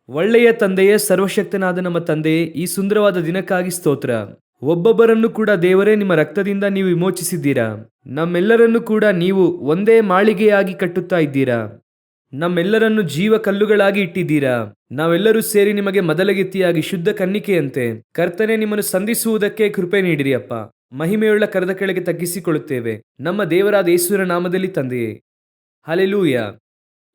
ಒಳ್ಳೆಯ ತಂದೆಯೇ, ಸರ್ವಶಕ್ತನಾದ ನಮ್ಮ ತಂದೆಯೇ, ಈ ಸುಂದರವಾದ ದಿನಕ್ಕಾಗಿ ಸ್ತೋತ್ರ. ಒಬ್ಬೊಬ್ಬರನ್ನು ಕೂಡ ದೇವರೇ ನಿಮ್ಮ ರಕ್ತದಿಂದ ನೀವು ವಿಮೋಚಿಸಿದ್ದೀರಾ. ನಮ್ಮೆಲ್ಲರನ್ನು ಕೂಡ ನೀವು ಒಂದೇ ಮಾಳಿಗೆಯಾಗಿ ಕಟ್ಟುತ್ತಾ ಇದ್ದೀರಾ. ನಮ್ಮೆಲ್ಲರನ್ನು ಜೀವ ಕಲ್ಲುಗಳಾಗಿ ಇಟ್ಟಿದ್ದೀರಾ. ನಾವೆಲ್ಲರೂ ಸೇರಿ ನಿಮಗೆ ಮೊದಲಗಿತ್ತಿಯಾಗಿ ಶುದ್ಧ ಕನ್ನಿಕೆಯಂತೆ ಕರ್ತನೆ ನಿಮ್ಮನ್ನು ಸಂಧಿಸುವುದಕ್ಕೆ ಕೃಪೆ ನೀಡಿರಿ ಅಪ್ಪ. ಮಹಿಮೆಯುಳ್ಳ ಕರದ ಕೆಳಗೆ ತಗ್ಗಿಸಿಕೊಳ್ಳುತ್ತೇವೆ ನಮ್ಮ ದೇವರಾದ ಯೇಸುವಿನ ನಾಮದಲ್ಲಿ ತಂದೆಯೇ. ಹಲ್ಲೆಲೂಯ.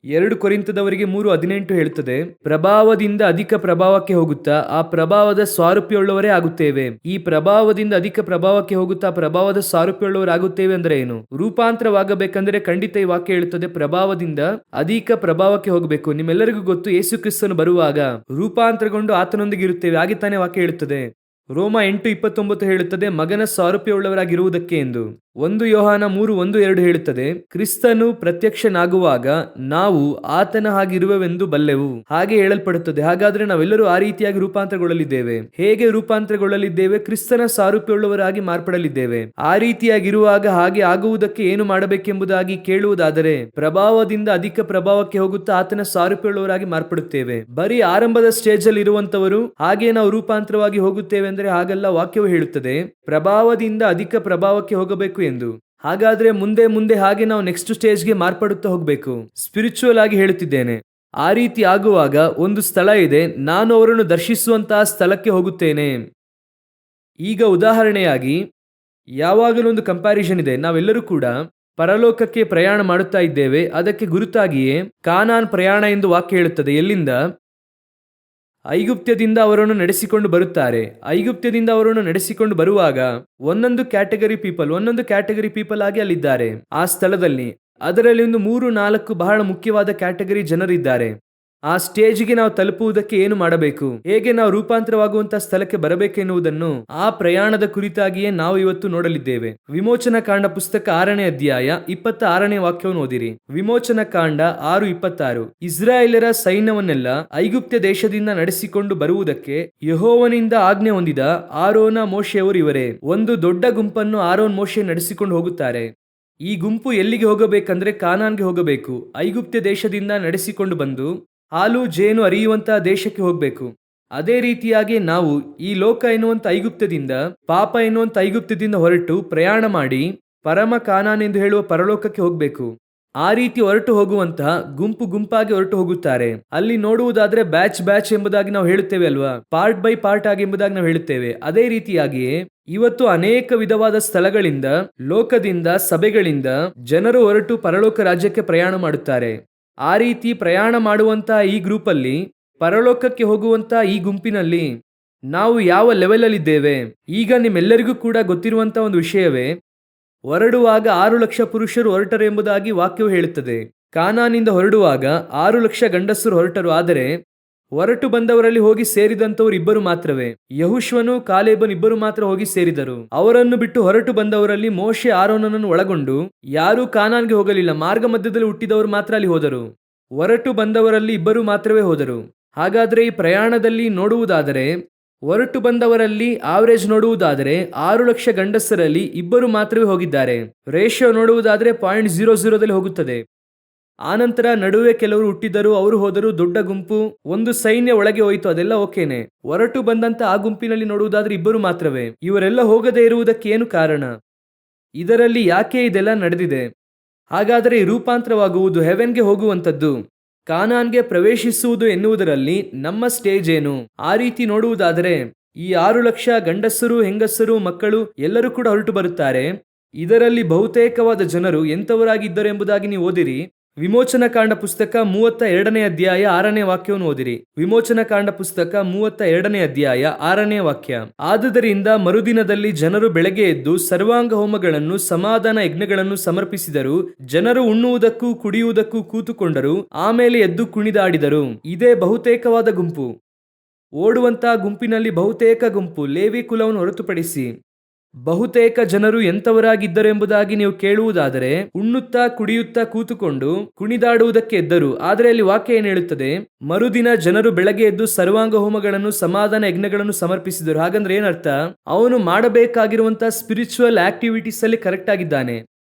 2 ಕೊರಿಂಥದವರಿಗೆ 3:18 ಹೇಳುತ್ತದೆ, ಪ್ರಭಾವದಿಂದ ಅಧಿಕ ಪ್ರಭಾವಕ್ಕೆ ಹೋಗುತ್ತಾ ಆ ಪ್ರಭಾವದ ಸ್ವಾರೂಪ್ಯವುಳ್ಳವರೇ ಆಗುತ್ತೇವೆ. ಈ ಪ್ರಭಾವದಿಂದ ಅಧಿಕ ಪ್ರಭಾವಕ್ಕೆ ಹೋಗುತ್ತಾ ಪ್ರಭಾವದ ಸ್ವಾರೂಪ್ಯವುಳ್ಳವರಾಗುತ್ತೇವೆ ಅಂದ್ರೆ ಏನು? ರೂಪಾಂತರವಾಗಬೇಕಂದ್ರೆ ಖಂಡಿತ ಈ ವಾಕ್ಯ ಹೇಳುತ್ತದೆ, ಪ್ರಭಾವದಿಂದ ಅಧಿಕ ಪ್ರಭಾವಕ್ಕೆ ಹೋಗಬೇಕು. ನಿಮ್ಮೆಲ್ಲರಿಗೂ ಗೊತ್ತು, ಯೇಸು ಕ್ರಿಸ್ತನು ಬರುವಾಗ ರೂಪಾಂತರಗೊಂಡು ಆತನೊಂದಿಗೆ ಇರುತ್ತೇವೆ. ಹಾಗೆ ತಾನೇ ವಾಕ್ಯ ಹೇಳುತ್ತದೆ. ರೋಮ 8:29 ಹೇಳುತ್ತದೆ, ಮಗನ ಸ್ವಾರೂಪ್ಯವುಳ್ಳವರಾಗಿರುವುದಕ್ಕೆ ಎಂದು. 1 ಯೋಹಾನ 3:1-2 ಹೇಳುತ್ತದೆ, ಕ್ರಿಸ್ತನು ಪ್ರತ್ಯಕ್ಷನಾಗುವಾಗ ನಾವು ಆತನ ಹಾಗಿರುವೆವೆಂದು ಬಲ್ಲೆವು. ಹಾಗೆ ಹೇಳಲ್ಪಡುತ್ತದೆ. ಹಾಗಾದ್ರೆ ನಾವೆಲ್ಲರೂ ಆ ರೀತಿಯಾಗಿ ರೂಪಾಂತರಗೊಳ್ಳಲಿದ್ದೇವೆ. ಹೇಗೆ ರೂಪಾಂತರಗೊಳ್ಳಲಿದ್ದೇವೆ? ಕ್ರಿಸ್ತನ ಸಾರೂಪ್ಯವುಳ್ಳವರಾಗಿ ಮಾರ್ಪಡಲಿದ್ದೇವೆ. ಆ ರೀತಿಯಾಗಿರುವಾಗ ಹಾಗೆ ಆಗುವುದಕ್ಕೆ ಏನು ಮಾಡಬೇಕೆಂಬುದಾಗಿ ಕೇಳುವುದಾದರೆ, ಪ್ರಭಾವದಿಂದ ಅಧಿಕ ಪ್ರಭಾವಕ್ಕೆ ಹೋಗುತ್ತಾ ಆತನ ಸಾರೂಪ್ಯವುಳ್ಳವರಾಗಿ ಮಾರ್ಪಡುತ್ತೇವೆ. ಬರೀ ಆರಂಭದ ಸ್ಟೇಜ್ ಅಲ್ಲಿ ಇರುವಂತವರು ಹಾಗೆ ನಾವು ರೂಪಾಂತರವಾಗಿ ಹೋಗುತ್ತೇವೆ ಅಂದ್ರೆ ಹಾಗಲ್ಲ. ವಾಕ್ಯವು ಹೇಳುತ್ತದೆ ಪ್ರಭಾವದಿಂದ ಅಧಿಕ ಪ್ರಭಾವಕ್ಕೆ ಹೋಗಬೇಕು ಎಂದು. ಹಾಗಾದ್ರೆ ಮುಂದೆ ಮುಂದೆ ಹಾಗೆ ನಾವು ನೆಕ್ಸ್ಟ್ ಸ್ಟೇಜ್ಗೆ ಮಾರ್ಪಡುತ್ತಾ ಹೋಗಬೇಕು. ಸ್ಪಿರಿಚುವಲ್ ಆಗಿ ಹೇಳುತ್ತಿದ್ದೇನೆ. ಆ ರೀತಿ ಆಗುವಾಗ ಒಂದು ಸ್ಥಳ ಇದೆ, ನಾನು ಅವರನ್ನು ದರ್ಶಿಸುವಂತಹ ಸ್ಥಳಕ್ಕೆ ಹೋಗುತ್ತೇನೆ. ಈಗ ಉದಾಹರಣೆಯಾಗಿ ಯಾವಾಗಲೂ ಒಂದು ಕಂಪ್ಯಾರಿಸನ್ ಇದೆ. ನಾವೆಲ್ಲರೂ ಕೂಡ ಪರಲೋಕಕ್ಕೆ ಪ್ರಯಾಣ ಮಾಡುತ್ತಾ ಇದ್ದೇವೆ. ಅದಕ್ಕೆ ಗುರುತಾಗಿಯೇ ಕಾನಾನ್ ಪ್ರಯಾಣ ಎಂದು ವಾಕ್ಯ ಹೇಳುತ್ತದೆ. ಎಲ್ಲಿಂದ? ಐಗುಪ್ತ್ಯದಿಂದ ಅವರನ್ನು ನಡೆಸಿಕೊಂಡು ಬರುತ್ತಾರೆ. ಐಗುಪ್ತ್ಯದಿಂದ ಅವರನ್ನು ನಡೆಸಿಕೊಂಡು ಬರುವಾಗ ಒಂದೊಂದು ಕ್ಯಾಟಗರಿ ಪೀಪಲ್ ಆಗಿ ಅಲ್ಲಿದ್ದಾರೆ ಆ ಸ್ಥಳದಲ್ಲಿ. ಅದರಲ್ಲಿ ಒಂದು 3-4 ಬಹಳ ಮುಖ್ಯವಾದ ಕ್ಯಾಟಗರಿ ಜನರಿದ್ದಾರೆ. ಆ ಸ್ಟೇಜ್ಗೆ ನಾವು ತಲುಪುವುದಕ್ಕೆ ಏನು ಮಾಡಬೇಕು, ಹೇಗೆ ನಾವು ರೂಪಾಂತರವಾಗುವಂತಹ ಸ್ಥಳಕ್ಕೆ ಬರಬೇಕೆನ್ನುವುದನ್ನು ಆ ಪ್ರಯಾಣದ ಕುರಿತಾಗಿಯೇ ನಾವು ಇವತ್ತು ನೋಡಲಿದ್ದೇವೆ. ವಿಮೋಚನಾ ಕಾಂಡ ಪುಸ್ತಕ 6ನೇ ಅಧ್ಯಾಯ 26ನೇ ವಾಕ್ಯವನ್ನು ಓದಿರಿ. ವಿಮೋಚನಾ ಕಾಂಡ 6:26. ಇಸ್ರಾಯೇಲರ ಸೈನ್ಯವನ್ನೆಲ್ಲ ಐಗುಪ್ತ್ಯ ದೇಶದಿಂದ ನಡೆಸಿಕೊಂಡು ಬರುವುದಕ್ಕೆ ಯೆಹೋವನಿಂದ ಆಜ್ಞೆ ಹೊಂದಿದ ಆರೋನ ಮೋಶೆಯವರು ಇವರೇ. ಒಂದು ದೊಡ್ಡ ಗುಂಪನ್ನು ಆರೋನ್ ಮೋಶೆ ನಡೆಸಿಕೊಂಡು ಹೋಗುತ್ತಾರೆ. ಈ ಗುಂಪು ಎಲ್ಲಿಗೆ ಹೋಗಬೇಕಂದ್ರೆ ಕಾನಾನ್ಗೆ ಹೋಗಬೇಕು. ಐಗುಪ್ತ್ಯ ದೇಶದಿಂದ ನಡೆಸಿಕೊಂಡು ಬಂದು ಹಾಲು ಜೇನು ಹರಿಯುವಂತಹ ದೇಶಕ್ಕೆ ಹೋಗಬೇಕು. ಅದೇ ರೀತಿಯಾಗಿ ನಾವು ಈ ಲೋಕ ಎನ್ನುವಂತ ಐಗುಪ್ತ್ಯದಿಂದ, ಪಾಪ ಎನ್ನುವಂತ ಐಗುಪ್ತ್ಯದಿಂದ ಹೊರಟು ಪ್ರಯಾಣ ಮಾಡಿ ಪರಮ ಕಾನಾನ್ ಎಂದು ಹೇಳುವ ಪರಲೋಕಕ್ಕೆ ಹೋಗಬೇಕು. ಆ ರೀತಿ ಹೊರಟು ಹೋಗುವಂತಹ ಗುಂಪಾಗಿ ಹೊರಟು ಹೋಗುತ್ತಾರೆ. ಅಲ್ಲಿ ನೋಡುವುದಾದ್ರೆ ಬ್ಯಾಚ್ ಎಂಬುದಾಗಿ ನಾವು ಹೇಳುತ್ತೇವೆ ಅಲ್ವಾ, ಪಾರ್ಟ್ ಬೈ ಪಾರ್ಟ್ ಆಗಿ ಎಂಬುದಾಗಿ ನಾವು ಹೇಳುತ್ತೇವೆ. ಅದೇ ರೀತಿಯಾಗಿಯೇ ಇವತ್ತು ಅನೇಕ ವಿಧವಾದ ಸ್ಥಳಗಳಿಂದ, ಲೋಕದಿಂದ, ಸಭೆಗಳಿಂದ ಜನರು ಹೊರಟು ಪರಲೋಕ ರಾಜ್ಯಕ್ಕೆ ಪ್ರಯಾಣ ಮಾಡುತ್ತಾರೆ. ಆ ರೀತಿ ಪ್ರಯಾಣ ಮಾಡುವಂತಹ ಈ ಗ್ರೂಪಲ್ಲಿ, ಪರಲೋಕಕ್ಕೆ ಹೋಗುವಂತಹ ಈ ಗುಂಪಿನಲ್ಲಿ ನಾವು ಯಾವ ಲೆವೆಲ್ ಅಲ್ಲಿ ಇದ್ದೇವೆ? ಈಗ ನಿಮ್ಮೆಲ್ಲರಿಗೂ ಕೂಡ ಗೊತ್ತಿರುವಂತಹ ಒಂದು ವಿಷಯವೇ, ಹೊರಡುವಾಗ 6 ಲಕ್ಷ ಪುರುಷರು ಹೊರಟರು ಎಂಬುದಾಗಿ ವಾಕ್ಯವು ಹೇಳುತ್ತದೆ. ಕಾನಾನಿಂದ ಹೊರಡುವಾಗ 6 ಲಕ್ಷ ಗಂಡಸರು ಹೊರಟರು. ಆದರೆ ಹೊರಟು ಬಂದವರಲ್ಲಿ ಹೋಗಿ ಸೇರಿದಂತವರು 2 ಮಾತ್ರವೇ. ಯೆಹೋಶುವನು ಕಾಲೇಬನು 2 ಮಾತ್ರ ಹೋಗಿ ಸೇರಿದರು. ಅವರನ್ನು ಬಿಟ್ಟು ಹೊರಟು ಬಂದವರಲ್ಲಿ ಮೋಶೆ ಆರೋನನನ್ನು ಒಳಗೊಂಡು ಯಾರೂ ಕಾನಾನ್ಗೆ ಹೋಗಲಿಲ್ಲ. ಮಾರ್ಗ ಮಧ್ಯದಲ್ಲಿ ಹುಟ್ಟಿದವರು ಮಾತ್ರ ಅಲ್ಲಿ ಹೋದರು. ಹೊರಟು ಬಂದವರಲ್ಲಿ 2 ಮಾತ್ರವೇ ಹೋದರು. ಹಾಗಾದ್ರೆ ಈ ಪ್ರಯಾಣದಲ್ಲಿ ನೋಡುವುದಾದರೆ, ಹೊರಟು ಬಂದವರಲ್ಲಿ ಆವರೇಜ್ ನೋಡುವುದಾದರೆ 6 ಲಕ್ಷ ಗಂಡಸರಲ್ಲಿ 2 ಮಾತ್ರವೇ ಹೋಗಿದ್ದಾರೆ. ರೇಷಿಯೋ ನೋಡುವುದಾದ್ರೆ 0.00ದಲ್ಲಿ ಹೋಗುತ್ತದೆ. ಆನಂತರ ನಡುವೆ ಕೆಲವರು ಹುಟ್ಟಿದರು, ಅವರು ಹೋದರು. ದೊಡ್ಡ ಗುಂಪು, ಒಂದು ಸೈನ್ಯ ಒಳಗೆ ಹೋಯಿತು, ಅದೆಲ್ಲ ಓಕೆನೆ. ಹೊರಟು ಬಂದಂತ ಆ ಗುಂಪಿನಲ್ಲಿ ನೋಡುವುದಾದ್ರೆ 2 ಮಾತ್ರವೇ. ಇವರೆಲ್ಲ ಹೋಗದೇ ಇರುವುದಕ್ಕೆ ಏನು ಕಾರಣ? ಇದರಲ್ಲಿ ಯಾಕೆ ಇದೆಲ್ಲ ನಡೆದಿದೆ? ಹಾಗಾದರೆ ಈ ರೂಪಾಂತರವಾಗುವುದು, ಹೆವೆನ್ಗೆ ಹೋಗುವಂಥದ್ದು, ಕಾನಾನ್ಗೆ ಪ್ರವೇಶಿಸುವುದು ಎನ್ನುವುದರಲ್ಲಿ ನಮ್ಮ ಸ್ಟೇಜ್ ಏನು? ಆ ರೀತಿ ನೋಡುವುದಾದರೆ ಈ 6 ಲಕ್ಷ ಗಂಡಸರು, ಹೆಂಗಸರು, ಮಕ್ಕಳು ಎಲ್ಲರೂ ಕೂಡ ಹೊರಟು ಬರುತ್ತಾರೆ. ಇದರಲ್ಲಿ ಬಹುತೇಕವಾದ ಜನರು ಎಂಥವರಾಗಿದ್ದರು ಎಂಬುದಾಗಿ ನೀವು ಓದಿರಿ. ವಿಮೋಚನಾ ಕಾಂಡ ಪುಸ್ತಕ 32ನೇ ಅಧ್ಯಾಯ 6ನೇ ವಾಕ್ಯವನ್ನು ಓದಿರಿ. ವಿಮೋಚನಾ ಕಾಂಡ ಪುಸ್ತಕ 32ನೇ ಅಧ್ಯಾಯ 6ನೇ ವಾಕ್ಯ. ಆದುದರಿಂದ ಮರುದಿನದಲ್ಲಿ ಜನರು ಬೆಳಗ್ಗೆ ಎದ್ದು ಸರ್ವಾಂಗ ಹೋಮಗಳನ್ನು, ಸಮಾಧಾನ ಯಜ್ಞಗಳನ್ನು ಸಮರ್ಪಿಸಿದರು. ಜನರು ಉಣ್ಣುವುದಕ್ಕೂ ಕುಡಿಯುವುದಕ್ಕೂ ಕೂತುಕೊಂಡರು. ಆಮೇಲೆ ಎದ್ದು ಕುಣಿದಾಡಿದರು. ಇದೇ ಬಹುತೇಕವಾದ ಗುಂಪು. ಓಡುವಂತಹ ಗುಂಪಿನಲ್ಲಿ ಬಹುತೇಕ ಗುಂಪು, ಲೇವಿ ಕುಲವನ್ನು ಹೊರತುಪಡಿಸಿ ಬಹುತೇಕ ಜನರು ಎಂಥವರಾಗಿದ್ದರು ಎಂಬುದಾಗಿ ನೀವು ಕೇಳುವುದಾದರೆ, ಉಣ್ಣುತ್ತಾ ಕುಡಿಯುತ್ತಾ ಕೂತುಕೊಂಡು ಕುಣಿದಾಡುವುದಕ್ಕೆ ಎದ್ದರು. ಆದರೆ ಅಲ್ಲಿ ವಾಕ್ಯ ಏನು ಹೇಳುತ್ತದೆ? ಮರುದಿನ ಜನರು ಬೆಳಗ್ಗೆ ಎದ್ದು ಸರ್ವಾಂಗ ಹೋಮಗಳನ್ನು, ಸಮಾಧಾನ ಯಜ್ಞಗಳನ್ನು ಸಮರ್ಪಿಸಿದರು. ಹಾಗಂದ್ರೆ ಏನರ್ಥ? ಅವನು ಮಾಡಬೇಕಾಗಿರುವಂತಹ ಸ್ಪಿರಿಚುವಲ್ ಆಕ್ಟಿವಿಟೀಸ್ ಅಲ್ಲಿ ಕರೆಕ್ಟ್ ಆಗಿದ್ದಾನೆ.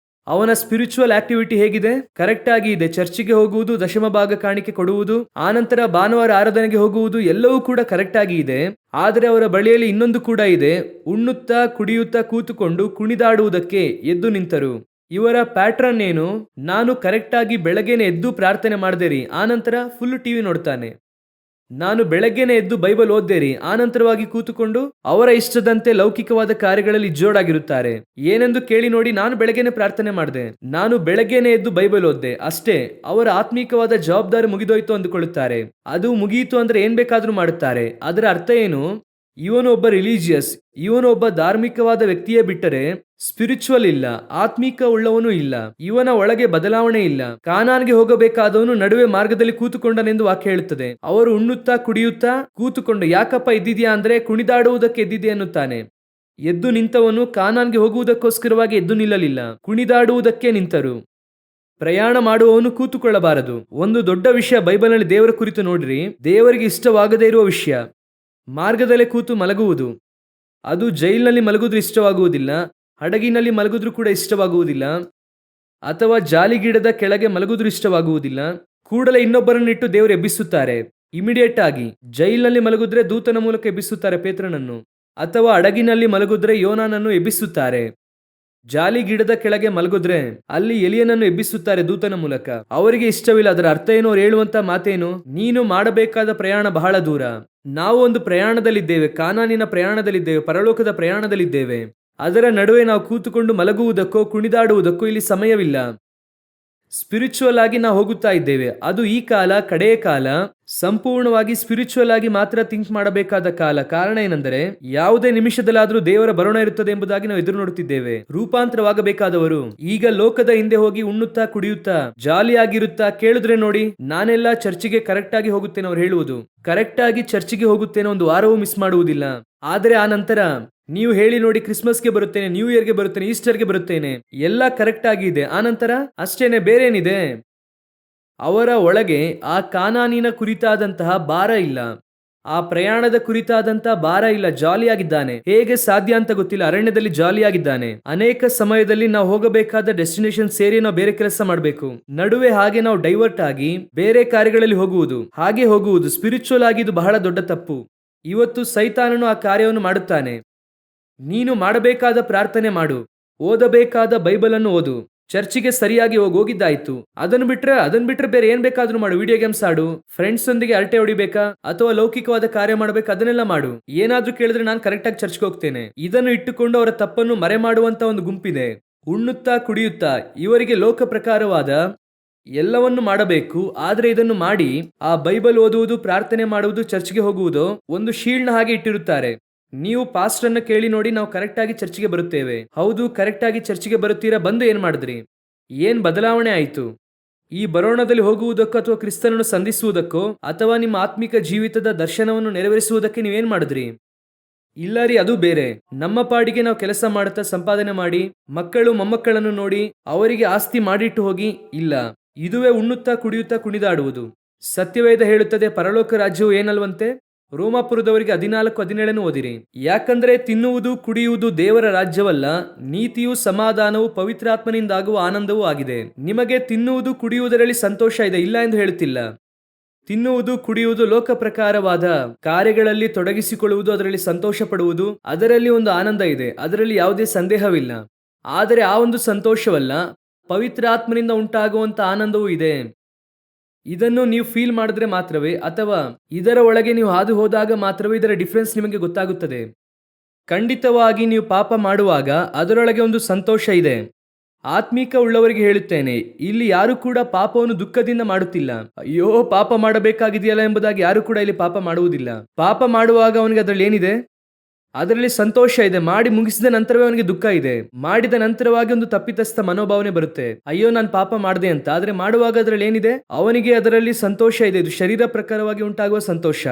ಅವನ ಸ್ಪಿರಿಚುವಲ್ ಆಕ್ಟಿವಿಟಿ ಹೇಗಿದೆ? ಕರೆಕ್ಟ್ ಆಗಿ ಇದೆ. ಚರ್ಚಿಗೆ ಹೋಗುವುದು, ದಶಮ ಭಾಗ ಕಾಣಿಕೆ ಕೊಡುವುದು, ಆನಂತರ ಭಾನುವಾರ ಆರಾಧನೆಗೆ ಹೋಗುವುದು ಎಲ್ಲವೂ ಕೂಡ ಕರೆಕ್ಟ್ ಆಗಿ ಇದೆ. ಆದರೆ ಅವರ ಬಳಿಯಲ್ಲಿ ಇನ್ನೊಂದು ಕೂಡ ಇದೆ. ಉಣ್ಣುತ್ತಾ ಕುಡಿಯುತ್ತಾ ಕೂತುಕೊಂಡು ಕುಣಿದಾಡುವುದಕ್ಕೆ ಎದ್ದು ನಿಂತರು. ಇವರ ಪ್ಯಾಟ್ರನ್ ಏನು? ನಾನು ಕರೆಕ್ಟ್ ಆಗಿ ಬೆಳಗ್ಗೆನೆ ಎದ್ದು ಪ್ರಾರ್ಥನೆ ಮಾಡ್ದೇರಿ, ಆನಂತರ ಫುಲ್ ಟಿವಿ ನೋಡ್ತಾನೆ. ನಾನು ಬೆಳಗ್ಗೆನೆ ಎದ್ದು ಬೈಬಲ್ ಓದ್ದೇರಿ, ಆನಂತರವಾಗಿ ಕೂತುಕೊಂಡು ಅವರ ಇಷ್ಟದಂತೆ ಲೌಕಿಕವಾದ ಕಾರ್ಯಗಳಲ್ಲಿ ಜೋಡಾಗಿರುತ್ತಾರೆ. ಏನೆಂದು ಕೇಳಿ ನೋಡಿ, ನಾನು ಬೆಳಗ್ಗೆನೆ ಪ್ರಾರ್ಥನೆ ಮಾಡಿದೆ, ನಾನು ಬೆಳಗ್ಗೆನೆ ಎದ್ದು ಬೈಬಲ್ ಓದ್ದೆ, ಅಷ್ಟೇ. ಅವರ ಆತ್ಮೀಕವಾದ ಜವಾಬ್ದಾರಿ ಮುಗಿದೋಯ್ತು ಅಂದುಕೊಳ್ಳುತ್ತಾರೆ. ಅದು ಮುಗಿಯಿತು ಅಂದ್ರೆ ಏನ್ ಬೇಕಾದ್ರೂ ಮಾಡುತ್ತಾರೆ. ಅದರ ಅರ್ಥ ಏನು? ಇವನು ಒಬ್ಬ ರಿಲಿಜಿಯಸ್, ಇವನು ಒಬ್ಬ ಧಾರ್ಮಿಕವಾದ ವ್ಯಕ್ತಿಯೇ ಬಿಟ್ಟರೆ ಸ್ಪಿರಿಚುವಲ್ ಇಲ್ಲ, ಆತ್ಮೀಕ ಉಳ್ಳವನು ಇಲ್ಲ. ಇವನ ಒಳಗೆ ಬದಲಾವಣೆ ಇಲ್ಲ. ಕಾನಾನ್ಗೆ ಹೋಗಬೇಕಾದವನು ನಡುವೆ ಮಾರ್ಗದಲ್ಲಿ ಕೂತುಕೊಂಡನೆಂದು ವಾಕ್ಯ ಹೇಳುತ್ತದೆ. ಅವರು ಉಣ್ಣುತ್ತಾ ಕುಡಿಯುತ್ತಾ ಕೂತುಕೊಂಡು, ಯಾಕಪ್ಪ ಎದ್ದಿದ್ಯಾ ಅಂದ್ರೆ ಕುಣಿದಾಡುವುದಕ್ಕೆ ಎದ್ದಿದೆ ಅನ್ನುತ್ತಾನೆ. ಎದ್ದು ನಿಂತವನು ಕಾನಾನ್ಗೆ ಹೋಗುವುದಕ್ಕೋಸ್ಕರವಾಗಿ ಎದ್ದು ನಿಲ್ಲಲಿಲ್ಲ, ಕುಣಿದಾಡುವುದಕ್ಕೆ ನಿಂತರು. ಪ್ರಯಾಣ ಮಾಡುವವನು ಕೂತುಕೊಳ್ಳಬಾರದು. ಒಂದು ದೊಡ್ಡ ವಿಷಯ ಬೈಬಲ್ನಲ್ಲಿ ದೇವರ ಕುರಿತು ನೋಡ್ರಿ, ದೇವರಿಗೆ ಇಷ್ಟವಾಗದೇ ಇರುವ ವಿಷಯ ಮಾರ್ಗದಲ್ಲೇ ಕೂತು ಮಲಗುವುದು. ಅದು ಜೈಲಿನಲ್ಲಿ ಮಲಗುದ್ರು ಇಷ್ಟವಾಗುವುದಿಲ್ಲ, ಹಡಗಿನಲ್ಲಿ ಮಲಗುದ್ರು ಕೂಡ ಇಷ್ಟವಾಗುವುದಿಲ್ಲ, ಅಥವಾ ಜಾಲಿಗಿಡದ ಕೆಳಗೆ ಮಲಗುದ್ರು ಇಷ್ಟವಾಗುವುದಿಲ್ಲ. ಕೂಡಲೇ ಇನ್ನೊಬ್ಬರನ್ನಿಟ್ಟು ದೇವರು ಎಬ್ಬಿಸುತ್ತಾರೆ. ಇಮಿಡಿಯೇಟ್ ಆಗಿ ಜೈಲಿನಲ್ಲಿ ಮಲಗುದ್ರೆ ದೂತನ ಮೂಲಕ ಎಬ್ಬಿಸುತ್ತಾರೆ ಪೇತ್ರನನ್ನು, ಅಥವಾ ಹಡಗಿನಲ್ಲಿ ಮಲಗುದ್ರೆ ಯೋನಾನನ್ನು ಎಬ್ಬಿಸುತ್ತಾರೆ. ಜಾಲಿ ಗಿಡದ ಕೆಳಗೆ ಮಲಗುದ್ರೆ ಅಲ್ಲಿ ಎಲಿಯನನ್ನು ಎಬ್ಬಿಸುತ್ತಾರೆ ದೂತನ ಮೂಲಕ. ಅವರಿಗೆ ಇಷ್ಟವಿಲ್ಲ. ಅದರ ಅರ್ಥ ಏನು? ಅವ್ರು ಹೇಳುವಂತ ಮಾತೇನು? ನೀನು ಮಾಡಬೇಕಾದ ಪ್ರಯಾಣ ಬಹಳ ದೂರ. ನಾವು ಒಂದು ಪ್ರಯಾಣದಲ್ಲಿದ್ದೇವೆ, ಕಾನಾನಿನ ಪ್ರಯಾಣದಲ್ಲಿದ್ದೇವೆ, ಪರಲೋಕದ ಪ್ರಯಾಣದಲ್ಲಿದ್ದೇವೆ. ಅದರ ನಡುವೆ ನಾವು ಕೂತುಕೊಂಡು ಮಲಗುವುದಕ್ಕೋ ಕುಣಿದಾಡುವುದಕ್ಕೋ ಇಲ್ಲಿ ಸಮಯವಿಲ್ಲ. ಸ್ಪಿರಿಚುವಲ್ ಆಗಿ ನಾವು ಹೋಗುತ್ತಾ ಇದ್ದೇವೆ. ಅದು ಈ ಕಾಲ, ಕಡೆಯ ಕಾಲ, ಸಂಪೂರ್ಣವಾಗಿ ಸ್ಪಿರಿಚುವಲ್ ಆಗಿ ಮಾತ್ರ ಥಿಂಕ್ ಮಾಡಬೇಕಾದ ಕಾಲ. ಕಾರಣ ಏನೆಂದರೆ ಯಾವುದೇ ನಿಮಿಷದಲ್ಲಾದ್ರೂ ದೇವರ ಬರೋಣ ಇರುತ್ತದೆ ಎಂಬುದಾಗಿ ನಾವು ಎದುರು ನೋಡುತ್ತಿದ್ದೇವೆ. ರೂಪಾಂತರವಾಗಬೇಕಾದವರು ಈಗ ಲೋಕದ ಹಿಂದೆ ಹೋಗಿ ಉಣ್ಣುತ್ತಾ ಕುಡಿಯುತ್ತಾ ಜಾಲಿಯಾಗಿರುತ್ತಾ ಕೇಳಿದ್ರೆ ನೋಡಿ, ನಾನೆಲ್ಲ ಚರ್ಚಿಗೆ ಕರೆಕ್ಟ್ ಆಗಿ ಹೋಗುತ್ತೇನೆ ಅವ್ರು ಹೇಳುವುದು. ಕರೆಕ್ಟ್ ಆಗಿ ಚರ್ಚಿಗೆ ಹೋಗುತ್ತೇನೆ, ಒಂದು ವಾರವೂ ಮಿಸ್ ಮಾಡುವುದಿಲ್ಲ. ಆದರೆ ಆ ನಂತರ ನೀವು ಹೇಳಿ ನೋಡಿ, ಕ್ರಿಸ್ಮಸ್ಗೆ ಬರುತ್ತೇನೆ, ನ್ಯೂ ಇಯರ್ಗೆ ಬರುತ್ತೇನೆ, ಈಸ್ಟರ್ಗೆ ಬರುತ್ತೇನೆ, ಎಲ್ಲ ಕರೆಕ್ಟ್ ಆಗಿದೆ. ಆನಂತರ ಅಷ್ಟೇನೆ, ಬೇರೇನಿದೆ? ಅವರ ಒಳಗೆ ಆ ಕಾನಾನಿನ ಕುರಿತಾದಂತಹ ಭಾರ ಇಲ್ಲ, ಆ ಪ್ರಯಾಣದ ಕುರಿತಾದಂತಹ ಭಾರ ಇಲ್ಲ. ಜಾಲಿಯಾಗಿದ್ದಾನೆ. ಹೇಗೆ ಸಾಧ್ಯ ಅಂತ ಗೊತ್ತಿಲ್ಲ. ಅರಣ್ಯದಲ್ಲಿ ಜಾಲಿಯಾಗಿದ್ದಾನೆ. ಅನೇಕ ಸಮಯದಲ್ಲಿ ನಾವು ಹೋಗಬೇಕಾದ ಡೆಸ್ಟಿನೇಷನ್ ಸೇರಿ ನಾವು ಬೇರೆ ಕೆಲಸ ಮಾಡಬೇಕು. ನಡುವೆ ಹಾಗೆ ನಾವು ಡೈವರ್ಟ್ ಆಗಿ ಬೇರೆ ಕಾರ್ಯಗಳಲ್ಲಿ ಹೋಗುವುದು ಸ್ಪಿರಿಚುವಲ್ ಆಗಿ ಇದು ಬಹಳ ದೊಡ್ಡ ತಪ್ಪು. ಇವತ್ತು ಸೈತಾನನು ಆ ಕಾರ್ಯವನ್ನು ಮಾಡುತ್ತಾನೆ. ನೀನು ಮಾಡಬೇಕಾದ ಪ್ರಾರ್ಥನೆ ಮಾಡು, ಓದಬೇಕಾದ ಬೈಬಲ್ ಅನ್ನು ಓದು, ಚರ್ಚಿಗೆ ಸರಿಯಾಗಿ ಹೋಗಿದ್ದಾಯ್ತು. ಅದನ್ನು ಬಿಟ್ರೆ ಬೇರೆ ಏನ್ ಬೇಕಾದ್ರೂ ಮಾಡು. ವಿಡಿಯೋ ಗೇಮ್ಸ್ ಆಡು, ಫ್ರೆಂಡ್ಸ್ ಒಂದಿಗೆ ಅರಟೆ ಹೊಡಿಬೇಕಾ ಅಥವಾ ಲೌಕಿಕವಾದ ಕಾರ್ಯ ಮಾಡ್ಬೇಕಾ, ಅದನ್ನೆಲ್ಲ ಮಾಡು. ಏನಾದ್ರೂ ಕೇಳಿದ್ರೆ ನಾನು ಕರೆಕ್ಟ್ ಆಗಿ ಚರ್ಚ್ಗೆ ಹೋಗ್ತೇನೆ. ಇದನ್ನು ಇಟ್ಟುಕೊಂಡು ಅವರ ತಪ್ಪನ್ನು ಮರೆ ಮಾಡುವಂತ ಒಂದು ಗುಂಪಿದೆ. ಉಣ್ಣುತ್ತಾ ಕುಡಿಯುತ್ತಾ ಇವರಿಗೆ ಲೋಕ ಪ್ರಕಾರವಾದ ಎಲ್ಲವನ್ನು ಮಾಡಬೇಕು. ಆದ್ರೆ ಇದನ್ನು ಮಾಡಿ ಆ ಬೈಬಲ್ ಓದುವುದು, ಪ್ರಾರ್ಥನೆ ಮಾಡುವುದು, ಚರ್ಚ್ಗೆ ಹೋಗುವುದು ಒಂದು ಶೀಲ್ಡ್ನ ಹಾಗೆ ಇಟ್ಟಿರುತ್ತಾರೆ. ನೀವು ಪಾಸ್ಟರ್ ಅನ್ನ ಕೇಳಿ ನೋಡಿ, ನಾವು ಕರೆಕ್ಟ್ ಆಗಿ ಚರ್ಚಿಗೆ ಬರುತ್ತೇವೆ. ಹೌದು, ಕರೆಕ್ಟ್ ಆಗಿ ಚರ್ಚಿಗೆ ಬರುತ್ತೀರಾ, ಬಂದು ಏನ್ ಮಾಡಿದ್ರಿ? ಏನ್ ಬದಲಾವಣೆ ಆಯ್ತು? ಈ ಬರೋಣದಲ್ಲಿ ಹೋಗುವುದಕ್ಕೋ ಅಥವಾ ಕ್ರಿಸ್ತನನ್ನು ಸಂಧಿಸುವುದಕ್ಕೋ ಅಥವಾ ನಿಮ್ಮ ಆತ್ಮಿಕ ಜೀವಿತದ ದರ್ಶನವನ್ನು ನೆರವೇರಿಸುವುದಕ್ಕೆ ನೀವೇನ್ ಮಾಡಿದ್ರಿ? ಇಲ್ಲ ರೀ, ಅದು ಬೇರೆ. ನಮ್ಮ ಪಾಡಿಗೆ ನಾವು ಕೆಲಸ ಮಾಡುತ್ತಾ ಸಂಪಾದನೆ ಮಾಡಿ ಮಕ್ಕಳು ಮೊಮ್ಮಕ್ಕಳನ್ನು ನೋಡಿ ಅವರಿಗೆ ಆಸ್ತಿ ಮಾಡಿಟ್ಟು ಹೋಗಿ ಇಲ್ಲ. ಇದುವೇ ಉಣ್ಣುತ್ತಾ ಕುಡಿಯುತ್ತಾ ಕುಣಿದಾಡುವುದು. ಸತ್ಯವೇದ ಹೇಳುತ್ತದೆ, ಪರಲೋಕ ರಾಜ್ಯವು ಏನಲ್ವಂತೆ? ರೋಮಾಪುರದವರಿಗೆ 14:17 ಓದಿರಿ. ಯಾಕಂದ್ರೆ ತಿನ್ನುವುದು ಕುಡಿಯುವುದು ದೇವರ ರಾಜ್ಯವಲ್ಲ, ನೀತಿಯು ಸಮಾಧಾನವು ಪವಿತ್ರಾತ್ಮನಿಂದಾಗುವ ಆನಂದವೂ ಆಗಿದೆ. ನಿಮಗೆ ತಿನ್ನುವುದು ಕುಡಿಯುವುದರಲ್ಲಿ ಸಂತೋಷ ಇದೆ, ಇಲ್ಲ ಎಂದು ಹೇಳುತ್ತಿಲ್ಲ. ತಿನ್ನುವುದು ಕುಡಿಯುವುದು ಲೋಕ ಪ್ರಕಾರವಾದ ಕಾರ್ಯಗಳಲ್ಲಿ ತೊಡಗಿಸಿಕೊಳ್ಳುವುದು, ಅದರಲ್ಲಿ ಸಂತೋಷ ಪಡುವುದು, ಅದರಲ್ಲಿ ಒಂದು ಆನಂದ ಇದೆ, ಅದರಲ್ಲಿ ಯಾವುದೇ ಸಂದೇಹವಿಲ್ಲ. ಆದರೆ ಆ ಒಂದು ಸಂತೋಷವಲ್ಲ, ಪವಿತ್ರಾತ್ಮನಿಂದ ಉಂಟಾಗುವಂತ ಆನಂದವೂ ಇದೆ. ಇದನ್ನು ನೀವು ಫೀಲ್ ಮಾಡಿದ್ರೆ ಮಾತ್ರವೇ, ಅಥವಾ ಇದರ ಒಳಗೆ ನೀವು ಹಾದು ಹೋದಾಗ ಮಾತ್ರವೇ ಇದರ ಡಿಫರೆನ್ಸ್ ನಿಮಗೆ ಗೊತ್ತಾಗುತ್ತದೆ. ಖಂಡಿತವಾಗಿ ನೀವು ಪಾಪ ಮಾಡುವಾಗ ಅದರೊಳಗೆ ಒಂದು ಸಂತೋಷ ಇದೆ. ಆತ್ಮೀಕ ಉಳ್ಳವರಿಗೆ ಹೇಳುತ್ತೇನೆ, ಇಲ್ಲಿ ಯಾರು ಕೂಡ ಪಾಪವನ್ನು ದುಃಖದಿಂದ ಮಾಡುತ್ತಿಲ್ಲ. ಅಯ್ಯೋ ಪಾಪ ಮಾಡಬೇಕಾಗಿದೆಯಲ್ಲ ಎಂಬುದಾಗಿ ಯಾರು ಕೂಡ ಇಲ್ಲಿ ಪಾಪ ಮಾಡುವುದಿಲ್ಲ. ಪಾಪ ಮಾಡುವಾಗ ಅವನಿಗೆ ಅದರಲ್ಲಿ ಏನಿದೆ? ಅದರಲ್ಲಿ ಸಂತೋಷ ಇದೆ. ಮಾಡಿ ಮುಗಿಸಿದ ನಂತರವೇ ಅವನಿಗೆ ದುಃಖ ಇದೆ. ಮಾಡಿದ ನಂತರವಾಗಿ ಒಂದು ತಪ್ಪಿತಸ್ಥ ಮನೋಭಾವನೆ ಬರುತ್ತೆ, ಅಯ್ಯೋ ನಾನು ಪಾಪ ಮಾಡಿದೆ ಅಂತ. ಆದ್ರೆ ಮಾಡುವಾಗ ಅದರಲ್ಲಿ ಏನಿದೆ? ಅವನಿಗೆ ಅದರಲ್ಲಿ ಸಂತೋಷ ಇದೆ. ಇದು ಶರೀರ ಪ್ರಕಾರವಾಗಿ ಉಂಟಾಗುವ ಸಂತೋಷ.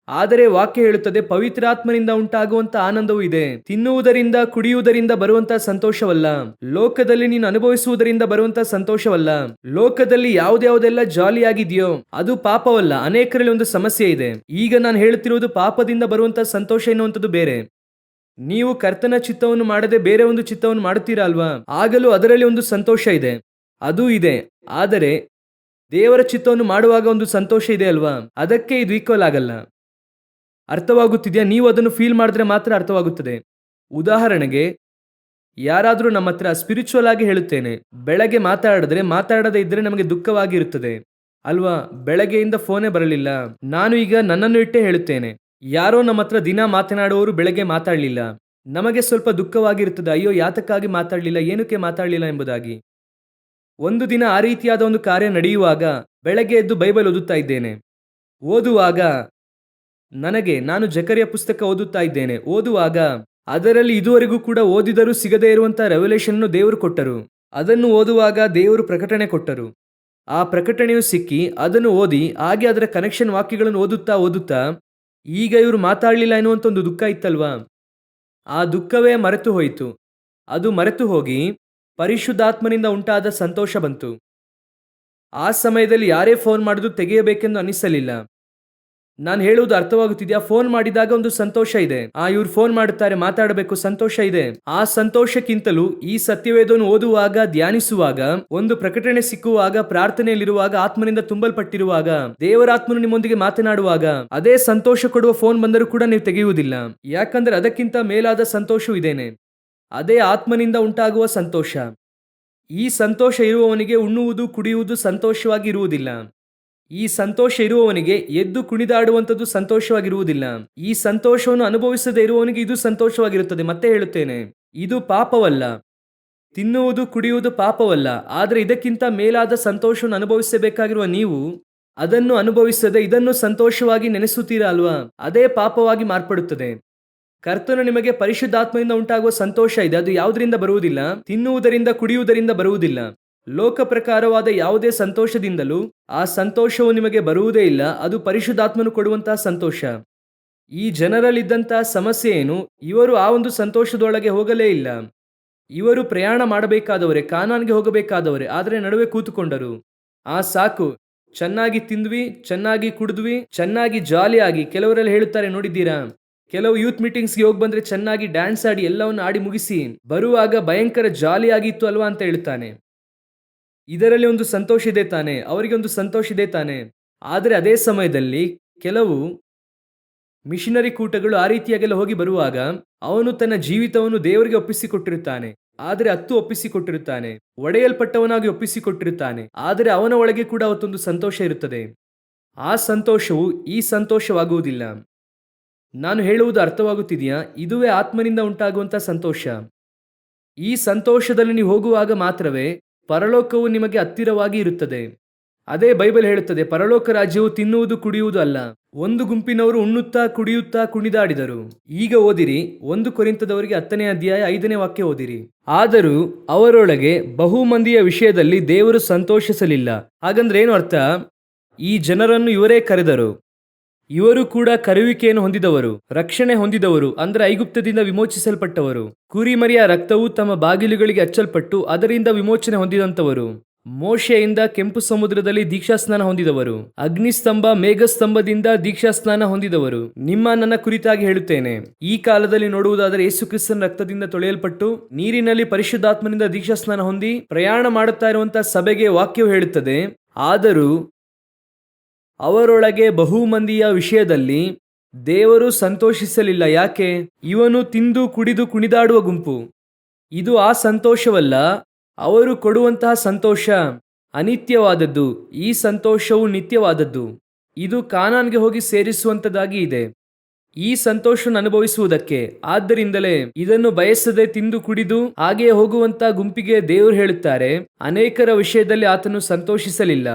ಆದರೆ ವಾಕ್ಯ ಹೇಳುತ್ತದೆ, ಪವಿತ್ರಾತ್ಮನಿಂದ ಉಂಟಾಗುವಂತ ಆನಂದವೂ ಇದೆ. ತಿನ್ನುವುದರಿಂದ ಕುಡಿಯುವುದರಿಂದ ಬರುವಂತಹ ಸಂತೋಷವಲ್ಲ, ಲೋಕದಲ್ಲಿ ನೀನು ಅನುಭವಿಸುವುದರಿಂದ ಬರುವಂತಹ ಸಂತೋಷವಲ್ಲ. ಲೋಕದಲ್ಲಿ ಯಾವುದೆಲ್ಲ ಜಾಲಿಯಾಗಿದೆಯೋ ಅದು ಪಾಪವಲ್ಲ. ಅನೇಕರಲ್ಲಿ ಒಂದು ಸಮಸ್ಯೆ ಇದೆ. ಈಗ ನಾನು ಹೇಳುತ್ತಿರುವುದು ಪಾಪದಿಂದ ಬರುವಂತಹ ಸಂತೋಷ ಎನ್ನುವಂಥದ್ದು ಬೇರೆ. ನೀವು ಕರ್ತನ ಚಿತ್ತವನ್ನು ಮಾಡದೆ ಬೇರೆ ಒಂದು ಚಿತ್ತವನ್ನು ಮಾಡುತ್ತೀರಾ ಅಲ್ವಾ? ಆಗಲೂ ಅದರಲ್ಲಿ ಒಂದು ಸಂತೋಷ ಇದೆ, ಅದೂ ಇದೆ. ಆದರೆ ದೇವರ ಚಿತ್ತವನ್ನು ಮಾಡುವಾಗ ಒಂದು ಸಂತೋಷ ಇದೆ ಅಲ್ವಾ? ಅದಕ್ಕೆ ಇದು ಈಕ್ವಲ್ ಆಗಲ್ಲ. ಅರ್ಥವಾಗುತ್ತಿದೆಯಾ? ನೀವು ಅದನ್ನು ಫೀಲ್ ಮಾಡಿದ್ರೆ ಮಾತ್ರ ಅರ್ಥವಾಗುತ್ತದೆ. ಉದಾಹರಣೆಗೆ, ಯಾರಾದರೂ ನಮ್ಮ ಹತ್ರ ಸ್ಪಿರಿಚುವಲ್ ಆಗಿ ಹೇಳುತ್ತೇನೆ, ಬೆಳಗ್ಗೆ ಮಾತಾಡದೇ ಇದ್ರೆ ನಮಗೆ ದುಃಖವಾಗಿರುತ್ತದೆ ಅಲ್ವಾ? ಬೆಳಗ್ಗೆಯಿಂದ ಫೋನೇ ಬರಲಿಲ್ಲ. ನಾನು ಈಗ ನನ್ನನ್ನು ಇಟ್ಟೇ ಹೇಳುತ್ತೇನೆ, ಯಾರೋ ನಮ್ಮ ಹತ್ರ ದಿನ ಮಾತನಾಡುವವರು ಬೆಳಗ್ಗೆ ಮಾತಾಡಲಿಲ್ಲ, ನಮಗೆ ಸ್ವಲ್ಪ ದುಃಖವಾಗಿರುತ್ತದೆ. ಅಯ್ಯೋ, ಯಾತಕ್ಕಾಗಿ ಮಾತಾಡಲಿಲ್ಲ, ಏನಕ್ಕೆ ಮಾತಾಡಲಿಲ್ಲ ಎಂಬುದಾಗಿ. ಒಂದು ದಿನ ಆ ರೀತಿಯಾದ ಒಂದು ಕಾರ್ಯ ನಡೆಯುವಾಗ ಬೆಳಗ್ಗೆ ಎದ್ದು ಬೈಬಲ್ ಓದುತ್ತಾ ಇದ್ದೇನೆ. ಓದುವಾಗ ನಾನು ಜಕರಿಯ ಪುಸ್ತಕ ಓದುತ್ತಾ ಇದ್ದೇನೆ. ಓದುವಾಗ ಅದರಲ್ಲಿ ಇದುವರೆಗೂ ಕೂಡ ಓದಿದರೂ ಸಿಗದೇ ಇರುವಂತಹ ರೆವಲ್ಯೂಷನ್ ದೇವರು ಕೊಟ್ಟರು. ಅದನ್ನು ಓದುವಾಗ ದೇವರು ಪ್ರಕಟಣೆ ಕೊಟ್ಟರು. ಆ ಪ್ರಕಟಣೆಯು ಸಿಕ್ಕಿ ಅದನ್ನು ಓದಿ ಹಾಗೆ ಅದರ ಕನೆಕ್ಷನ್ ವಾಕ್ಯಗಳನ್ನು ಓದುತ್ತಾ ಈಗ ಇವರು ಮಾತಾಡಲಿಲ್ಲ ಎನ್ನುವಂತ ಒಂದು ದುಃಖ ಇತ್ತಲ್ವಾ? ಆ ದುಃಖವೇ ಮರೆತು ಹೋಯಿತು. ಅದು ಮರೆತು ಹೋಗಿ ಪರಿಶುದ್ಧಾತ್ಮನಿಂದ ಉಂಟಾದ ಸಂತೋಷ ಬಂತು. ಆ ಸಮಯದಲ್ಲಿ ಯಾರೇ ಫೋನ್ ಮಾಡಿದ್ರು ತೆಗೆಯಬೇಕೆಂದು ಅನಿಸಲಿಲ್ಲ. ನಾನು ಹೇಳುವುದು ಅರ್ಥವಾಗುತ್ತಿದೆಯಾ? ಫೋನ್ ಮಾಡಿದಾಗ ಒಂದು ಸಂತೋಷ ಇದೆ. ಇವ್ರು ಫೋನ್ ಮಾಡುತ್ತಾರೆ, ಮಾತಾಡಬೇಕು, ಸಂತೋಷ ಇದೆ. ಆ ಸಂತೋಷಕ್ಕಿಂತಲೂ ಈ ಸತ್ಯವೇದವನ್ನು ಓದುವಾಗ, ಧ್ಯಾನಿಸುವಾಗ, ಒಂದು ಪ್ರಕಟಣೆ ಸಿಕ್ಕುವಾಗ, ಪ್ರಾರ್ಥನೆಯಲ್ಲಿರುವಾಗ, ಆತ್ಮನಿಂದ ತುಂಬಲ್ಪಟ್ಟಿರುವಾಗ, ದೇವರಾತ್ಮನು ನಿಮ್ಮೊಂದಿಗೆ ಮಾತನಾಡುವಾಗ ಅದೇ ಸಂತೋಷ ಕೊಡುವ ಫೋನ್ ಬಂದರೂ ಕೂಡ ನೀವು ತೆಗೆಯುವುದಿಲ್ಲ. ಯಾಕಂದ್ರೆ ಅದಕ್ಕಿಂತ ಮೇಲಾದ ಸಂತೋಷವೂ ಇದೇನೆ. ಅದೇ ಆತ್ಮನಿಂದ ಉಂಟಾಗುವ ಸಂತೋಷ. ಈ ಸಂತೋಷ ಇರುವವನಿಗೆ ಉಣ್ಣುವುದು ಕುಡಿಯುವುದು ಸಂತೋಷವಾಗಿ ಇರುವುದಿಲ್ಲ. ಈ ಸಂತೋಷ ಇರುವವನಿಗೆ ಎದ್ದು ಕುಣಿದಾಡುವಂಥದ್ದು ಸಂತೋಷವಾಗಿರುವುದಿಲ್ಲ. ಈ ಸಂತೋಷವನ್ನು ಅನುಭವಿಸದೇ ಇರುವವನಿಗೆ ಇದು ಸಂತೋಷವಾಗಿರುತ್ತದೆ. ಮತ್ತೆ ಹೇಳುತ್ತೇನೆ, ಇದು ಪಾಪವಲ್ಲ, ತಿನ್ನುವುದು ಕುಡಿಯುವುದು ಪಾಪವಲ್ಲ. ಆದರೆ ಇದಕ್ಕಿಂತ ಮೇಲಾದ ಸಂತೋಷವನ್ನು ಅನುಭವಿಸಬೇಕಾಗಿರುವ ನೀವು ಅದನ್ನು ಅನುಭವಿಸದೆ ಇದನ್ನು ಸಂತೋಷವಾಗಿ ನೆನೆಸುತ್ತೀರಾ ಅಲ್ವಾ? ಅದೇ ಪಾಪವಾಗಿ ಮಾರ್ಪಡುತ್ತದೆ. ಕರ್ತನು ನಿಮಗೆ ಪರಿಶುದ್ಧಾತ್ಮದಿಂದ ಉಂಟಾಗುವ ಸಂತೋಷ ಇದೆ. ಅದು ಯಾವುದರಿಂದ ಬರುವುದಿಲ್ಲ, ತಿನ್ನುವುದರಿಂದ ಕುಡಿಯುವುದರಿಂದ ಬರುವುದಿಲ್ಲ. ಲೋಕ ಪ್ರಕಾರವಾದ ಯಾವುದೇ ಸಂತೋಷದಿಂದಲೂ ಆ ಸಂತೋಷವು ನಿಮಗೆ ಬರುವುದೇ ಇಲ್ಲ. ಅದು ಪರಿಶುದ್ಧಾತ್ಮನು ಕೊಡುವಂತಹ ಸಂತೋಷ. ಈ ಜನರಲ್ಲಿದ್ದಂತಹ ಸಮಸ್ಯೆ ಏನು? ಇವರು ಆ ಒಂದು ಸಂತೋಷದೊಳಗೆ ಹೋಗಲೇ ಇಲ್ಲ. ಇವರು ಪ್ರಯಾಣ ಮಾಡಬೇಕಾದವರೇ, ಕಾನಾನ್ಗೆ ಹೋಗಬೇಕಾದವರೇ, ಆದರೆ ನಡುವೆ ಕೂತುಕೊಂಡರು. ಸಾಕು, ಚೆನ್ನಾಗಿ ತಿಂದ್ವಿ, ಚೆನ್ನಾಗಿ ಕುಡಿದ್ವಿ, ಚೆನ್ನಾಗಿ ಜಾಲಿಯಾಗಿ. ಕೆಲವರೆಲ್ಲ ಹೇಳುತ್ತಾರೆ, ನೋಡಿದ್ದೀರಾ, ಕೆಲವು ಯೂತ್ ಮೀಟಿಂಗ್ಸ್ಗೆ ಹೋಗಿ ಬಂದ್ರೆ ಚೆನ್ನಾಗಿ ಡ್ಯಾನ್ಸ್ ಆಡಿ ಎಲ್ಲವನ್ನು ಆಡಿ ಮುಗಿಸಿ ಬರುವಾಗ ಭಯಂಕರ ಜಾಲಿಯಾಗಿತ್ತು ಅಲ್ವಾ ಅಂತ ಹೇಳ್ತಾನೆ. ಇದರಲ್ಲಿ ಒಂದು ಸಂತೋಷ ಇದೆ ತಾನೆ, ಅವರಿಗೆ ಒಂದು ಸಂತೋಷ ಇದೆ ತಾನೆ. ಆದರೆ ಅದೇ ಸಮಯದಲ್ಲಿ ಕೆಲವು ಮಿಷನರಿ ಕೂಟಗಳು ಆ ರೀತಿಯಾಗೆಲ್ಲ ಹೋಗಿ ಬರುವಾಗ ಅವನು ತನ್ನ ಜೀವಿತವನ್ನು ದೇವರಿಗೆ ಒಪ್ಪಿಸಿಕೊಟ್ಟಿರುತ್ತಾನೆ. ಆದರೆ ಒಪ್ಪಿಸಿಕೊಟ್ಟಿರುತ್ತಾನೆ, ಒಡೆಯಲ್ಪಟ್ಟವನಾಗಿ ಒಪ್ಪಿಸಿಕೊಟ್ಟಿರುತ್ತಾನೆ. ಆದರೆ ಅವನ ಒಳಗೆ ಕೂಡ ಅವತ್ತೊಂದು ಸಂತೋಷ ಇರುತ್ತದೆ. ಆ ಸಂತೋಷವು ಈ ಸಂತೋಷವಾಗುವುದಿಲ್ಲ. ನಾನು ಹೇಳುವುದು ಅರ್ಥವಾಗುತ್ತಿದೆಯಾ? ಇದುವೇ ಆತ್ಮನಿಂದ ಉಂಟಾಗುವಂತಹ ಸಂತೋಷ. ಈ ಸಂತೋಷದಲ್ಲಿ ನೀವು ಹೋಗುವಾಗ ಮಾತ್ರವೇ ಪರಲೋಕವು ನಿಮಗೆ ಹತ್ತಿರವಾಗಿ ಇರುತ್ತದೆ. ಅದೇ ಬೈಬಲ್ ಹೇಳುತ್ತದೆ, ಪರಲೋಕ ರಾಜ್ಯವು ತಿನ್ನುವುದು ಕುಡಿಯುವುದು ಅಲ್ಲ. ಒಂದು ಗುಂಪಿನವರು ಉಣ್ಣುತ್ತಾ ಕುಡಿಯುತ್ತಾ ಕುಣಿದಾಡಿದರು. ಈಗ ಓದಿರಿ 1 ಕೊರಿಂಥದವರಿಗೆ 10ನೇ ಅಧ್ಯಾಯ 5ನೇ ವಾಕ್ಯ ಓದಿರಿ. ಆದರೂ ಅವರೊಳಗೆ ಬಹುಮಂದಿಯ ವಿಷಯದಲ್ಲಿ ದೇವರು ಸಂತೋಷಿಸಲಿಲ್ಲ. ಹಾಗಂದ್ರೆ ಏನು ಅರ್ಥ? ಈ ಜನರನ್ನು ಇವರೇ ಕರೆದರು. ಇವರು ಕೂಡ ಕರುವಿಕೆಯನ್ನು ಹೊಂದಿದವರು, ರಕ್ಷಣೆ ಹೊಂದಿದವರು, ಅಂದ್ರೆ ಐಗುಪ್ತದಿಂದ ವಿಮೋಚಿಸಲ್ಪಟ್ಟವರು. ಕುರಿಮರಿಯ ರಕ್ತವು ತಮ್ಮ ಬಾಗಿಲುಗಳಿಗೆ ಹಚ್ಚಲ್ಪಟ್ಟು ಅದರಿಂದ ವಿಮೋಚನೆ ಹೊಂದಿದಂತವರು. ಮೋಶೆಯಿಂದ ಕೆಂಪು ಸಮುದ್ರದಲ್ಲಿ ದೀಕ್ಷಾಸ್ನಾನ ಹೊಂದಿದವರು. ಅಗ್ನಿಸ್ತಂಭ ಮೇಘಸ್ತಂಭದಿಂದ ದೀಕ್ಷಾಸ್ನಾನ ಹೊಂದಿದವರು. ನನ್ನ ಕುರಿತಾಗಿ ಹೇಳುತ್ತೇನೆ, ಈ ಕಾಲದಲ್ಲಿ ನೋಡುವುದಾದರೆ ಯೇಸು ಕ್ರಿಸ್ತನ ರಕ್ತದಿಂದ ತೊಳೆಯಲ್ಪಟ್ಟು ನೀರಿನಲ್ಲಿ ಪರಿಶುದ್ಧಾತ್ಮನಿಂದ ದೀಕ್ಷಾಸ್ನಾನ ಹೊಂದಿ ಪ್ರಯಾಣ ಮಾಡುತ್ತಾ ಇರುವಂತಹ ಸಭೆಗೆ ವಾಕ್ಯವು ಹೇಳುತ್ತದೆ, ಆದರೂ ಅವರೊಳಗೆ ಬಹುಮಂದಿಯ ವಿಷಯದಲ್ಲಿ ದೇವರು ಸಂತೋಷಿಸಲಿಲ್ಲ. ಯಾಕೆ? ಇವನು ತಿಂದು ಕುಡಿದು ಕುಣಿದಾಡುವ ಗುಂಪು. ಇದು ಆ ಸಂತೋಷವಲ್ಲ. ಅವರು ಕೊಡುವಂತಹ ಸಂತೋಷ ಅನಿತ್ಯವಾದದ್ದು, ಈ ಸಂತೋಷವು ನಿತ್ಯವಾದದ್ದು. ಇದು ಕಾನಾನ್ಗೆ ಹೋಗಿ ಸೇರಿಸುವಂತದ್ದಾಗಿ ಇದೆ, ಈ ಸಂತೋಷವನ್ನು ಅನುಭವಿಸುವುದಕ್ಕೆ. ಆದ್ದರಿಂದಲೇ ಇದನ್ನು ಬಯಸದೆ ತಿಂದು ಕುಡಿದು ಹಾಗೆಯೇ ಹೋಗುವಂತ ಗುಂಪಿಗೆ ದೇವರು ಹೇಳುತ್ತಾರೆ, ಅನೇಕರ ವಿಷಯದಲ್ಲಿ ಆತನು ಸಂತೋಷಿಸಲಿಲ್ಲ.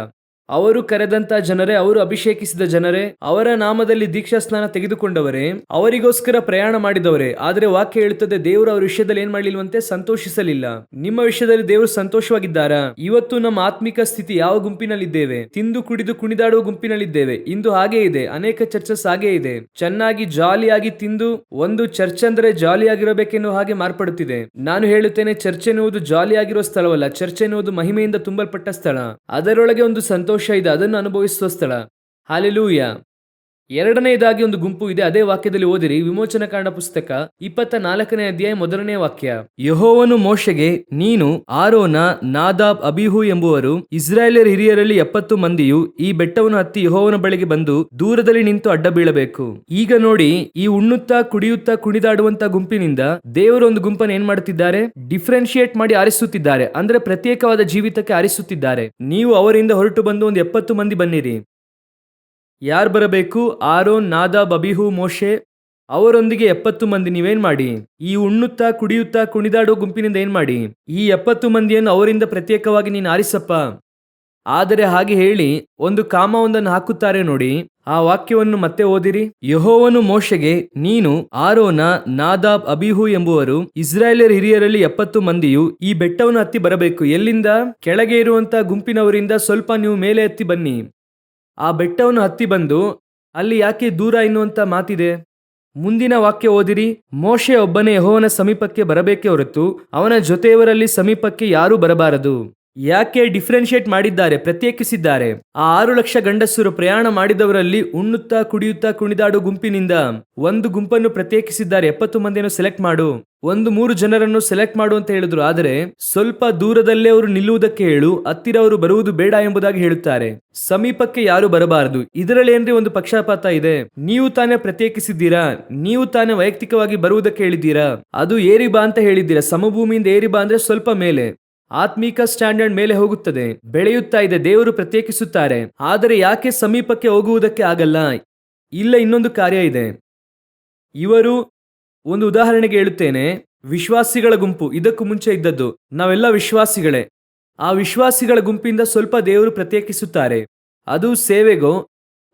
ಅವರು ಕರೆದಂತ ಜನರೇ, ಅವರು ಅಭಿಷೇಕಿಸಿದ ಜನರೇ, ಅವರ ನಾಮದಲ್ಲಿ ದೀಕ್ಷಾ ಸ್ನಾನ ತೆಗೆದುಕೊಂಡವರೇ, ಅವರಿಗೋಸ್ಕರ ಪ್ರಯಾಣ ಮಾಡಿದವರೇ. ಆದರೆ ವಾಕ್ಯ ಹೇಳುತ್ತದೆ, ದೇವರು ಅವರ ವಿಷಯದಲ್ಲಿ ಏನ್ ಮಾಡಲಿಲ್ವಂತೆ? ಸಂತೋಷಿಸಲಿಲ್ಲ. ನಿಮ್ಮ ವಿಷಯದಲ್ಲಿ ದೇವರು ಸಂತೋಷವಾಗಿದ್ದಾರಾ? ಇವತ್ತು ನಮ್ಮ ಆತ್ಮಿಕ ಸ್ಥಿತಿ ಯಾವ ಗುಂಪಿನಲ್ಲಿದ್ದೇವೆ? ತಿಂದು ಕುಡಿದು ಕುಣಿದಾಡುವ ಗುಂಪಿನಲ್ಲಿದ್ದೇವೆ. ಇಂದು ಹಾಗೇ ಇದೆ. ಅನೇಕ ಚರ್ಚಸ್ ಹಾಗೇ ಇದೆ. ಚೆನ್ನಾಗಿ ಜಾಲಿಯಾಗಿ ತಿಂದು, ಒಂದು ಚರ್ಚ್ ಅಂದ್ರೆ ಜಾಲಿಯಾಗಿರಬೇಕೆನ್ನುವ ಹಾಗೆ ಮಾರ್ಪಡುತ್ತಿದೆ. ನಾನು ಹೇಳುತ್ತೇನೆ, ಚರ್ಚ್ ಎನ್ನುವುದು ಜಾಲಿಯಾಗಿರುವ ಸ್ಥಳವಲ್ಲ. ಚರ್ಚ್ ಎನ್ನುವುದು ಮಹಿಮೆಯಿಂದ ತುಂಬಲ್ಪಟ್ಟ ಸ್ಥಳ. ಅದರೊಳಗೆ ಒಂದು ಸಂತೋಷ ಇದೆ, ಅದನ್ನು ಅನುಭವಿಸುವ ಸ್ಥಳ. ಹಾಲೆಲೂಯ. ಎರಡನೆಯದಾಗಿ ಒಂದು ಗುಂಪು ಇದೆ. ಅದೇ ವಾಕ್ಯದಲ್ಲಿ ಓದಿರಿ, ವಿಮೋಚನಕಾಂಡ ಪುಸ್ತಕ 24ನೇ ಅಧ್ಯಾಯ 1ನೇ ವಾಕ್ಯ. ಯೆಹೋವನು ಮೋಶೆಗೆ, ನೀನು, ಆರೋನ, ನಾದಾಬ್, ಅಬೀಹು ಎಂಬುವರು ಇಸ್ರಾಯೇಲ್ಯರ ಹಿರಿಯರಲ್ಲಿ 70 ಮಂದಿಯು ಈ ಬೆಟ್ಟವನ್ನು ಹತ್ತಿ ಯೆಹೋವನ ಬಳಿಗೆ ಬಂದು ದೂರದಲ್ಲಿ ನಿಂತು ಅಡ್ಡ ಬೀಳಬೇಕು. ಈಗ ನೋಡಿ, ಈ ಉಣ್ಣುತ್ತಾ ಕುಡಿಯುತ್ತಾ ಕುಣಿದಾಡುವಂತ ಗುಂಪಿನಿಂದ ದೇವರು ಒಂದು ಗುಂಪನ್ನು ಏನ್ ಮಾಡುತ್ತಿದ್ದಾರೆ? ಡಿಫ್ರೆನ್ಶಿಯೇಟ್ ಮಾಡಿ ಆರಿಸುತ್ತಿದ್ದಾರೆ. ಅಂದ್ರೆ ಪ್ರತ್ಯೇಕವಾದ ಜೀವಿತಕ್ಕೆ ಆರಿಸುತ್ತಿದ್ದಾರೆ. ನೀವು ಅವರಿಂದ ಹೊರಟು ಬಂದು ಒಂದು 70 ಮಂದಿ ಬನ್ನಿರಿ. ಯಾರು ಬರಬೇಕು? ಆರೋನ್, ನಾದಾಬ್, ಅಬೀಹು, ಮೋಶೆ ಅವರೊಂದಿಗೆ 70 ಮಂದಿ. ನೀವೇನ್ ಮಾಡಿ? ಈ ಉಣ್ಣುತ್ತಾ ಕುಡಿಯುತ್ತಾ ಕುಣಿದಾಡೋ ಗುಂಪಿನಿಂದ ಏನ್ ಮಾಡಿ? ಈ 70 ಮಂದಿಯನ್ನು ಅವರಿಂದ ಪ್ರತ್ಯೇಕವಾಗಿ ನೀನು ಆರಿಸಪ್ಪ. ಆದರೆ ಹಾಗೆ ಹೇಳಿ ಒಂದು ಕಾಮವೊಂದನ್ನು ಹಾಕುತ್ತಾರೆ ನೋಡಿ. ಆ ವಾಕ್ಯವನ್ನು ಮತ್ತೆ ಓದಿರಿ. ಯೆಹೋವನು ಮೋಶೆಗೆ, ನೀನು, ಆರೋನ, ನಾದಾಬ್, ಅಬೀಹು ಎಂಬುವರು ಇಸ್ರಾಯೇಲ್ಯರ ಹಿರಿಯರಲ್ಲಿ 70 ಮಂದಿಯು ಈ ಬೆಟ್ಟವನ್ನು ಹತ್ತಿ ಬರಬೇಕು. ಎಲ್ಲಿಂದ? ಕೆಳಗೆ ಇರುವಂತ ಗುಂಪಿನವರಿಂದ ಸ್ವಲ್ಪ ನೀವು ಮೇಲೆ ಎತ್ತಿ ಬನ್ನಿ. ಆ ಬೆಟ್ಟವನ್ನು ಹತ್ತಿ ಬಂದು ಅಲ್ಲಿ ಯಾಕೆ ದೂರ ಎನ್ನುವಂತ ಮಾತಿದೆ? ಮುಂದಿನ ವಾಕ್ಯ ಓದಿರಿ. ಮೋಶೆ ಒಬ್ಬನೇ ಯೆಹೋವನ ಸಮೀಪಕ್ಕೆ ಬರಬೇಕೇ ಹೊರತು ಅವನ ಜೊತೆಯವರಲ್ಲಿ ಸಮೀಪಕ್ಕೆ ಯಾರೂ ಬರಬಾರದು. ಯಾಕೆ ಡಿಫ್ರೆನ್ಶಿಯೇಟ್ ಮಾಡಿದ್ದಾರೆ? ಪ್ರತ್ಯೇಕಿಸಿದ್ದಾರೆ. ಆ 6 ಲಕ್ಷ ಗಂಡಸರು ಪ್ರಯಾಣ ಮಾಡಿದವರಲ್ಲಿ ಉಣ್ಣುತ್ತಾ ಕುಡಿಯುತ್ತಾ ಕುಣಿದಾಡೋ ಗುಂಪಿನಿಂದ ಒಂದು ಗುಂಪನ್ನು ಪ್ರತ್ಯೇಕಿಸಿದ್ದಾರೆ. 70 ಮಂದಿಯನ್ನು ಸೆಲೆಕ್ಟ್ ಮಾಡು, 3 ಜನರನ್ನು ಸೆಲೆಕ್ಟ್ ಮಾಡು ಅಂತ ಹೇಳಿದ್ರು. ಆದರೆ ಸ್ವಲ್ಪ ದೂರದಲ್ಲೇ ಅವರು ನಿಲ್ಲುವುದಕ್ಕೆ ಹೇಳು, ಹತ್ತಿರ ಅವರು ಬರುವುದು ಬೇಡ ಎಂಬುದಾಗಿ ಹೇಳುತ್ತಾರೆ. ಸಮೀಪಕ್ಕೆ ಯಾರು ಬರಬಾರದು. ಇದರಲ್ಲಿ ಏನ್ರಿ ಒಂದು ಪಕ್ಷಪಾತ ಇದೆ? ನೀವು ತಾನೇ ಪ್ರತ್ಯೇಕಿಸಿದ್ದೀರಾ, ನೀವು ತಾನೇ ವೈಯಕ್ತಿಕವಾಗಿ ಬರುವುದಕ್ಕೆ ಹೇಳಿದ್ದೀರಾ. ಅದು ಏರಿ ಬಾ ಅಂತ ಹೇಳಿದ್ದೀರಾ. ಸಮಭೂಮಿಯಿಂದ ಏರಿ ಬಾ ಅಂದ್ರೆ ಸ್ವಲ್ಪ ಮೇಲೆ, ಆತ್ಮಿಕ ಸ್ಟ್ಯಾಂಡರ್ಡ್ ಮೇಲೆ ಹೋಗುತ್ತದೆ, ಬೆಳೆಯುತ್ತಾ ಇದೆ. ದೇವರು ಪ್ರತ್ಯೇಕಿಸುತ್ತಾರೆ. ಆದರೆ ಯಾಕೆ ಸಮೀಪಕ್ಕೆ ಹೋಗುವುದಕ್ಕೆ ಆಗಲ್ಲ? ಇಲ್ಲ, ಇನ್ನೊಂದು ಕಾರ್ಯ ಇದೆ. ಇವರು, ಒಂದು ಉದಾಹರಣೆಗೆ ಹೇಳುತ್ತೇನೆ, ವಿಶ್ವಾಸಿಗಳ ಗುಂಪು ಇದಕ್ಕೂ ಮುಂಚೆ ಇದ್ದದ್ದು. ನಾವೆಲ್ಲ ವಿಶ್ವಾಸಿಗಳೇ. ಆ ವಿಶ್ವಾಸಿಗಳ ಗುಂಪಿಂದ ಸ್ವಲ್ಪ ದೇವರು ಪ್ರತ್ಯೇಕಿಸುತ್ತಾರೆ. ಅದು ಸೇವೆಗೋ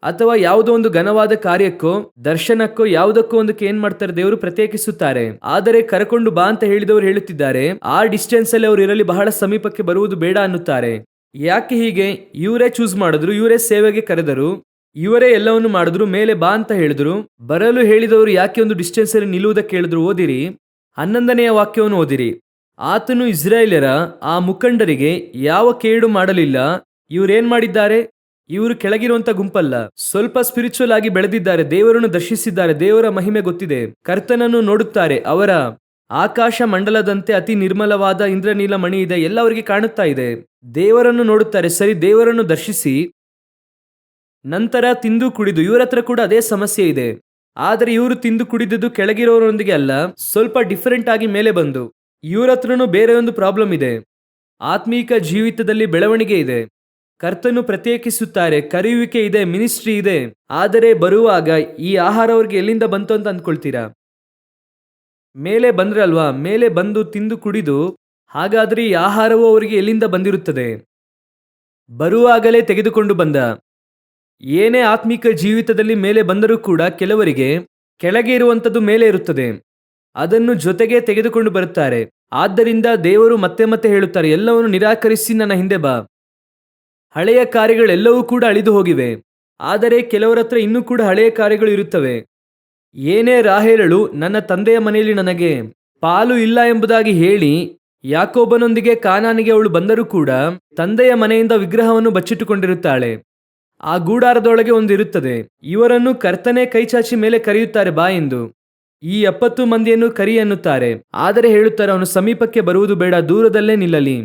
ಅಥವಾ ಯಾವುದೋ ಒಂದು ಘನವಾದ ಕಾರ್ಯಕ್ಕೋ, ದರ್ಶನಕ್ಕೋ, ಯಾವುದಕ್ಕೋ ಒಂದಕ್ಕೆ ಏನ್ ಮಾಡ್ತಾರೆ? ದೇವರು ಪ್ರತ್ಯೇಕಿಸುತ್ತಾರೆ. ಆದರೆ ಕರ್ಕೊಂಡು ಬಾ ಅಂತ ಹೇಳಿದವರು ಹೇಳುತ್ತಿದ್ದಾರೆ, ಆ ಡಿಸ್ಟೆನ್ಸ್ ಅಲ್ಲಿ ಅವರು ಇರಲಿ, ಬಹಳ ಸಮೀಪಕ್ಕೆ ಬರುವುದು ಬೇಡ ಅನ್ನುತ್ತಾರೆ. ಯಾಕೆ ಹೀಗೆ? ಇವರೇ ಚೂಸ್ ಮಾಡಿದ್ರು, ಇವರೇ ಸೇವೆಗೆ ಕರೆದರು, ಇವರೇ ಎಲ್ಲವನ್ನು ಮಾಡಿದ್ರು, ಮೇಲೆ ಬಾ ಅಂತ ಹೇಳಿದ್ರು. ಬರಲು ಹೇಳಿದವರು ಯಾಕೆ ಒಂದು ಡಿಸ್ಟೆನ್ಸ್ ಅಲ್ಲಿ ನಿಲ್ಲುವುದಕ್ಕೆ ಹೇಳಿದ್ರು? ಓದಿರಿ, 11ನೇ ವಾಕ್ಯವನ್ನು ಓದಿರಿ. ಆತನು ಇಸ್ರಾಯೇಲ್ಯರ ಆ ಮುಖಂಡರಿಗೆ ಯಾವ ಕೇಡು ಮಾಡಲಿಲ್ಲ. ಇವರೇನ್ ಮಾಡಿದ್ದಾರೆ? ಇವರು ಕೆಳಗಿರುವಂತ ಗುಂಪಲ್ಲ, ಸ್ವಲ್ಪ ಸ್ಪಿರಿಚುವಲ್ ಆಗಿ ಬೆಳೆದಿದ್ದಾರೆ, ದೇವರನ್ನು ದರ್ಶಿಸಿದ್ದಾರೆ, ದೇವರ ಮಹಿಮೆ ಗೊತ್ತಿದೆ, ಕರ್ತನನ್ನು ನೋಡುತ್ತಾರೆ. ಅವರ ಆಕಾಶ ಮಂಡಲದಂತೆ ಅತಿ ನಿರ್ಮಲವಾದ ಇಂದ್ರನೀಲ ಮಣಿ ಇದೆ, ಎಲ್ಲ ಅವರಿಗೆ ಕಾಣುತ್ತಾ ಇದೆ. ದೇವರನ್ನು ನೋಡುತ್ತಾರೆ. ಸರಿ, ದೇವರನ್ನು ದರ್ಶಿಸಿ ನಂತರ ತಿಂದು ಕುಡಿದು, ಇವರ ಹತ್ರ ಕೂಡ ಅದೇ ಸಮಸ್ಯೆ ಇದೆ. ಆದರೆ ಇವರು ತಿಂದು ಕುಡಿದಿದ್ದು ಕೆಳಗಿರೋರೊಂದಿಗೆ ಅಲ್ಲ, ಸ್ವಲ್ಪ ಡಿಫರೆಂಟ್ ಆಗಿ ಮೇಲೆ ಬಂದು. ಇವರ ಹತ್ರನೂ ಬೇರೆ ಒಂದು ಪ್ರಾಬ್ಲಮ್ ಇದೆ. ಆತ್ಮೀಕ ಜೀವಿತದಲ್ಲಿ ಬೆಳವಣಿಗೆ ಇದೆ, ಕರ್ತನು ಪ್ರತ್ಯೇಕಿಸುತ್ತಾರೆ, ಕರೆಯುವಿಕೆ ಇದೆ, ಮಿನಿಸ್ಟ್ರಿ ಇದೆ. ಆದರೆ ಬರುವಾಗ ಈ ಆಹಾರ ಅವ್ರಿಗೆ ಎಲ್ಲಿಂದ ಬಂತು ಅಂತ ಅಂದ್ಕೊಳ್ತೀರಾ? ಮೇಲೆ ಬಂದ್ರಲ್ವಾ, ಮೇಲೆ ಬಂದು ತಿಂದು ಕುಡಿದು. ಹಾಗಾದ್ರೆ ಈ ಆಹಾರವು ಅವರಿಗೆ ಎಲ್ಲಿಂದ ಬಂದಿರುತ್ತದೆ? ಬರುವಾಗಲೇ ತೆಗೆದುಕೊಂಡು ಬಂದ. ಏನೇ ಆತ್ಮಿಕ ಜೀವಿತದಲ್ಲಿ ಮೇಲೆ ಬಂದರೂ ಕೂಡ ಕೆಲವರಿಗೆ ಕೆಳಗೆ ಇರುವಂಥದ್ದು ಮೇಲೆ ಇರುತ್ತದೆ, ಅದನ್ನು ಜೊತೆಗೆ ತೆಗೆದುಕೊಂಡು ಬರುತ್ತಾರೆ. ಆದ್ದರಿಂದ ದೇವರು ಮತ್ತೆ ಮತ್ತೆ ಹೇಳುತ್ತಾರೆ, ಎಲ್ಲವನ್ನು ನಿರಾಕರಿಸಿ ನನ್ನ ಹಿಂದೆ ಬಾ. ಹಳೆಯ ಕಾರ್ಯಗಳೆಲ್ಲವೂ ಕೂಡ ಅಳಿದು ಹೋಗಿವೆ, ಆದರೆ ಕೆಲವರ ಹತ್ರ ಇನ್ನೂ ಕೂಡ ಹಳೆಯ ಕಾರ್ಯಗಳು ಇರುತ್ತವೆ. ಏನೇ ರಾಹೇಲಳು ನನ್ನ ತಂದೆಯ ಮನೆಯಲ್ಲಿ ನನಗೆ ಪಾಲು ಇಲ್ಲ ಎಂಬುದಾಗಿ ಹೇಳಿ ಯಾಕೋಬನೊಂದಿಗೆ ಕಾನಾನಿಗೆ ಅವಳು ಬಂದರೂ ಕೂಡ ತಂದೆಯ ಮನೆಯಿಂದ ವಿಗ್ರಹವನ್ನು ಬಚ್ಚಿಟ್ಟುಕೊಂಡಿರುತ್ತಾಳೆ. ಆ ಗೂಡಾರದೊಳಗೆ ಒಂದು ಇರುತ್ತದೆ. ಇವರನ್ನು ಕರ್ತನೆ ಕೈಚಾಚಿ ಮೇಲೆ ಕರೆಯುತ್ತಾರೆ ಬಾ ಎಂದು. ಈ 70 ಮಂದಿಯನ್ನು ಕರಿ ಎನ್ನುತ್ತಾರೆ. ಆದರೆ ಹೇಳುತ್ತಾರೆ, ಅವನು ಸಮೀಪಕ್ಕೆ ಬರುವುದು ಬೇಡ, ದೂರದಲ್ಲೇ ನಿಲ್ಲಲಿ.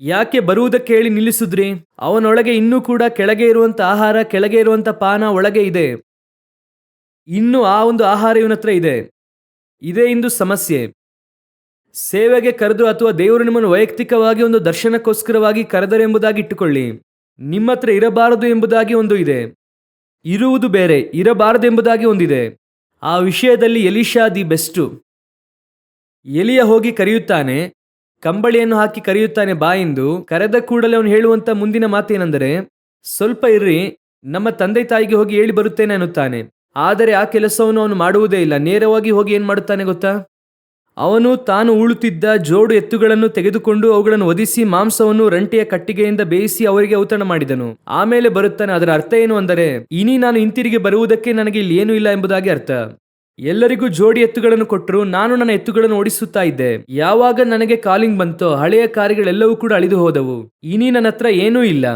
ಯಾಕೆ ಬರುವುದಕ್ಕೆ ಹೇಳಿ ನಿಲ್ಲಿಸಿದ್ರಿ? ಅವನೊಳಗೆ ಇನ್ನೂ ಕೂಡ ಕೆಳಗೆ ಇರುವಂತ ಆಹಾರ, ಕೆಳಗೆ ಇರುವಂತ ಪಾನ ಒಳಗೆ ಇದೆ. ಇನ್ನು ಆ ಒಂದು ಆಹಾರ ಇವನ ಹತ್ರ ಇದೆ. ಇದೇ ಇಂದು ಸಮಸ್ಯೆ. ಸೇವೆಗೆ ಕರೆದು ಅಥವಾ ದೇವರು ನಿಮ್ಮನ್ನು ವೈಯಕ್ತಿಕವಾಗಿ ಒಂದು ದರ್ಶನಕ್ಕೋಸ್ಕರವಾಗಿ ಕರೆದರೆಂಬುದಾಗಿ ಇಟ್ಟುಕೊಳ್ಳಿ. ನಿಮ್ಮ ಹತ್ರ ಇರಬಾರದು ಎಂಬುದಾಗಿ ಒಂದು ಇದೆ, ಇರುವುದು ಬೇರೆ, ಇರಬಾರದೆಂಬುದಾಗಿ ಒಂದಿದೆ. ಆ ವಿಷಯದಲ್ಲಿ ಎಲೀಷಾ ದಿ ಬೆಸ್ಟು. ಎಲಿಯ ಹೋಗಿ ಕರೆಯುತ್ತಾನೆ, ಕಂಬಳಿಯನ್ನು ಹಾಕಿ ಕರೆಯುತ್ತಾನೆ ಬಾ ಎಂದು. ಕರೆದ ಕೂಡಲೇ ಅವನು ಹೇಳುವಂತ ಮುಂದಿನ ಮಾತೇನೆಂದರೆ, ಸ್ವಲ್ಪ ಇರ್ರಿ, ನಮ್ಮ ತಂದೆ ತಾಯಿಗೆ ಹೋಗಿ ಹೇಳಿ ಬರುತ್ತೇನೆ ಅನ್ನುತ್ತಾನೆ. ಆದರೆ ಆ ಕೆಲಸವನ್ನು ಅವನು ಮಾಡುವುದೇ ಇಲ್ಲ. ನೇರವಾಗಿ ಹೋಗಿ ಏನ್ ಮಾಡುತ್ತಾನೆ ಗೊತ್ತಾ? ಅವನು ತಾನು ಉಳುತ್ತಿದ್ದ ಜೋಡು ಎತ್ತುಗಳನ್ನು ತೆಗೆದುಕೊಂಡು ಅವುಗಳನ್ನು ವಧಿಸಿ ಮಾಂಸವನ್ನು ರಂಟೆಯ ಕಟ್ಟಿಗೆಯಿಂದ ಬೇಯಿಸಿ ಅವರಿಗೆ ಔತಣ ಮಾಡಿದನು. ಆಮೇಲೆ ಬರುತ್ತಾನೆ. ಅದರ ಅರ್ಥ ಏನು ಅಂದರೆ, ಇನಿ ನಾನು ಹಿಂತಿರುಗಿ ಬರುವುದಕ್ಕೆ ನನಗೆ ಇಲ್ಲಿ ಏನೂ ಇಲ್ಲ ಎಂಬುದಾಗಿ ಅರ್ಥ. ಎಲ್ಲರಿಗೂ ಜೋಡಿ ಎತ್ತುಗಳನ್ನು ಕೊಟ್ಟರು, ನಾನು ನನ್ನ ಎತ್ತುಗಳನ್ನು ಓಡಿಸುತ್ತಾ ಇದ್ದೆ. ಯಾವಾಗ ನನಗೆ ಕಾಲಿಂಗ್ ಬಂತೋ ಹಳೆಯ ಕಾರ್ಯಗಳೆಲ್ಲವೂ ಕೂಡ ಅಳಿದು ಹೋದವು. ಇನಿ ನನ್ನ ಹತ್ರ ಏನೂ ಇಲ್ಲ.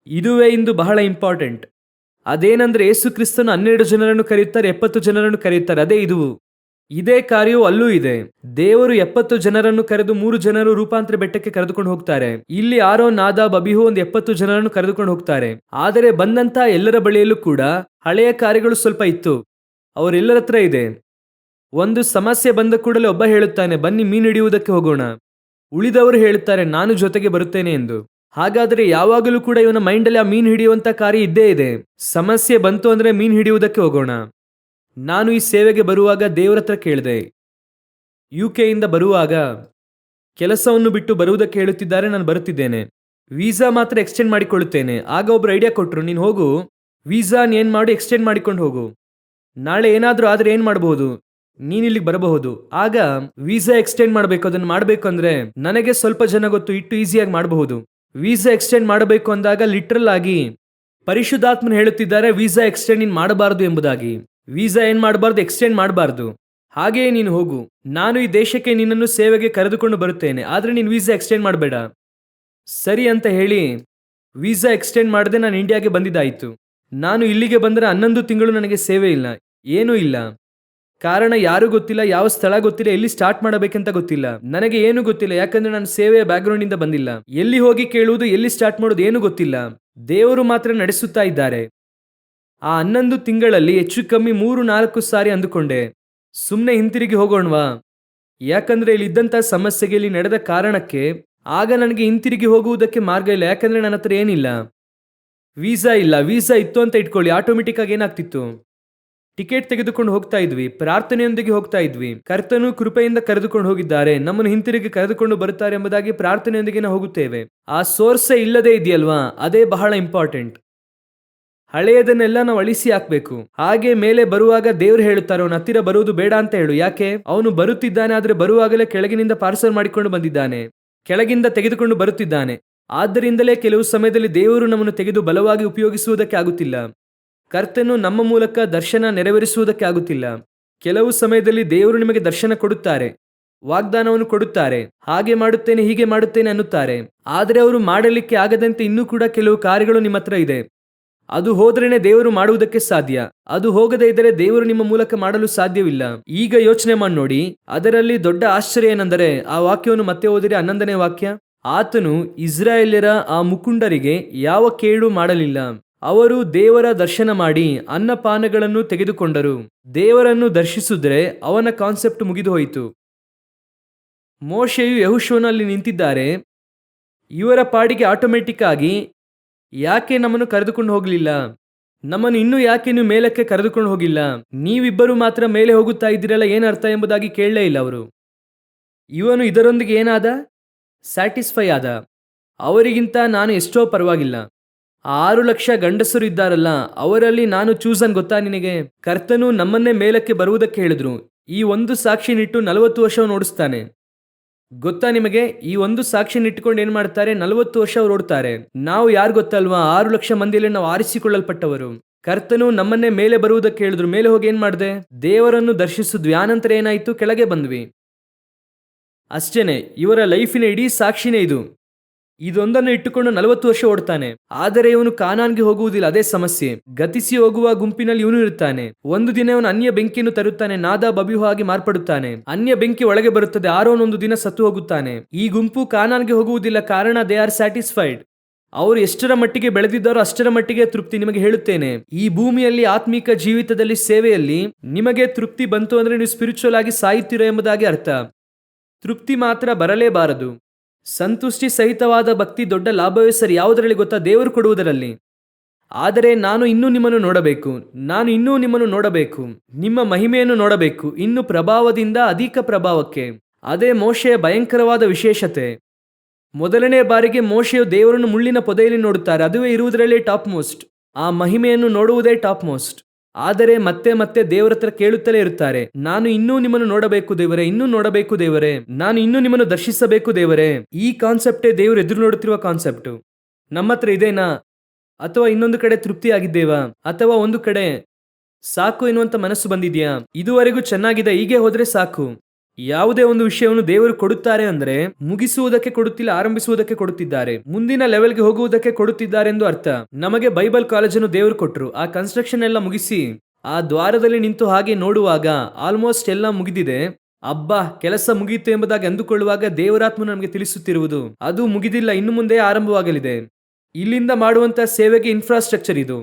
ಇದುವೇ ಇಂದು ಬಹಳ ಇಂಪಾರ್ಟೆಂಟ್. ಅದೇನಂದ್ರೆ ಯೇಸು ಕ್ರಿಸ್ತನು 12 ಜನರನ್ನು ಕರೆಯುತ್ತಾರೆ, 70 ಜನರನ್ನು ಕರೆಯುತ್ತಾರೆ. ಅದೇ ಇದು. ಇದೇ ಕಾರ್ಯವು ಅಲ್ಲೂ ಇದೆ. ದೇವರು 70 ಜನರನ್ನು ಕರೆದು 3 ಜನರು ರೂಪಾಂತರ ಬೆಟ್ಟಕ್ಕೆ ಕರೆದುಕೊಂಡು ಹೋಗ್ತಾರೆ. ಇಲ್ಲಿ ಆರೋನ್, ನಾದಾಬ್, ಅಬಿಹು ಒಂದು 70 ಜನರನ್ನು ಕರೆದುಕೊಂಡು ಹೋಗ್ತಾರೆ. ಆದರೆ ಬಂದಂತ ಎಲ್ಲರ ಬಳಿಯಲ್ಲೂ ಕೂಡ ಹಳೆಯ ಕಾರ್ಯಗಳು ಸ್ವಲ್ಪ ಇತ್ತು. ಅವರೆಲ್ಲರ ಹತ್ರ ಇದೆ. ಒಂದು ಸಮಸ್ಯೆ ಬಂದ ಕೂಡಲೇ ಒಬ್ಬ ಹೇಳುತ್ತಾನೆ, ಬನ್ನಿ ಮೀನು ಹಿಡಿಯುವುದಕ್ಕೆ ಹೋಗೋಣ. ಉಳಿದವರು ಹೇಳುತ್ತಾರೆ, ನಾನು ಜೊತೆಗೆ ಬರುತ್ತೇನೆ ಎಂದು. ಹಾಗಾದರೆ ಯಾವಾಗಲೂ ಕೂಡ ಇವನ ಮೈಂಡಲ್ಲಿ ಆ ಮೀನು ಹಿಡಿಯುವಂತ ಕಾರ್ಯ ಇದ್ದೇ ಇದೆ. ಸಮಸ್ಯೆ ಬಂತು ಅಂದ್ರೆ ಮೀನು ಹಿಡಿಯುವುದಕ್ಕೆ ಹೋಗೋಣ. ನಾನು ಈ ಸೇವೆಗೆ ಬರುವಾಗ ದೇವರ ಹತ್ರ ಕೇಳಿದೆ. UK ಬರುವಾಗ ಕೆಲಸವನ್ನು ಬಿಟ್ಟು ಬರುವುದಕ್ಕೆ ಹೇಳುತ್ತಿದ್ದಾರೆ, ನಾನು ಬರುತ್ತಿದ್ದೇನೆ. ವೀಸಾ ಮಾತ್ರ ಎಕ್ಸ್ಟೆಂಡ್ ಮಾಡಿಕೊಳ್ಳುತ್ತೇನೆ. ಆಗ ಒಬ್ರು ಐಡಿಯಾ ಕೊಟ್ಟರು, ನೀನು ಹೋಗು, ವೀಸಾನ್ ಏನ್ ಮಾಡಿ ಎಕ್ಸ್ಟೆಂಡ್ ಮಾಡಿಕೊಂಡು ಹೋಗು. ನಾಳೆ ಏನಾದರೂ ಆದರೆ ಏನ್ ಮಾಡಬಹುದು, ನೀನ್ ಇಲ್ಲಿಗೆ ಬರಬಹುದು. ಆಗ ವೀಸಾ ಎಕ್ಸ್ಟೆಂಡ್ ಮಾಡಬೇಕು, ಅದನ್ನು ಮಾಡಬೇಕು ಅಂದ್ರೆ ನನಗೆ ಸ್ವಲ್ಪ ಜನ ಗೊತ್ತು, ಇಟ್ಟು ಈಸಿಯಾಗಿ ಮಾಡಬಹುದು. ವೀಸಾ ಎಕ್ಸ್ಟೆಂಡ್ ಮಾಡಬೇಕು ಅಂದಾಗ ಲಿಟ್ರಲ್ ಆಗಿ ಪರಿಶುದ್ಧಾತ್ಮನ ಹೇಳುತ್ತಿದ್ದಾರೆ, ವೀಸಾ ಎಕ್ಸ್ಟೆಂಡ್ ನೀನು ಮಾಡಬಾರದು ಎಂಬುದಾಗಿ. ವೀಸಾ ಏನ್ ಮಾಡಬಾರ್ದು, ಎಕ್ಸ್ಟೆಂಡ್ ಮಾಡಬಾರ್ದು. ಹಾಗೆಯೇ ನೀನು ಹೋಗು, ನಾನು ಈ ದೇಶಕ್ಕೆ ನಿನ್ನನ್ನು ಸೇವೆಗೆ ಕರೆದುಕೊಂಡು ಬರುತ್ತೇನೆ, ಆದ್ರೆ ನೀನು ವೀಸಾ ಎಕ್ಸ್ಟೆಂಡ್ ಮಾಡಬೇಡ. ಸರಿ ಅಂತ ಹೇಳಿ ವೀಸಾ ಎಕ್ಸ್ಟೆಂಡ್ ಮಾಡದೆ ನಾನು ಇಂಡಿಯಾಗೆ ಬಂದಿದ್ದಾಯಿತು. ನಾನು ಇಲ್ಲಿಗೆ ಬಂದರೆ 11 ತಿಂಗಳು ನನಗೆ ಸೇವೆ ಇಲ್ಲ, ಏನೂ ಇಲ್ಲ. ಕಾರಣ ಯಾರು ಗೊತ್ತಿಲ್ಲ, ಯಾವ ಸ್ಥಳ ಗೊತ್ತಿಲ್ಲ, ಎಲ್ಲಿ ಸ್ಟಾರ್ಟ್ ಮಾಡಬೇಕಂತ ಗೊತ್ತಿಲ್ಲ. ನನಗೆ ಏನು ಗೊತ್ತಿಲ್ಲ, ಯಾಕಂದ್ರೆ ನಾನು ಸೇವೆಯ ಬ್ಯಾಕ್ಗ್ರೌಂಡ್ ಇಂದ ಬಂದಿಲ್ಲ. ಎಲ್ಲಿ ಹೋಗಿ ಕೇಳುವುದು, ಎಲ್ಲಿ ಸ್ಟಾರ್ಟ್ ಮಾಡೋದು ಏನು ಗೊತ್ತಿಲ್ಲ. ದೇವರು ಮಾತ್ರ ನಡೆಸುತ್ತಾ ಇದ್ದಾರೆ. ಆ 11 ತಿಂಗಳಲ್ಲಿ ಹೆಚ್ಚು ಕಮ್ಮಿ 3-4 ಸಾರಿ ಅಂದುಕೊಂಡೆ, ಸುಮ್ಮನೆ ಹಿಂತಿರುಗಿ ಹೋಗೋಣವಾ, ಯಾಕಂದ್ರೆ ಇಲ್ಲಿ ಇದ್ದಂತ ಸಮಸ್ಯೆಗೆ, ಇಲ್ಲಿ ನಡೆದ ಕಾರಣಕ್ಕೆ ಆಗ ನನಗೆ ಹಿಂತಿರುಗಿ ಹೋಗುವುದಕ್ಕೆ ಮಾರ್ಗ ಇಲ್ಲ. ಯಾಕಂದ್ರೆ ನನ್ನ ಹತ್ರ ಏನಿಲ್ಲ, ವೀಸಾ ಇಲ್ಲ. ವೀಸಾ ಇತ್ತು ಅಂತ ಇಟ್ಕೊಳ್ಳಿ, ಆಟೋಮೆಟಿಕ್ ಆಗಿ ಏನಾಗ್ತಿತ್ತು, ಟಿಕೆಟ್ ತೆಗೆದುಕೊಂಡು ಹೋಗ್ತಾ ಇದ್ವಿ, ಪ್ರಾರ್ಥನೆಯೊಂದಿಗೆ ಹೋಗ್ತಾ ಇದ್ವಿ. ಕರ್ತನು ಕೃಪೆಯಿಂದ ಕರೆದುಕೊಂಡು ಹೋಗಿದ್ದಾರೆ, ನಮ್ಮನ್ನು ಹಿಂತಿರುಗಿ ಕರೆದುಕೊಂಡು ಬರುತ್ತಾರೆ ಎಂಬುದಾಗಿ ಪ್ರಾರ್ಥನೆಯೊಂದಿಗೆ ನಾವು ಹೋಗುತ್ತೇವೆ. ಆ ಸೋರ್ಸೇ ಇಲ್ಲದೆ ಇದೆಯಲ್ವಾ, ಅದೇ ಬಹಳ ಇಂಪಾರ್ಟೆಂಟ್. ಹಳೆಯದನ್ನೆಲ್ಲ ನಾವು ಅಳಿಸಿ ಹಾಕ್ಬೇಕು. ಹಾಗೆ ಮೇಲೆ ಬರುವಾಗ ದೇವರು ಹೇಳುತ್ತಾರೆ, ಅವನ ಹತ್ತಿರ ಬರುವುದು ಬೇಡ ಅಂತ ಹೇಳು. ಯಾಕೆ, ಅವನು ಬರುತ್ತಿದ್ದಾನೆ, ಆದ್ರೆ ಬರುವಾಗಲೇ ಕೆಳಗಿನಿಂದ ಪಾರ್ಸಲ್ ಮಾಡಿಕೊಂಡು ಬಂದಿದ್ದಾನೆ, ಕೆಳಗಿಂದ ತೆಗೆದುಕೊಂಡು ಬರುತ್ತಿದ್ದಾನೆ. ಆದ್ದರಿಂದಲೇ ಕೆಲವು ಸಮಯದಲ್ಲಿ ದೇವರು ನಮ್ಮನ್ನು ತೆಗೆದು ಬಲವಾಗಿ ಉಪಯೋಗಿಸುವುದಕ್ಕೆ ಆಗುತ್ತಿಲ್ಲ. ಕರ್ತನು ನಮ್ಮ ಮೂಲಕ ದರ್ಶನ ನೆರವೇರಿಸುವುದಕ್ಕೆ ಆಗುತ್ತಿಲ್ಲ. ಕೆಲವು ಸಮಯದಲ್ಲಿ ದೇವರು ನಿಮಗೆ ದರ್ಶನ ಕೊಡುತ್ತಾರೆ, ವಾಗ್ದಾನವನ್ನು ಕೊಡುತ್ತಾರೆ, ಹಾಗೆ ಮಾಡುತ್ತೇನೆ ಹೀಗೆ ಮಾಡುತ್ತೇನೆ ಅನ್ನುತ್ತಾರೆ. ಆದರೆ ಅವರು ಮಾಡಲಿಕ್ಕೆ ಆಗದಂತೆ ಇನ್ನೂ ಕೂಡ ಕೆಲವು ಕಾರ್ಯಗಳು ನಿಮ್ಮ ಹತ್ರ ಇದೆ. ಅದು ಹೋದ್ರೇನೆ ದೇವರು ಮಾಡುವುದಕ್ಕೆ ಸಾಧ್ಯ. ಅದು ಹೋಗದೇ ಇದ್ದರೆ ದೇವರು ನಿಮ್ಮ ಮೂಲಕ ಮಾಡಲು ಸಾಧ್ಯವಿಲ್ಲ. ಈಗ ಯೋಚನೆ ಮಾಡಿ ನೋಡಿ, ಅದರಲ್ಲಿ ದೊಡ್ಡ ಆಶ್ಚರ್ಯ ಏನೆಂದರೆ, ಆ ವಾಕ್ಯವನ್ನು ಮತ್ತೆ ಓದಿರಿ, 11ನೇ ವಾಕ್ಯ. ಆತನು ಇಸ್ರಾಯೇಲ್ಯರ ಆ ಮುಖಂಡರಿಗೆ ಯಾವ ಕೇಡು ಮಾಡಲಿಲ್ಲ. ಅವರು ದೇವರ ದರ್ಶನ ಮಾಡಿ ಅನ್ನಪಾನಗಳನ್ನು ತೆಗೆದುಕೊಂಡರು. ದೇವರನ್ನು ದರ್ಶಿಸಿದ್ರೆ ಅವನ ಕಾನ್ಸೆಪ್ಟ್ ಮುಗಿದು ಹೋಯಿತು. ಮೋಶೆಯು ಯೆಹೋಶುವನಲ್ಲಿ ನಿಂತಿದ್ದಾರೆ. ಇವರ ಪಾಡಿಗೆ ಆಟೋಮೆಟಿಕ್ ಆಗಿ ಯಾಕೆ ನಮ್ಮನ್ನು ಕರೆದುಕೊಂಡು ಹೋಗಲಿಲ್ಲ, ನಮ್ಮನ್ನು ಇನ್ನೂ ಯಾಕೆ ನೀವು ಮೇಲಕ್ಕೆ ಕರೆದುಕೊಂಡು ಹೋಗಿಲ್ಲ, ನೀವಿಬ್ಬರು ಮಾತ್ರ ಮೇಲೆ ಹೋಗುತ್ತಾ ಇದ್ದೀರಲ್ಲ, ಏನರ್ಥ ಎಂಬುದಾಗಿ ಕೇಳಲೇ ಇಲ್ಲ ಅವರು. ಇವನು ಇದರೊಂದಿಗೆ ಏನಾದ, ಸ್ಯಾಟಿಸ್ಫೈ ಆದ. ಅವರಿಗಿಂತ ನಾನು ಎಷ್ಟೋ ಪರವಾಗಿಲ್ಲ. 6 ಲಕ್ಷ ಗಂಡಸರು ಇದ್ದಾರಲ್ಲ, ಅವರಲ್ಲಿ ನಾನು ಚೂಸನ್ ಗೊತ್ತಾ ನಿನಗೆ. ಕರ್ತನು ನಮ್ಮನ್ನೇ ಮೇಲಕ್ಕೆ ಬರುವುದಕ್ಕೆ ಹೇಳಿದ್ರು. ಈ ಒಂದು ಸಾಕ್ಷಿನಿಟ್ಟು 40 ವರ್ಷ ಓಡಿಸ್ತಾನೆ ಗೊತ್ತಾ ನಿಮಗೆ. ಈ ಒಂದು ಸಾಕ್ಷಿನಿಟ್ಟುಕೊಂಡು ಏನ್ ಮಾಡ್ತಾರೆ, 40 ವರ್ಷ ಅವ್ರು ಓಡ್ತಾರೆ. ನಾವು ಯಾರು ಗೊತ್ತಲ್ವಾ, 6 ಲಕ್ಷ ಮಂದಿಯಲ್ಲಿ ನಾವು ಆರಿಸಿಕೊಳ್ಳಲ್ಪಟ್ಟವರು. ಕರ್ತನು ನಮ್ಮನ್ನೇ ಮೇಲೆ ಬರುವುದಕ್ಕೆ ಹೇಳಿದ್ರು. ಮೇಲೆ ಹೋಗಿ ಏನ್ ಮಾಡಿದೆ, ದೇವರನ್ನು ದರ್ಶಿಸಿದ್ವಿ. ಆನಂತರ ಏನಾಯ್ತು, ಕೆಳಗೆ ಬಂದ್ವಿ. ಅಷ್ಟೇನೆ, ಇವರ ಲೈಫಿನ ಇಡೀ ಸಾಕ್ಷಿನೇ ಇದು. ಇದೊಂದನ್ನು ಇಟ್ಟುಕೊಂಡು 40 ವರ್ಷ ಓಡ್ತಾನೆ. ಆದರೆ ಇವನು ಕಾನಾನ್ಗೆ ಹೋಗುವುದಿಲ್ಲ, ಅದೇ ಸಮಸ್ಯೆ. ಗತಿಸಿ ಹೋಗುವ ಗುಂಪಿನಲ್ಲಿ ಇವನು ಇರುತ್ತಾನೆ. ಒಂದು ದಿನ ಇವನು ಅನ್ಯ ಬೆಂಕಿಯನ್ನು ತರುತ್ತಾನೆ, ನಾದಾಬ್ ಅಬಿಹು ಆಗಿ ಮಾರ್ಪಡುತ್ತಾನೆ. ಅನ್ಯ ಬೆಂಕಿ ಒಳಗೆ ಬರುತ್ತದೆ. ಆರೋನ್ ಒಂದು ದಿನ ಸತ್ತು ಹೋಗುತ್ತಾನೆ. ಈ ಗುಂಪು ಕಾನಾನ್ಗೆ ಹೋಗುವುದಿಲ್ಲ, ಕಾರಣ ದೇ ಆರ್ ಸ್ಯಾಟಿಸ್ಫೈಡ್. ಅವರು ಎಷ್ಟರ ಮಟ್ಟಿಗೆ ಬೆಳೆದಿದ್ದಾರೋ ಅಷ್ಟರ ಮಟ್ಟಿಗೆ ತೃಪ್ತಿ. ನಿಮಗೆ ಹೇಳುತ್ತೇನೆ, ಈ ಭೂಮಿಯಲ್ಲಿ ಆತ್ಮಿಕ ಜೀವಿತದಲ್ಲಿ, ಸೇವೆಯಲ್ಲಿ ನಿಮಗೆ ತೃಪ್ತಿ ಬಂತು ಅಂದ್ರೆ ನೀವು ಸ್ಪಿರಿಚುವಲ್ ಆಗಿ ಸಾಯುತ್ತೀರೋ ಎಂಬುದಾಗಿ ಅರ್ಥ. ತೃಪ್ತಿ ಮಾತ್ರ ಬರಲೇಬಾರದು. ಸಂತುಷ್ಟಿ ಸಹಿತವಾದ ಭಕ್ತಿ ದೊಡ್ಡ ಲಾಭವೇ ಸರಿ. ಯಾವುದರಲ್ಲಿ ಗೊತ್ತಾ, ದೇವರು ಕೊಡುವುದರಲ್ಲಿ. ಆದರೆ ನಾನು ಇನ್ನೂ ನಿಮ್ಮನ್ನು ನೋಡಬೇಕು, ನಾನು ಇನ್ನೂ ನಿಮ್ಮನ್ನು ನೋಡಬೇಕು, ನಿಮ್ಮ ಮಹಿಮೆಯನ್ನು ನೋಡಬೇಕು, ಇನ್ನು ಪ್ರಭಾವದಿಂದ ಅಧಿಕ ಪ್ರಭಾವಕ್ಕೆ. ಅದೇ ಮೋಶೆಯ ಭಯಂಕರವಾದ ವಿಶೇಷತೆ. ಮೊದಲನೇ ಬಾರಿಗೆ ಮೋಶೆಯು ದೇವರನ್ನು ಮುಳ್ಳಿನ ಪೊದೆಯಲ್ಲಿ ನೋಡುತ್ತಾರೆ. ಅದುವೇ ಇರುವುದರಲ್ಲೇ ಟಾಪ್ ಮೋಸ್ಟ್. ಆ ಮಹಿಮೆಯನ್ನು ನೋಡುವುದೇ ಟಾಪ್ ಮೋಸ್ಟ್. ಆದರೆ ಮತ್ತೆ ಮತ್ತೆ ದೇವರ ಹತ್ರ ಕೇಳುತ್ತಲೇ ಇರುತ್ತಾರೆ, ನಾನು ಇನ್ನೂ ನಿಮ್ಮನ್ನು ನೋಡಬೇಕು ದೇವರೇ, ಇನ್ನೂ ನೋಡಬೇಕು ದೇವರೇ, ನಾನು ಇನ್ನೂ ನಿಮ್ಮನ್ನು ದರ್ಶಿಸಬೇಕು ದೇವರೇ. ಈ ಕಾನ್ಸೆಪ್ಟೇ ದೇವರು ಎದುರು ನೋಡುತ್ತಿರುವ ಕಾನ್ಸೆಪ್ಟು. ನಮ್ಮ ಹತ್ರ ಇದೇನಾ, ಅಥವಾ ಇನ್ನೊಂದು ಕಡೆ ತೃಪ್ತಿ ಆಗಿದ್ದೇವಾ, ಅಥವಾ ಒಂದು ಕಡೆ ಸಾಕು ಎನ್ನುವಂತ ಮನಸ್ಸು ಬಂದಿದ್ಯಾ, ಇದುವರೆಗೂ ಚೆನ್ನಾಗಿದೆ, ಹೀಗೆ ಹೋದ್ರೆ ಸಾಕು, ಯಾವುದೇ ಒಂದು ವಿಷಯವನ್ನು ದೇವರು ಕೊಡುತ್ತಾರೆ ಅಂದ್ರೆ ಮುಗಿಸುವುದಕ್ಕೆ ಕೊಡುತ್ತಿಲ್ಲ, ಆರಂಭಿಸುವುದಕ್ಕೆ ಕೊಡುತ್ತಿದ್ದಾರೆ, ಮುಂದಿನ ಲೆವೆಲ್ಗೆ ಹೋಗುವುದಕ್ಕೆ ಕೊಡುತ್ತಿದ್ದಾರೆ ಎಂದು ಅರ್ಥ. ನಮಗೆ ಬೈಬಲ್ ಕಾಲೇಜನ್ನು ದೇವರು ಕೊಟ್ಟರು. ಆ ಕನ್ಸ್ಟ್ರಕ್ಷನ್ ಎಲ್ಲ ಮುಗಿಸಿ ಆ ದ್ವಾರದಲ್ಲಿ ನಿಂತು ಹಾಗೆ ನೋಡುವಾಗ ಆಲ್ಮೋಸ್ಟ್ ಎಲ್ಲ ಮುಗಿದಿದೆ. ಅಬ್ಬಾ, ಕೆಲಸ ಮುಗಿಯಿತು ಎಂಬುದಾಗಿ ಅಂದುಕೊಳ್ಳುವಾಗ ದೇವರಾತ್ಮನು ನಮಗೆ ತಿಳಿಸುತ್ತಿರುವುದು ಅದು ಮುಗಿದಿಲ್ಲ, ಇನ್ನು ಮುಂದೆ ಆರಂಭವಾಗಲಿದೆ. ಇಲ್ಲಿಂದ ಮಾಡುವಂತ ಸೇವೆಗೆ ಇನ್ಫ್ರಾಸ್ಟ್ರಕ್ಚರ್ ಇದು.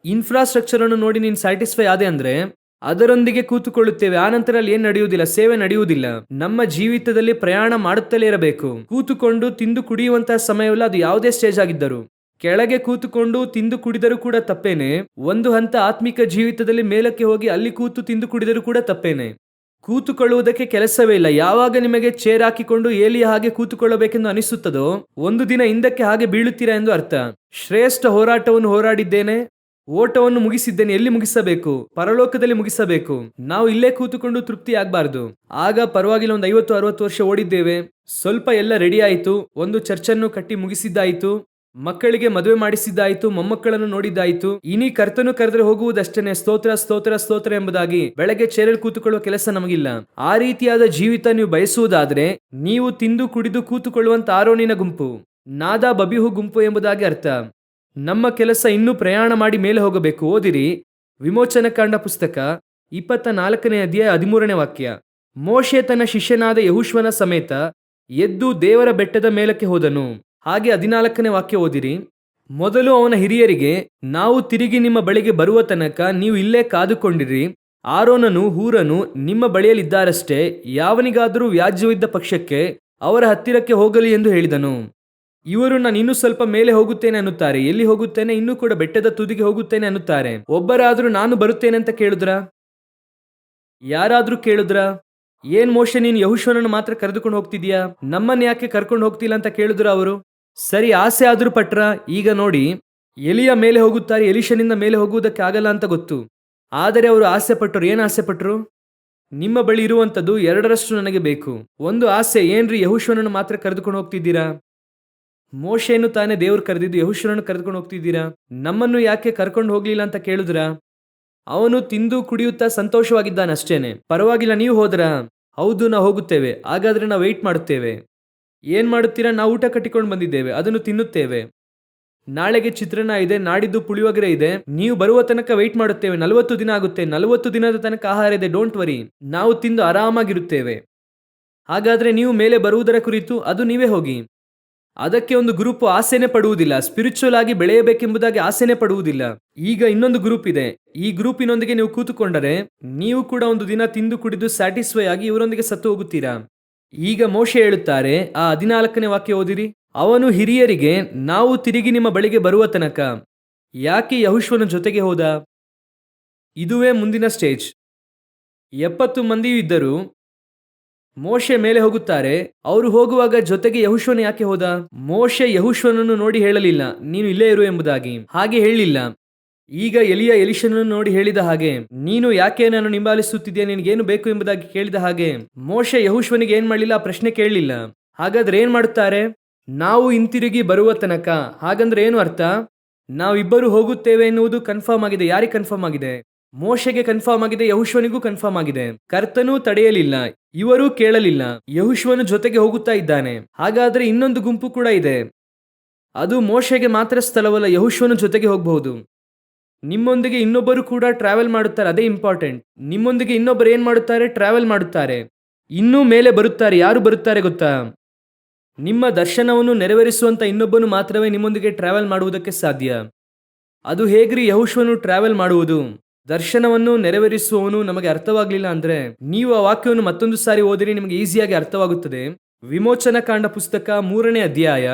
ಇನ್ಫ್ರಾಸ್ಟ್ರಕ್ಚರ್ ಅನ್ನು ನೋಡಿ ನೀನು ಸ್ಯಾಟಿಸ್ಫೈ ಆದೆ ಅಂದ್ರೆ ಅದರೊಂದಿಗೆ ಕೂತುಕೊಳ್ಳುತ್ತೇವೆ. ಆ ನಂತರ ಅಲ್ಲಿ ಏನ್ ನಡೆಯುವುದಿಲ್ಲ, ಸೇವೆ ನಡೆಯುವುದಿಲ್ಲ. ನಮ್ಮ ಜೀವಿತದಲ್ಲಿ ಪ್ರಯಾಣ ಮಾಡುತ್ತಲೇ ಇರಬೇಕು. ಕೂತುಕೊಂಡು ತಿಂದು ಕುಡಿಯುವಂತಹ ಸಮಯವಿಲ್ಲ, ಅದು ಯಾವುದೇ ಸ್ಟೇಜ್ ಆಗಿದ್ದರು. ಕೆಳಗೆ ಕೂತುಕೊಂಡು ತಿಂದು ಕುಡಿದರೂ ಕೂಡ ತಪ್ಪೇನೆ. ಒಂದು ಹಂತ ಆತ್ಮಿಕ ಜೀವಿತದಲ್ಲಿ ಮೇಲಕ್ಕೆ ಹೋಗಿ ಅಲ್ಲಿ ಕೂತು ತಿಂದು ಕುಡಿದರೂ ಕೂಡ ತಪ್ಪೇನೆ. ಕೂತುಕೊಳ್ಳುವುದಕ್ಕೆ ಕೆಲಸವೇ ಇಲ್ಲ. ಯಾವಾಗ ನಿಮಗೆ ಚೇರ್ ಹಾಕಿಕೊಂಡು ಏಲಿಯ ಹಾಗೆ ಕೂತುಕೊಳ್ಳಬೇಕೆಂದು ಅನಿಸುತ್ತದೋ ಒಂದು ದಿನ ಹಿಂದಕ್ಕೆ ಹಾಗೆ ಬೀಳುತ್ತೀರಾ ಎಂದು ಅರ್ಥ. ಶ್ರೇಷ್ಠ ಹೋರಾಟವನ್ನು ಹೋರಾಡಿದ್ದೇನೆ, ಓಟವನ್ನು ಮುಗಿಸಿದ್ದೇನೆ. ಎಲ್ಲಿ ಮುಗಿಸಬೇಕು? ಪರಲೋಕದಲ್ಲಿ ಮುಗಿಸಬೇಕು. ನಾವು ಇಲ್ಲೇ ಕೂತುಕೊಂಡು ತೃಪ್ತಿ ಆಗ್ಬಾರ್ದು. ಆಗ ಪರವಾಗಿಲ್ಲ, ಒಂದು 50-60 ವರ್ಷ ಓಡಿದ್ದೇವೆ, ಸ್ವಲ್ಪ ಎಲ್ಲ ರೆಡಿ ಆಯಿತು, ಒಂದು ಚರ್ಚನ್ನು ಕಟ್ಟಿ ಮುಗಿಸಿದ್ದಾಯಿತು, ಮಕ್ಕಳಿಗೆ ಮದುವೆ ಮಾಡಿಸಿದ್ದಾಯಿತು, ಮೊಮ್ಮಕ್ಕಳನ್ನು ನೋಡಿದ್ದಾಯಿತು, ಇನಿ ಕರ್ತನು ಕರೆದ್ರೆ ಹೋಗುವುದಷ್ಟೇನೆ, ಸ್ತೋತ್ರ ಸ್ತೋತ್ರ ಸ್ತೋತ್ರ ಎಂಬುದಾಗಿ ಬೆಳಗ್ಗೆ ಚೇರಲ್ಲಿ ಕೂತುಕೊಳ್ಳುವ ಕೆಲಸ ನಮಗಿಲ್ಲ. ಆ ರೀತಿಯಾದ ಜೀವಿತ ನೀವು ಬಯಸುವುದಾದ್ರೆ ನೀವು ತಿಂದು ಕುಡಿದು ಕೂತುಕೊಳ್ಳುವಂತ ಆರೋನಿನ ಗುಂಪು, ನಾದಾಬ್ ಅಬೀಹು ಗುಂಪು ಎಂಬುದಾಗಿ ಅರ್ಥ. ನಮ್ಮ ಕೆಲಸ ಇನ್ನೂ ಪ್ರಯಾಣ ಮಾಡಿ ಮೇಲೆ ಹೋಗಬೇಕು. ಓದಿರಿ ವಿಮೋಚನಕಾಂಡ ಪುಸ್ತಕ 24ನೇ ಅಧ್ಯಾಯ 13ನೇ ವಾಕ್ಯ. ಮೋಶೆ ತನ್ನ ಶಿಷ್ಯನಾದ ಯೆಹೋಶುವನ ಸಮೇತ ಎದ್ದು ದೇವರ ಬೆಟ್ಟದ ಮೇಲಕ್ಕೆ ಹೋದನು. ಹಾಗೆ 14ನೇ ವಾಕ್ಯ ಓದಿರಿ. ಮೊದಲು ಅವನ ಹಿರಿಯರಿಗೆ, ನಾವು ತಿರುಗಿ ನಿಮ್ಮ ಬಳಿಗೆ ಬರುವ ತನಕ ನೀವು ಇಲ್ಲೇ ಕಾದುಕೊಂಡಿರಿ. ಆರೋನನು ಹೂರನು ನಿಮ್ಮ ಬಳಿಯಲ್ಲಿದ್ದಾರಷ್ಟೇ, ಯಾವನಿಗಾದರೂ ವ್ಯಾಜ್ಯವಿದ್ದ ಪಕ್ಷಕ್ಕೆ ಅವರ ಹತ್ತಿರಕ್ಕೆ ಹೋಗಲಿ ಎಂದು ಹೇಳಿದನು. ಇವರು ನಾನು ಇನ್ನೂ ಸ್ವಲ್ಪ ಮೇಲೆ ಹೋಗುತ್ತೇನೆ ಅನ್ನುತ್ತಾರೆ. ಎಲ್ಲಿ ಹೋಗುತ್ತೇನೆ? ಇನ್ನೂ ಕೂಡ ಬೆಟ್ಟದ ತುದಿಗೆ ಹೋಗುತ್ತೇನೆ ಅನ್ನುತ್ತಾರೆ. ಒಬ್ಬರಾದ್ರೂ ನಾನು ಬರುತ್ತೇನೆ ಅಂತ ಕೇಳಿದ್ರ? ಯಾರಾದ್ರೂ ಕೇಳಿದ್ರ? ಏನ್ ಮೋಶೆ, ನೀನು ಯೆಹೋಶುವನನ್ನು ಮಾತ್ರ ಕರೆದುಕೊಂಡು ಹೋಗ್ತಿದ್ಯಾ, ನಮ್ಮನ್ನ ಯಾಕೆ ಕರ್ಕೊಂಡು ಹೋಗ್ತಿಲ್ಲ ಅಂತ ಕೇಳಿದ್ರ ಅವರು? ಸರಿ, ಆಸೆ ಆದ್ರೂ ಪಟ್ರ? ಈಗ ನೋಡಿ, ಎಲಿಯ ಮೇಲೆ ಹೋಗುತ್ತಾರೆ, ಎಲಿಷನಿಂದ ಮೇಲೆ ಹೋಗುವುದಕ್ಕೆ ಆಗಲ್ಲ ಅಂತ ಗೊತ್ತು. ಆದರೆ ಅವರು ಆಸೆ ಪಟ್ಟರು. ಏನ್ ಆಸೆ ಪಟ್ರು? ನಿಮ್ಮ ಬಳಿ ಇರುವಂತದ್ದು 2ರಷ್ಟು ನನಗೆ ಬೇಕು. ಒಂದು ಆಸೆ ಏನ್ರಿ? ಯೆಹೋಶುವನನ್ನು ಮಾತ್ರ ಕರೆದುಕೊಂಡು ಹೋಗ್ತಿದ್ದೀರಾ? ಮೋಶೆಯನ್ನು ತಾನೇ ದೇವ್ರು ಕರೆದಿದ್ದು, ಯೆಹೋಶುವನನ್ನು ಕರೆದುಕೊಂಡು ಹೋಗ್ತಿದ್ದೀರಾ? ನಮ್ಮನ್ನು ಯಾಕೆ ಕರ್ಕೊಂಡು ಹೋಗ್ಲಿಲ್ಲ ಅಂತ ಕೇಳಿದ್ರ? ಅವನು ತಿಂದು ಕುಡಿಯುತ್ತಾ ಸಂತೋಷವಾಗಿದ್ದಾನೆ ಅಷ್ಟೇನೆ. ಪರವಾಗಿಲ್ಲ, ನೀವು ಹೋದ್ರಾ? ಹೌದು, ನಾವು ಹೋಗುತ್ತೇವೆ. ಹಾಗಾದ್ರೆ ನಾವು ವೆಯ್ಟ್ ಮಾಡುತ್ತೇವೆ. ಏನ್ ಮಾಡುತ್ತೀರಾ? ನಾವು ಊಟ ಕಟ್ಟಿಕೊಂಡು ಬಂದಿದ್ದೇವೆ, ಅದನ್ನು ತಿನ್ನುತ್ತೇವೆ. ನಾಳೆಗೆ ಚಿತ್ರಾನ್ನ ಇದೆ, ನಾಡಿದ್ದು ಪುಳಿಯೋಗರೆ ಇದೆ, ನೀವು ಬರುವ ತನಕ ವೆಯ್ಟ್ ಮಾಡುತ್ತೇವೆ. 40 ದಿನ ಆಗುತ್ತೆ, 40 ದಿನದ ತನಕ ಆಹಾರ ಇದೆ, ಡೋಂಟ್ ವರಿ, ನಾವು ತಿಂದು ಆರಾಮಾಗಿರುತ್ತೇವೆ. ಹಾಗಾದ್ರೆ ನೀವು ಮೇಲೆ ಬರುವುದರ ಕುರಿತು ಅದು ನೀವೇ ಹೋಗಿ. ಅದಕ್ಕೆ ಒಂದು ಗ್ರೂಪ್ ಆಸೆನೆ ಪಡುವುದಿಲ್ಲ, ಸ್ಪಿರಿಚುವಲ್ ಆಗಿ ಬೆಳೆಯಬೇಕೆಂಬುದಾಗಿ ಆಸೆನೆ ಪಡುವುದಿಲ್ಲ. ಈಗ ಇನ್ನೊಂದು ಗ್ರೂಪ್ ಇದೆ. ಈ ಗ್ರೂಪಿನೊಂದಿಗೆ ನೀವು ಕೂತುಕೊಂಡರೆ ನೀವು ಕೂಡ ಒಂದು ದಿನ ತಿಂದು ಕುಡಿದು ಸ್ಯಾಟಿಸ್ಫೈ ಆಗಿ ಇವರೊಂದಿಗೆ ಸತ್ತು ಹೋಗುತ್ತೀರಾ. ಈಗ ಮೋಶೆ ಹೇಳುತ್ತಾರೆ, ಆ 14ನೇ ವಾಕ್ಯ ಓದಿರಿ. ಅವನು ಹಿರಿಯರಿಗೆ, ನಾವು ತಿರುಗಿ ನಿಮ್ಮ ಬಳಿಗೆ ಬರುವ ತನಕ. ಯಾಕೆ ಯೆಹೋಶುವನ ಜೊತೆಗೆ ಹೋದ? ಇದುವೇ ಮುಂದಿನ ಸ್ಟೇಜ್. 70 ಮಂದಿಯೂ ಇದ್ದರು. ಮೋಶೆ ಮೇಲೆ ಹೋಗುತ್ತಾರೆ. ಅವರು ಹೋಗುವಾಗ ಜೊತೆಗೆ ಯೆಹೋಶುವನು ಯಾಕೆ ಹೋದ? ಮೋಶೆ ಯೆಹೋಶುವನನ್ನು ನೋಡಿ ಹೇಳಲಿಲ್ಲ, ನೀನು ಇಲ್ಲೇ ಇರು ಎಂಬುದಾಗಿ. ಹಾಗೆ ಹೇಳಲಿಲ್ಲ. ಈಗ ಎಲಿಯ ಎಲಿಷನನ್ನು ನೋಡಿ ಹೇಳಿದ ಹಾಗೆ, ನೀನು ಯಾಕೆ ನಾನು ಹಿಂಬಾಲಿಸುತ್ತಿದ್ಯಾ, ನಿನಗೇನು ಬೇಕು ಎಂಬುದಾಗಿ ಕೇಳಿದ ಹಾಗೆ ಮೋಶೆ ಯೆಹೋಶುವನಿಗೆ ಏನ್ ಮಾಡಲಿಲ್ಲ? ಆ ಪ್ರಶ್ನೆ ಕೇಳಲಿಲ್ಲ. ಹಾಗಾದ್ರೆ ಏನ್ ಮಾಡುತ್ತಾರೆ? ನಾವು ಹಿಂತಿರುಗಿ ಬರುವ ತನಕ. ಹಾಗಂದ್ರೆ ಏನು ಅರ್ಥ? ನಾವಿಬ್ಬರು ಹೋಗುತ್ತೇವೆ ಎನ್ನುವುದು ಕನ್ಫರ್ಮ್ ಆಗಿದೆ. ಯಾರಿಗೆ ಕನ್ಫರ್ಮ್ ಆಗಿದೆ? ಮೋಶೆಗೆ ಕನ್ಫರ್ಮ್ ಆಗಿದೆ, ಯೆಹೋಶುವನಿಗೂ ಕನ್ಫರ್ಮ್ ಆಗಿದೆ. ಕರ್ತನೂ ತಡೆಯಲಿಲ್ಲ, ಇವರೂ ಕೇಳಲಿಲ್ಲ. ಯೆಹೋಶುವನು ಜೊತೆಗೆ ಹೋಗುತ್ತಾ ಇದ್ದಾನೆ. ಹಾಗಾದ್ರೆ ಇನ್ನೊಂದು ಗುಂಪು ಕೂಡ ಇದೆ. ಅದು ಮೋಶೆಗೆ ಮಾತ್ರ ಸ್ಥಳವಲ್ಲ, ಯೆಹೋಶುವನು ಜೊತೆಗೆ ಹೋಗಬಹುದು. ನಿಮ್ಮೊಂದಿಗೆ ಇನ್ನೊಬ್ಬರು ಕೂಡ ಟ್ರಾವೆಲ್ ಮಾಡುತ್ತಾರೆ, ಅದೇ ಇಂಪಾರ್ಟೆಂಟ್. ನಿಮ್ಮೊಂದಿಗೆ ಇನ್ನೊಬ್ಬರು ಏನ್ ಮಾಡುತ್ತಾರೆ? ಟ್ರಾವೆಲ್ ಮಾಡುತ್ತಾರೆ, ಇನ್ನೂ ಮೇಲೆ ಬರುತ್ತಾರೆ. ಯಾರು ಬರುತ್ತಾರೆ ಗೊತ್ತಾ? ನಿಮ್ಮ ದರ್ಶನವನ್ನು ನೆರವೇರಿಸುವಂತ ಇನ್ನೊಬ್ಬನು ಮಾತ್ರವೇ ನಿಮ್ಮೊಂದಿಗೆ ಟ್ರಾವೆಲ್ ಮಾಡುವುದಕ್ಕೆ ಸಾಧ್ಯ. ಅದು ಹೇಗ್ರಿ ಯೆಹೋಶುವನು ಟ್ರಾವೆಲ್ ಮಾಡುವುದು? ದರ್ಶನವನ್ನು ನೆರವೇರಿಸುವವನು ನಮಗೆ ಅರ್ಥವಾಗ್ಲಿಲ್ಲ ಅಂದ್ರೆ ನೀವು ಆ ವಾಕ್ಯವನ್ನು ಮತ್ತೊಂದು ಸಾರಿ ಓದಿರಿ, ನಿಮಗೆ ಈಸಿಯಾಗಿ ಅರ್ಥವಾಗುತ್ತದೆ. ವಿಮೋಚನಕಾಂಡ ಪುಸ್ತಕ 3ನೇ ಅಧ್ಯಾಯ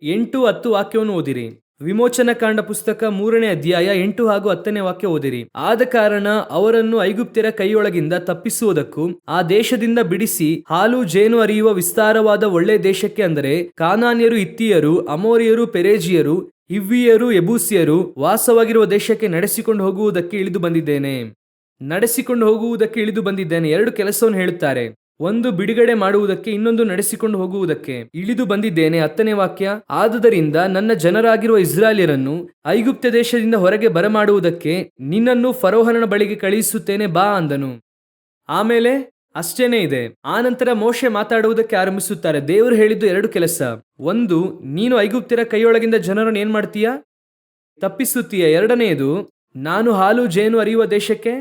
8-10 ವಾಕ್ಯವನ್ನು ಓದಿರಿ. ವಿಮೋಚನಕಾಂಡ ಪುಸ್ತಕ 3ನೇ ಅಧ್ಯಾಯ 8 ಹಾಗೂ 10ನೇ ವಾಕ್ಯ ಓದಿರಿ. ಆದ ಕಾರಣ ಅವರನ್ನು ಐಗುಪ್ತ್ಯರ ಕೈಯೊಳಗಿಂದ ತಪ್ಪಿಸುವುದಕ್ಕೂ ಆ ದೇಶದಿಂದ ಬಿಡಿಸಿ ಹಾಲು ಜೇನು ಹರಿಯುವ ವಿಸ್ತಾರವಾದ ಒಳ್ಳೆ ದೇಶಕ್ಕೆ, ಅಂದರೆ ಕಾನಾನ್ಯರು, ಹಿತ್ತಿಯರು, ಅಮೋರಿಯರು, ಪೆರೇಜಿಯರು, ಹಿವ್ವಿಯರು, ಯೆಬೂಸಿಯರು ವಾಸವಾಗಿರುವ ದೇಶಕ್ಕೆ ನಡೆಸಿಕೊಂಡು ಹೋಗುವುದಕ್ಕೆ ಇಳಿದು ಬಂದಿದ್ದೇನೆ. ನಡೆಸಿಕೊಂಡು ಹೋಗುವುದಕ್ಕೆ ಇಳಿದು ಬಂದಿದ್ದೇನೆ. 2 ಕೆಲಸವನ್ನು ಹೇಳುತ್ತಾರೆ. ಒಂದು ಬಿಡುಗಡೆ ಮಾಡುವುದಕ್ಕೆ, ಇನ್ನೊಂದು ನಡೆಸಿಕೊಂಡು ಹೋಗುವುದಕ್ಕೆ ಇಳಿದು ಬಂದಿದ್ದೇನೆ. 10ನೇ ವಾಕ್ಯ. ಆದುದರಿಂದ ನನ್ನ ಜನರಾಗಿರುವ ಇಸ್ರಾಯೇಲ್ಯರನ್ನು ಐಗುಪ್ತ ದೇಶದಿಂದ ಹೊರಗೆ ಬರಮಾಡುವುದಕ್ಕೆ ನಿನ್ನನ್ನು ಫರೋಹನ ಬಳಿಗೆ ಕಳುಹಿಸುತ್ತೇನೆ, ಬಾ ಅಂದನು. ಆಮೇಲೆ ಅಷ್ಟೇನೇ ಇದೆ. ಆ ನಂತರ ಮೋಶೆ ಮಾತಾಡುವುದಕ್ಕೆ ಆರಂಭಿಸುತ್ತಾರೆ. ದೇವರು ಹೇಳಿದ್ದು 2 ಕೆಲಸ. ಒಂದು, ನೀನು ಐಗುಪ್ತ್ಯರ ಕೈಯೊಳಗಿಂದ ಜನರನ್ನು ಏನ್ ಮಾಡ್ತೀಯಾ? ತಪ್ಪಿಸುತ್ತೀಯ. ಎರಡನೆಯದು, ನಾನು ಹಾಲು ಜೇನು ಹರಿಯುವ ದೇಶಕ್ಕೆ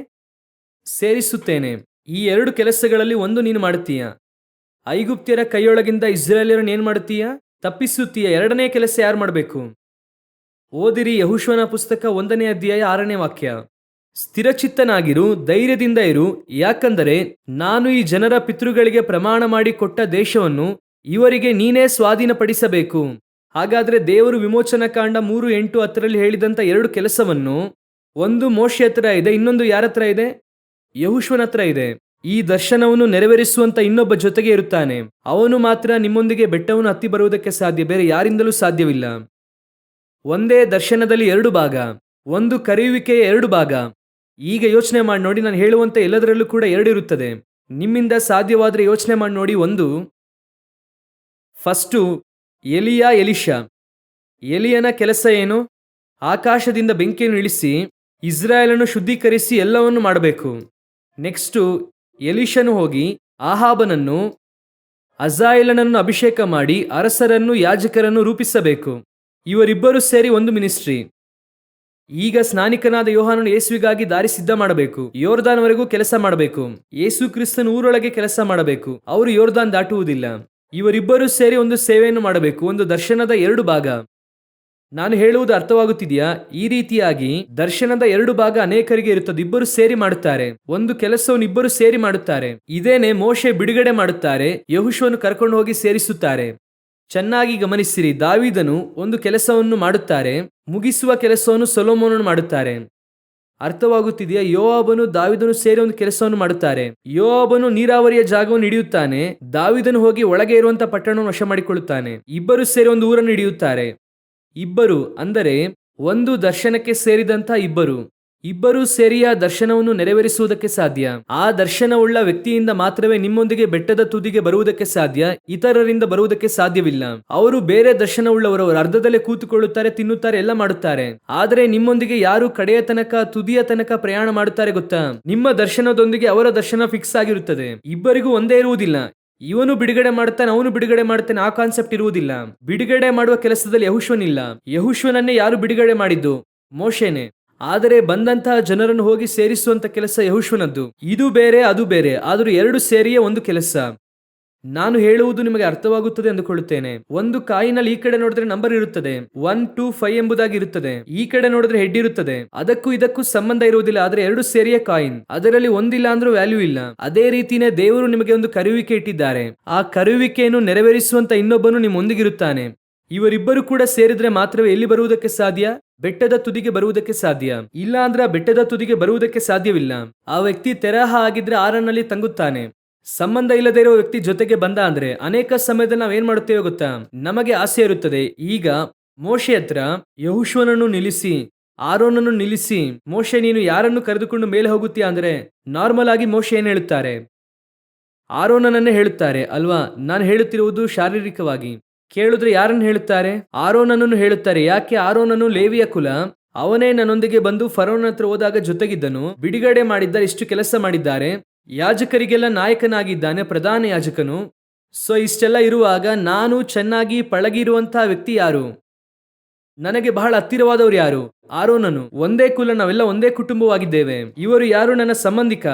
ಸೇರಿಸುತ್ತೇನೆ. ಈ 2 ಕೆಲಸಗಳಲ್ಲಿ ಒಂದು ನೀನು ಮಾಡುತ್ತೀಯ. ಐಗುಪ್ತ್ಯರ ಕೈಯೊಳಗಿಂದ ಇಸ್ರಾಯೇಲ್ಯರನ್ನು ಏನ್ ಮಾಡುತ್ತೀಯ? ತಪ್ಪಿಸುತ್ತೀಯ. ಎರಡನೇ ಕೆಲಸ ಯಾರು ಮಾಡಬೇಕು? ಓದಿರಿ ಯೆಹೋಶುವನ ಪುಸ್ತಕ 1ನೇ ಅಧ್ಯಾಯ 6ನೇ ವಾಕ್ಯ. ಸ್ಥಿರಚಿತ್ತನಾಗಿರು, ಧೈರ್ಯದಿಂದ ಇರು, ಯಾಕಂದರೆ ನಾನು ಈ ಜನರ ಪಿತೃಗಳಿಗೆ ಪ್ರಮಾಣ ಮಾಡಿ ಕೊಟ್ಟ ದೇಶವನ್ನು ಇವರಿಗೆ ನೀನೇ ಸ್ವಾಧೀನಪಡಿಸಬೇಕು. ಹಾಗಾದ್ರೆ ದೇವರು ವಿಮೋಚನಾ ಕಾಂಡ 3:8-10 ಹೇಳಿದಂತ 2 ಕೆಲಸವನ್ನು, ಒಂದು ಮೋಶೆ ಹತ್ರ ಇದೆ, ಇನ್ನೊಂದು ಯಾರ ಹತ್ರ ಇದೆ? ಯೆಹೋಶುವನ ಹತ್ರ ಇದೆ. ಈ ದರ್ಶನವನ್ನು ನೆರವೇರಿಸುವಂತ ಇನ್ನೊಬ್ಬ ಜೊತೆಗೆ ಇರುತ್ತಾನೆ. ಅವನು ಮಾತ್ರ ನಿಮ್ಮೊಂದಿಗೆ ಬೆಟ್ಟವನ್ನು ಹತ್ತಿ ಬರುವುದಕ್ಕೆ ಸಾಧ್ಯ, ಬೇರೆ ಯಾರಿಂದಲೂ ಸಾಧ್ಯವಿಲ್ಲ. ಒಂದೇ ದರ್ಶನದಲ್ಲಿ 2 ಭಾಗ, ಒಂದು ಕರೆಯುವಿಕೆಯ 2 ಭಾಗ. ಈಗ ಯೋಚನೆ ಮಾಡಿ ನೋಡಿ, ನಾನು ಹೇಳುವಂತ ಎಲ್ಲದರಲ್ಲೂ ಕೂಡ 2 ಇರುತ್ತದೆ. ನಿಮ್ಮಿಂದ ಸಾಧ್ಯವಾದರೆ ಯೋಚನೆ ಮಾಡಿ ನೋಡಿ. ಒಂದು, ಫಸ್ಟು ಎಲಿಯನ ಕೆಲಸ ಏನು? ಆಕಾಶದಿಂದ ಬೆಂಕಿಯನ್ನು ಇಳಿಸಿ ಇಸ್ರಾಯೇಲನ್ನು ಶುದ್ಧೀಕರಿಸಿ ಎಲ್ಲವನ್ನು ಮಾಡಬೇಕು. ನೆಕ್ಸ್ಟು ಎಲೀಷನು ಹೋಗಿ ಆಹಾಬನನ್ನು, ಅಜಾಯೇಲನನ್ನು ಅಭಿಷೇಕ ಮಾಡಿ ಅರಸರನ್ನು, ಯಾಜಕರನ್ನು ರೂಪಿಸಬೇಕು. ಇವರಿಬ್ಬರು ಸೇರಿ ಒಂದು ಮಿನಿಸ್ಟ್ರಿ. ಈಗ ಸ್ನಾನಿಕನಾದ ಯೋಹಾನನು ಯೇಸುವಿಗಾಗಿ ದಾರಿ ಸಿದ್ಧ ಮಾಡಬೇಕು. ಯೋರ್ದಾನ್ವರೆಗೂ ಕೆಲಸ ಮಾಡಬೇಕು. ಯೇಸು ಕ್ರಿಸ್ತನ ಊರೊಳಗೆ ಕೆಲಸ ಮಾಡಬೇಕು. ಅವರು ಯೋರ್ದಾನ್ ದಾಟುವುದಿಲ್ಲ. ಇವರಿಬ್ಬರು ಸೇರಿ ಒಂದು ಸೇವೆಯನ್ನು ಮಾಡಬೇಕು. ಒಂದು ದರ್ಶನದ 2 ಭಾಗ. ನಾನು ಹೇಳುವುದು ಅರ್ಥವಾಗುತ್ತಿದೆಯಾ? ಈ ರೀತಿಯಾಗಿ ದರ್ಶನದ 2 ಭಾಗ ಅನೇಕರಿಗೆ ಇರುತ್ತದೆ. ಇಬ್ಬರು ಸೇರಿ ಮಾಡುತ್ತಾರೆ. ಒಂದು ಕೆಲಸವನ್ನು ಇಬ್ಬರು ಸೇರಿ ಮಾಡುತ್ತಾರೆ. ಇದೇನೆ ಮೋಶೆ ಬಿಡುಗಡೆ ಮಾಡುತ್ತಾರೆ, ಯೆಹೋಶುವನು ಕರ್ಕೊಂಡು ಹೋಗಿ ಸೇರಿಸುತ್ತಾರೆ. ಚೆನ್ನಾಗಿ ಗಮನಿಸಿರಿ. ದಾವೀದನು ಒಂದು ಕೆಲಸವನ್ನು ಮಾಡುತ್ತಾರೆ, ಮುಗಿಸುವ ಕೆಲಸವನ್ನು ಸೊಲೊಮೋನನು ಮಾಡುತ್ತಾರೆ. ಅರ್ಥವಾಗುತ್ತಿದೆಯಾ? ಯೋವಾಬನು ದಾವೀದನು ಸೇರಿ ಒಂದು ಕೆಲಸವನ್ನು ಮಾಡುತ್ತಾರೆ. ಯೋವಾಬನು ನೀರಾವರಿಯ ಜಾಗವನ್ನು ಹಿಡಿಯುತ್ತಾನೆ, ದಾವೀದನು ಹೋಗಿ ಒಳಗೆ ಇರುವಂತಹ ಪಟ್ಟಣವನ್ನು ವಶ ಮಾಡಿಕೊಳ್ಳುತ್ತಾನೆ. ಇಬ್ಬರು ಸೇರಿ ಒಂದು ಊರನ್ನು ಹಿಡಿಯುತ್ತಾರೆ. ಇಬ್ಬರು ಅಂದರೆ ಒಂದು ದರ್ಶನಕ್ಕೆ ಸೇರಿದಂತ ಇಬ್ಬರು ಸೇರಿ ಆ ದರ್ಶನವನ್ನು ನೆರವೇರಿಸುವುದಕ್ಕೆ ಸಾಧ್ಯ. ಆ ದರ್ಶನವುಳ್ಳ ವ್ಯಕ್ತಿಯಿಂದ ಮಾತ್ರವೇ ನಿಮ್ಮೊಂದಿಗೆ ಬೆಟ್ಟದ ತುದಿಗೆ ಬರುವುದಕ್ಕೆ ಸಾಧ್ಯ, ಇತರರಿಂದ ಬರುವುದಕ್ಕೆ ಸಾಧ್ಯವಿಲ್ಲ. ಅವರು ಬೇರೆ ದರ್ಶನವುಳ್ಳವರು, ಅರ್ಧದಲ್ಲೇ ಕೂತುಕೊಳ್ಳುತ್ತಾರೆ, ತಿನ್ನುತ್ತಾರೆ, ಎಲ್ಲ ಮಾಡುತ್ತಾರೆ. ಆದರೆ ನಿಮ್ಮೊಂದಿಗೆ ಯಾರು ಕಡೆಯ ತನಕ, ತುದಿಯ ತನಕ ಪ್ರಯಾಣ ಮಾಡುತ್ತಾರೆ ಗೊತ್ತಾ? ನಿಮ್ಮ ದರ್ಶನದೊಂದಿಗೆ ಅವರ ದರ್ಶನ ಫಿಕ್ಸ್ ಆಗಿರುತ್ತದೆ. ಇಬ್ಬರಿಗೂ ಒಂದೇ ಇರುವುದಿಲ್ಲ. ಇವನು ಬಿಡುಗಡೆ ಮಾಡ್ತಾನೆ, ಅವನು ಬಿಡುಗಡೆ ಮಾಡ್ತಾನೆ, ಆ ಕಾನ್ಸೆಪ್ಟ್ ಇರುವುದಿಲ್ಲ. ಬಿಡುಗಡೆ ಮಾಡುವ ಕೆಲಸದಲ್ಲಿ ಯೆಹೋಶುವನಿಲ್ಲ. ಯೆಹೋಶುವನನ್ನೇ ಯಾರು ಬಿಡುಗಡೆ ಮಾಡಿದ್ದು? ಮೋಶೆನೆ. ಆದರೆ ಬಂದಂತಹ ಜನರನ್ನು ಹೋಗಿ ಸೇರಿಸುವಂತ ಕೆಲಸ ಯೆಹೋಶುವನದ್ದು. ಇದು ಬೇರೆ, ಅದು ಬೇರೆ, ಆದರೂ 2 ಸೇರಿಯೇ ಒಂದು ಕೆಲಸ. ನಾನು ಹೇಳುವುದು ನಿಮಗೆ ಅರ್ಥವಾಗುತ್ತದೆ ಅಂದುಕೊಳ್ಳುತ್ತೇನೆ. ಒಂದು ಕಾಯಿನಲ್ಲಿ ಈ ಕಡೆ ನೋಡಿದ್ರೆ ನಂಬರ್ ಇರುತ್ತದೆ, 1 2 5 ಎಂಬುದಾಗಿ ಇರುತ್ತದೆ. ಈ ಕಡೆ ನೋಡಿದ್ರೆ ಹೆಡ್ ಇರುತ್ತದೆ. ಅದಕ್ಕೂ ಇದಕ್ಕೂ ಸಂಬಂಧ ಇರುವುದಿಲ್ಲ. ಆದರೆ 2 ಸೇರಿಯ ಕಾಯಿನ್, ಅದರಲ್ಲಿ ಒಂದಿಲ್ಲ ಅಂದ್ರೂ ವ್ಯಾಲ್ಯೂ ಇಲ್ಲ. ಅದೇ ರೀತಿನೇ ದೇವರು ನಿಮಗೆ ಒಂದು ಕರೆಯುವಿಕೆ ಇಟ್ಟಿದ್ದಾರೆ. ಆ ಕರೆಯುವಿಕೆಯನ್ನು ನೆರವೇರಿಸುವಂತ ಇನ್ನೊಬ್ಬನು ನಿಮ್ಮೊಂದಿಗಿರುತ್ತಾನೆ. ಇವರಿಬ್ಬರು ಕೂಡ ಸೇರಿದ್ರೆ ಮಾತ್ರವೇ ಎಲ್ಲಿ ಬರುವುದಕ್ಕೆ ಸಾಧ್ಯ? ಬೆಟ್ಟದ ತುದಿಗೆ ಬರುವುದಕ್ಕೆ ಸಾಧ್ಯ. ಇಲ್ಲ ಅಂದ್ರೆ ಆ ಬೆಟ್ಟದ ತುದಿಗೆ ಬರುವುದಕ್ಕೆ ಸಾಧ್ಯವಿಲ್ಲ. ಆ ವ್ಯಕ್ತಿ ತೆರಹ ಆಗಿದ್ರೆ ಆರನಲ್ಲಿ ತಂಗುತ್ತಾನೆ. ಸಂಬಂಧ ಇಲ್ಲದೆ ಇರುವ ವ್ಯಕ್ತಿ ಜೊತೆಗೆ ಬಂದ ಅಂದ್ರೆ ಅನೇಕ ಸಮಯದಲ್ಲಿ ನಾವೇನ್ ಮಾಡುತ್ತೇವೆ ಗೊತ್ತಾ? ನಮಗೆ ಆಸೆ ಇರುತ್ತದೆ. ಈಗ ಮೋಶೆ ಹತ್ರ ಯೆಹೋಶುವನನ್ನು ನಿಲ್ಲಿಸಿ, ಆರೋನನ್ನು ನಿಲ್ಲಿಸಿ, ಮೋಶೆ ನೀನು ಯಾರನ್ನು ಕರೆದುಕೊಂಡು ಮೇಲೆ ಹೋಗುತ್ತೀಯ ಅಂದ್ರೆ ನಾರ್ಮಲ್ ಆಗಿ ಮೋಶೆ ಏನ್ ಹೇಳುತ್ತಾರೆ? ಆರೋನನ್ನೇ ಹೇಳುತ್ತಾರೆ ಅಲ್ವಾ? ನಾನು ಹೇಳುತ್ತಿರುವುದು ಶಾರೀರಿಕವಾಗಿ. ಕೇಳಿದ್ರೆ ಯಾರನ್ನು ಹೇಳುತ್ತಾರೆ? ಆರೋನನನ್ನು ಹೇಳುತ್ತಾರೆ. ಯಾಕೆ? ಆರೋನನು ಲೇವಿಯ ಕುಲ. ಅವನೇ ನನ್ನೊಂದಿಗೆ ಬಂದು ಫರೋನ ಹತ್ರ ಹೋದಾಗ ಜೊತೆಗಿದ್ದನು, ಬಿಡುಗಡೆ ಮಾಡಿದ್ದಾರೆ, ಇಷ್ಟು ಕೆಲಸ ಮಾಡಿದ್ದಾರೆ, ಯಾಜಕರಿಗೆಲ್ಲ ನಾಯಕನಾಗಿದ್ದಾನೆ, ಪ್ರಧಾನ ಯಾಜಕನು. ಸೊ ಇಷ್ಟೆಲ್ಲ ಇರುವಾಗ ನಾನು ಚೆನ್ನಾಗಿ ಪಳಗಿರುವಂತಹ ವ್ಯಕ್ತಿ ಯಾರು? ನನಗೆ ಬಹಳ ಹತ್ತಿರವಾದವರು ಯಾರು? ಆರೋನನು. ಒಂದೇ ಕುಲ, ನಾವೆಲ್ಲ ಒಂದೇ ಕುಟುಂಬವಾಗಿದ್ದೇವೆ. ಇವರು ಯಾರು? ನನ್ನ ಸಂಬಂಧಿಕ,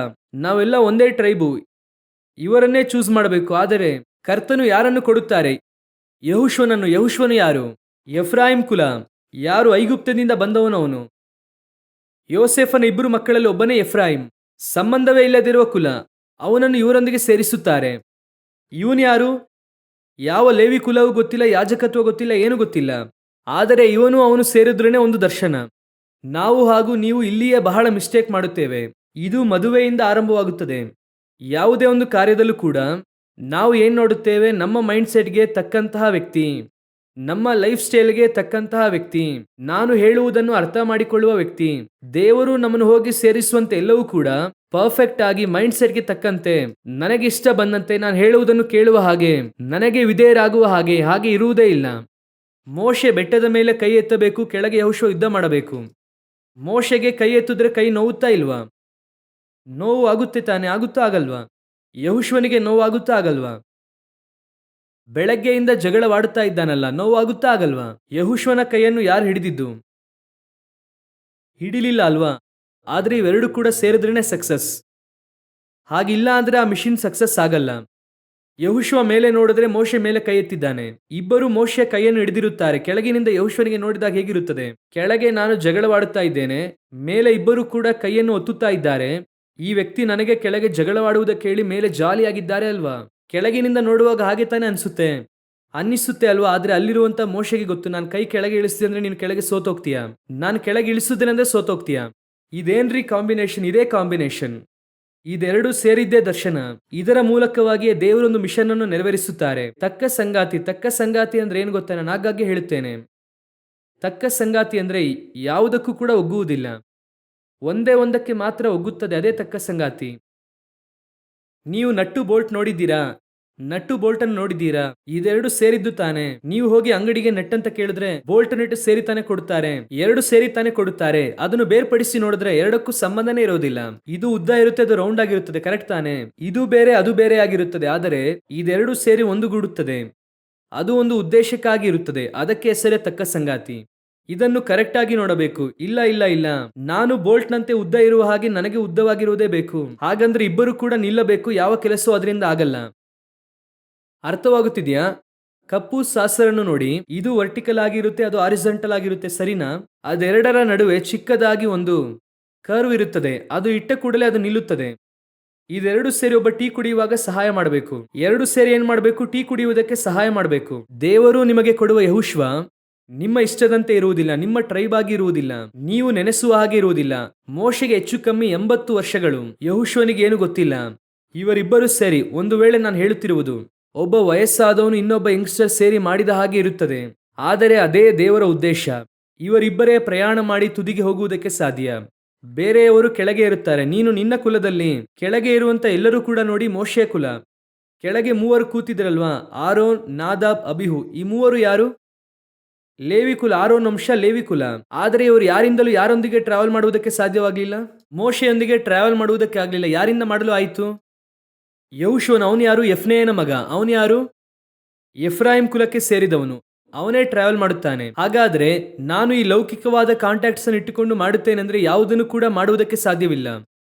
ನಾವೆಲ್ಲ ಒಂದೇ ಟ್ರೈಬು. ಇವರನ್ನೇ ಚೂಸ್ ಮಾಡಬೇಕು. ಆದರೆ ಕರ್ತನು ಯಾರನ್ನು ಕೊಡುತ್ತಾರೆ? ಯೆಹೋಶುವನನ್ನು. ಯೆಹೋಶುವನು ಯಾರು? ಎಫ್ರಾಯಿಂ ಕುಲ. ಯಾರು? ಐಗುಪ್ತದಿಂದ ಬಂದವನವನು. ಯೋಸೇಫನ 2 ಮಕ್ಕಳಲ್ಲಿ ಒಬ್ಬನೇ ಎಫ್ರಾಯಿಂ. ಸಂಬಂಧವೇ ಇಲ್ಲದಿರುವ ಕುಲ. ಅವನನ್ನು ಇವರೊಂದಿಗೆ ಸೇರಿಸುತ್ತಾರೆ. ಇವನು ಯಾರು? ಯಾವ ಲೇವಿ ಕುಲವೂ ಗೊತ್ತಿಲ್ಲ, ಯಾಜಕತ್ವ ಗೊತ್ತಿಲ್ಲ, ಏನು ಗೊತ್ತಿಲ್ಲ. ಆದರೆ ಅವನು ಸೇರಿದ್ರೇನೆ ಒಂದು ದರ್ಶನ. ನಾವು ಹಾಗೂ ನೀವು ಇಲ್ಲಿಯೇ ಬಹಳ ಮಿಸ್ಟೇಕ್ ಮಾಡುತ್ತೇವೆ. ಇದು ಮದುವೆಯಿಂದ ಆರಂಭವಾಗುತ್ತದೆ. ಯಾವುದೇ ಒಂದು ಕಾರ್ಯದಲ್ಲೂ ಕೂಡ ನಾವು ಏನ್ ನೋಡುತ್ತೇವೆ? ನಮ್ಮ ಮೈಂಡ್ ಸೆಟ್ಗೆ ತಕ್ಕಂತಹ ವ್ಯಕ್ತಿ, ನಮ್ಮ ಲೈಫ್ ಸ್ಟೈಲ್ಗೆ ತಕ್ಕಂತಹ ವ್ಯಕ್ತಿ, ನಾನು ಹೇಳುವುದನ್ನು ಅರ್ಥ ಮಾಡಿಕೊಳ್ಳುವ ವ್ಯಕ್ತಿ. ದೇವರು ನಮ್ಮನ್ನು ಹೋಗಿ ಸೇರಿಸುವಂತೆ ಎಲ್ಲವೂ ಕೂಡ ಪರ್ಫೆಕ್ಟ್ ಆಗಿ ಮೈಂಡ್ ಸೆಟ್ಗೆ ತಕ್ಕಂತೆ, ನನಗೆ ಇಷ್ಟ ಬಂದಂತೆ, ನಾನು ಹೇಳುವುದನ್ನು ಕೇಳುವ ಹಾಗೆ, ನನಗೆ ವಿಧೇಯರಾಗುವ ಹಾಗೆ ಇರುವುದೇ ಇಲ್ಲ. ಮೋಶೆ ಬೆಟ್ಟದ ಮೇಲೆ ಕೈ ಎತ್ತಬೇಕು, ಕೆಳಗೆ ಯೆಹೋಶುವ ಯುದ್ಧ ಮಾಡಬೇಕು. ಮೋಶೆಗೆ ಕೈ ಎತ್ತಿದ್ರೆ ಕೈ ನೋವುತ್ತಾ ಇಲ್ವಾ? ನೋವು ಆಗುತ್ತೆ ತಾನೆ? ಆಗುತ್ತಾ ಆಗಲ್ವಾ? ಯೆಹೋಶುವನಿಗೆ ನೋವಾಗುತ್ತಾ ಆಗಲ್ವಾ? ಬೆಳಗ್ಗೆಯಿಂದ ಜಗಳವಾಡುತ್ತಾ ಇದ್ದಾನಲ್ಲ, ನೋವಾಗುತ್ತಾ ಆಗಲ್ವಾ? ಯೆಹೋಶುವನ ಕೈಯನ್ನು ಯಾರು ಹಿಡಿದಿದ್ದು? ಹಿಡಿಲಿಲ್ಲ ಅಲ್ವಾ? ಆದ್ರೆ ಇವೆರಡು ಕೂಡ ಸೇರಿದ್ರೇನೆ ಸಕ್ಸಸ್. ಹಾಗಿಲ್ಲ ಅಂದ್ರೆ ಆ ಮಿಷನ್ ಸಕ್ಸಸ್ ಆಗಲ್ಲ. ಯೆಹೋಶುವ ಮೇಲೆ ನೋಡಿದ್ರೆ ಮೋಶೆ ಮೇಲೆ ಕೈ ಎತ್ತಿದ್ದಾನೆ. ಇಬ್ಬರು ಮೋಶೆಯ ಕೈಯನ್ನು ಹಿಡಿದಿರುತ್ತಾರೆ. ಕೆಳಗಿನಿಂದ ಯೆಹೋಶುವನಿಗೆ ನೋಡಿದಾಗ ಹೇಗಿರುತ್ತದೆ? ಕೆಳಗೆ ನಾನು ಜಗಳವಾಡುತ್ತಾ ಇದ್ದೇನೆ, ಮೇಲೆ ಇಬ್ಬರು ಕೂಡ ಕೈಯನ್ನು ಒತ್ತುತ್ತಾ ಇದ್ದಾರೆ. ಈ ವ್ಯಕ್ತಿ ನನಗೆ ಕೆಳಗೆ ಜಗಳವಾಡುವುದಕ್ಕೆ ಹೇಳಿ ಮೇಲೆ ಜಾಲಿಯಾಗಿದ್ದಾರೆ ಅಲ್ವಾ? ಕೆಳಗಿನಿಂದ ನೋಡುವಾಗ ಹಾಗೆ ತಾನೇ ಅನ್ನಿಸುತ್ತೆ ಅಲ್ವಾ? ಆದ್ರೆ ಅಲ್ಲಿರುವಂತ ಮೋಶೆಗೆ ಗೊತ್ತು, ನಾನು ಕೈ ಕೆಳಗೆ ಇಳಿಸಿದೆ ಅಂದ್ರೆ ನೀನು ಕೆಳಗೆ ಸೋತೋಗ್ತೀಯಾ, ನಾನು ಕೆಳಗೆ ಇಳಿಸುತ್ತೇನೆ ಅಂದ್ರೆ ಸೋತೋಗ್ತೀಯಾ. ಇದೇನ್ರಿ ಕಾಂಬಿನೇಷನ್? ಇದೇ ಕಾಂಬಿನೇಷನ್. ಇದೆರಡು ಸೇರಿದ್ದೇ ದರ್ಶನ. ಇದರ ಮೂಲಕವಾಗಿಯೇ ದೇವರೊಂದು ಮಿಷನ್ ಅನ್ನು ನೆರವೇರಿಸುತ್ತಾರೆ. ತಕ್ಕ ಸಂಗಾತಿ ಅಂದ್ರೆ ಏನು ಗೊತ್ತಾ? ನಾನು ಆಗಾಗ್ಗೆ ಹೇಳುತ್ತೇನೆ, ತಕ್ಕ ಸಂಗಾತಿ ಅಂದ್ರೆ ಯಾವುದಕ್ಕೂ ಕೂಡ ಒಗ್ಗುವುದಿಲ್ಲ, ಒಂದೇ ಒಂದಕ್ಕೆ ಮಾತ್ರ ಒಗ್ಗುತ್ತದೆ. ಅದೇ ತಕ್ಕ ಸಂಗಾತಿ. ನೀವು ನಟ್ಟು ಬೋಲ್ಟ್ ನೋಡಿದ್ದೀರಾ? ನಟ್ಟು ಬೋಲ್ಟ್ ಅನ್ನು ನೋಡಿದ್ದೀರಾ? ಇದೆರಡು ಸೇರಿದ್ದು ತಾನೆ. ನೀವು ಹೋಗಿ ಅಂಗಡಿಗೆ ನೆಟ್ ಅಂತ ಕೇಳಿದ್ರೆ ಬೋಲ್ಟ್ ನೆಟ್ ಸೇರಿ ತಾನೆ ಕೊಡುತ್ತಾರೆ, ಎರಡು ಸೇರಿ ತಾನೆ ಕೊಡುತ್ತಾರೆ. ಅದನ್ನು ಬೇರ್ಪಡಿಸಿ ನೋಡಿದ್ರೆ ಎರಡಕ್ಕೂ ಸಂಬಂಧನೇ ಇರೋದಿಲ್ಲ. ಇದು ಉದ್ದ ಇರುತ್ತೆ, ಅದು ರೌಂಡ್ ಆಗಿರುತ್ತದೆ, ಕರೆಕ್ಟ್ ತಾನೆ? ಇದು ಬೇರೆ ಅದು ಬೇರೆ ಆಗಿರುತ್ತದೆ. ಆದರೆ ಇದೆರಡು ಸೇರಿ ಒಂದುಗೂಡುತ್ತದೆ, ಅದು ಒಂದು ಉದ್ದೇಶಕ್ಕಾಗಿ ಇರುತ್ತದೆ. ಅದಕ್ಕೆ ಹೆಸರೇ ತಕ್ಕ ಸಂಗಾತಿ. ಇದನ್ನು ಕರೆಕ್ಟ್ ಆಗಿ ನೋಡಬೇಕು. ಇಲ್ಲ ಇಲ್ಲ ಇಲ್ಲ, ನಾನು ಬೋಲ್ಟ್ ನಂತೆ ಉದ್ದ ಇರುವ ಹಾಗೆ ನನಗೆ ಉದ್ದವಾಗಿರುವುದೇ ಬೇಕು, ಹಾಗಂದ್ರೆ ಇಬ್ಬರು ಕೂಡ ನಿಲ್ಲಬೇಕು. ಯಾವ ಕೆಲಸವೂ ಅದರಿಂದ ಆಗಲ್ಲ. ಅರ್ಥವಾಗುತ್ತಿದೆಯಾ? ಕಪ್ಪು ಸಾಸರನ್ನು ನೋಡಿ, ಇದು ವರ್ಟಿಕಲ್ ಆಗಿರುತ್ತೆ, ಅದು ಹಾರಿಜಾಂಟಲ್ ಆಗಿರುತ್ತೆ, ಸರಿನಾ? ಅದೆರಡರ ನಡುವೆ ಚಿಕ್ಕದಾಗಿ ಒಂದು ಕರ್ವ್ ಇರುತ್ತದೆ. ಅದು ಇಟ್ಟ ಕೂಡಲೇ ಅದು ನಿಲ್ಲುತ್ತದೆ. ಇದೆರಡು ಸೇರಿ ಒಬ್ಬ ಟೀ ಕುಡಿಯುವಾಗ ಸಹಾಯ ಮಾಡಬೇಕು. ಎರಡು ಸೇರಿ ಏನ್ ಮಾಡಬೇಕು? ಟೀ ಕುಡಿಯುವುದಕ್ಕೆ ಸಹಾಯ ಮಾಡಬೇಕು. ದೇವರು ನಿಮಗೆ ಕೊಡುವ ಯೆಹೋಶುವ ನಿಮ್ಮ ಇಷ್ಟದಂತೆ ಇರುವುದಿಲ್ಲ, ನಿಮ್ಮ ಟ್ರೈಬ್ ಆಗಿ ಇರುವುದಿಲ್ಲ, ನೀವು ನೆನೆಸುವ ಹಾಗೆ ಇರುವುದಿಲ್ಲ. ಮೋಶೆಗೆ ಹೆಚ್ಚು ಕಮ್ಮಿ 80 ವರ್ಷಗಳು, ಯೆಹೋಶುವನಿಗೆ ಏನು ಗೊತ್ತಿಲ್ಲ. ಇವರಿಬ್ಬರು ಸೇರಿ, ಒಂದು ವೇಳೆ ನಾನು ಹೇಳುತ್ತಿರುವುದು ಒಬ್ಬ ವಯಸ್ಸಾದವನು ಇನ್ನೊಬ್ಬ ಯಂಗ್ಸ್ಟರ್ ಸೇರಿ ಮಾಡಿದ ಹಾಗೆ ಇರುತ್ತದೆ. ಆದರೆ ಅದೇ ದೇವರ ಉದ್ದೇಶ. ಇವರಿಬ್ಬರೇ ಪ್ರಯಾಣ ಮಾಡಿ ತುದಿಗೆ ಹೋಗುವುದಕ್ಕೆ ಸಾಧ್ಯ. ಬೇರೆಯವರು ಕೆಳಗೆ ಇರುತ್ತಾರೆ. ನೀನು ನಿನ್ನ ಕುಲದಲ್ಲಿ ಕೆಳಗೆ ಇರುವಂತ ಎಲ್ಲರೂ ಕೂಡ ನೋಡಿ, ಮೋಶೆಯ ಕುಲ ಕೆಳಗೆ 3 ಕೂತಿದ್ರಲ್ವಾ? Aaron, Nadab, ಅಬಿಹು. ಈ 3 ಯಾರು? ಲೇವಿ ಕುಲ. ಆರೋನ್ ವಂಶ ಲೇವಿ ಕುಲ. ಆದರೆ ಇವರು ಯಾರಿಂದಲೂ ಯಾರೊಂದಿಗೆ ಟ್ರಾವೆಲ್ ಮಾಡುವುದಕ್ಕೆ ಸಾಧ್ಯವಾಗಲಿಲ್ಲ? ಮೋಶೆಯೊಂದಿಗೆ ಟ್ರಾವೆಲ್ ಮಾಡುವುದಕ್ಕೆ ಆಗಲಿಲ್ಲ. ಯಾರಿಂದ ಮಾಡಲು ಆಯಿತು? ಯೆಹೋಶುವನು. ಅವನು ಯಾರು? ಯೆಫ್ನೆಯನ ಮಗ. ಅವನು ಯಾರು? ಎಫ್ರಾಯಿಂ ಕುಲಕ್ಕೆ ಸೇರಿದವನು. ಅವನೇ ಟ್ರಾವೆಲ್ ಮಾಡುತ್ತಾನೆ. ಹಾಗಾದ್ರೆ ನಾನು ಈ ಲೌಕಿಕವಾದ ಕಾಂಟ್ಯಾಕ್ಟ್ಸ್ ಅನ್ನು ಇಟ್ಟುಕೊಂಡು ಮಾಡುತ್ತೇನೆಂದ್ರೆ ಯಾವುದನ್ನು ಕೂಡ ಮಾಡುವುದಕ್ಕೆ ಸಾಧ್ಯವಿಲ್ಲ.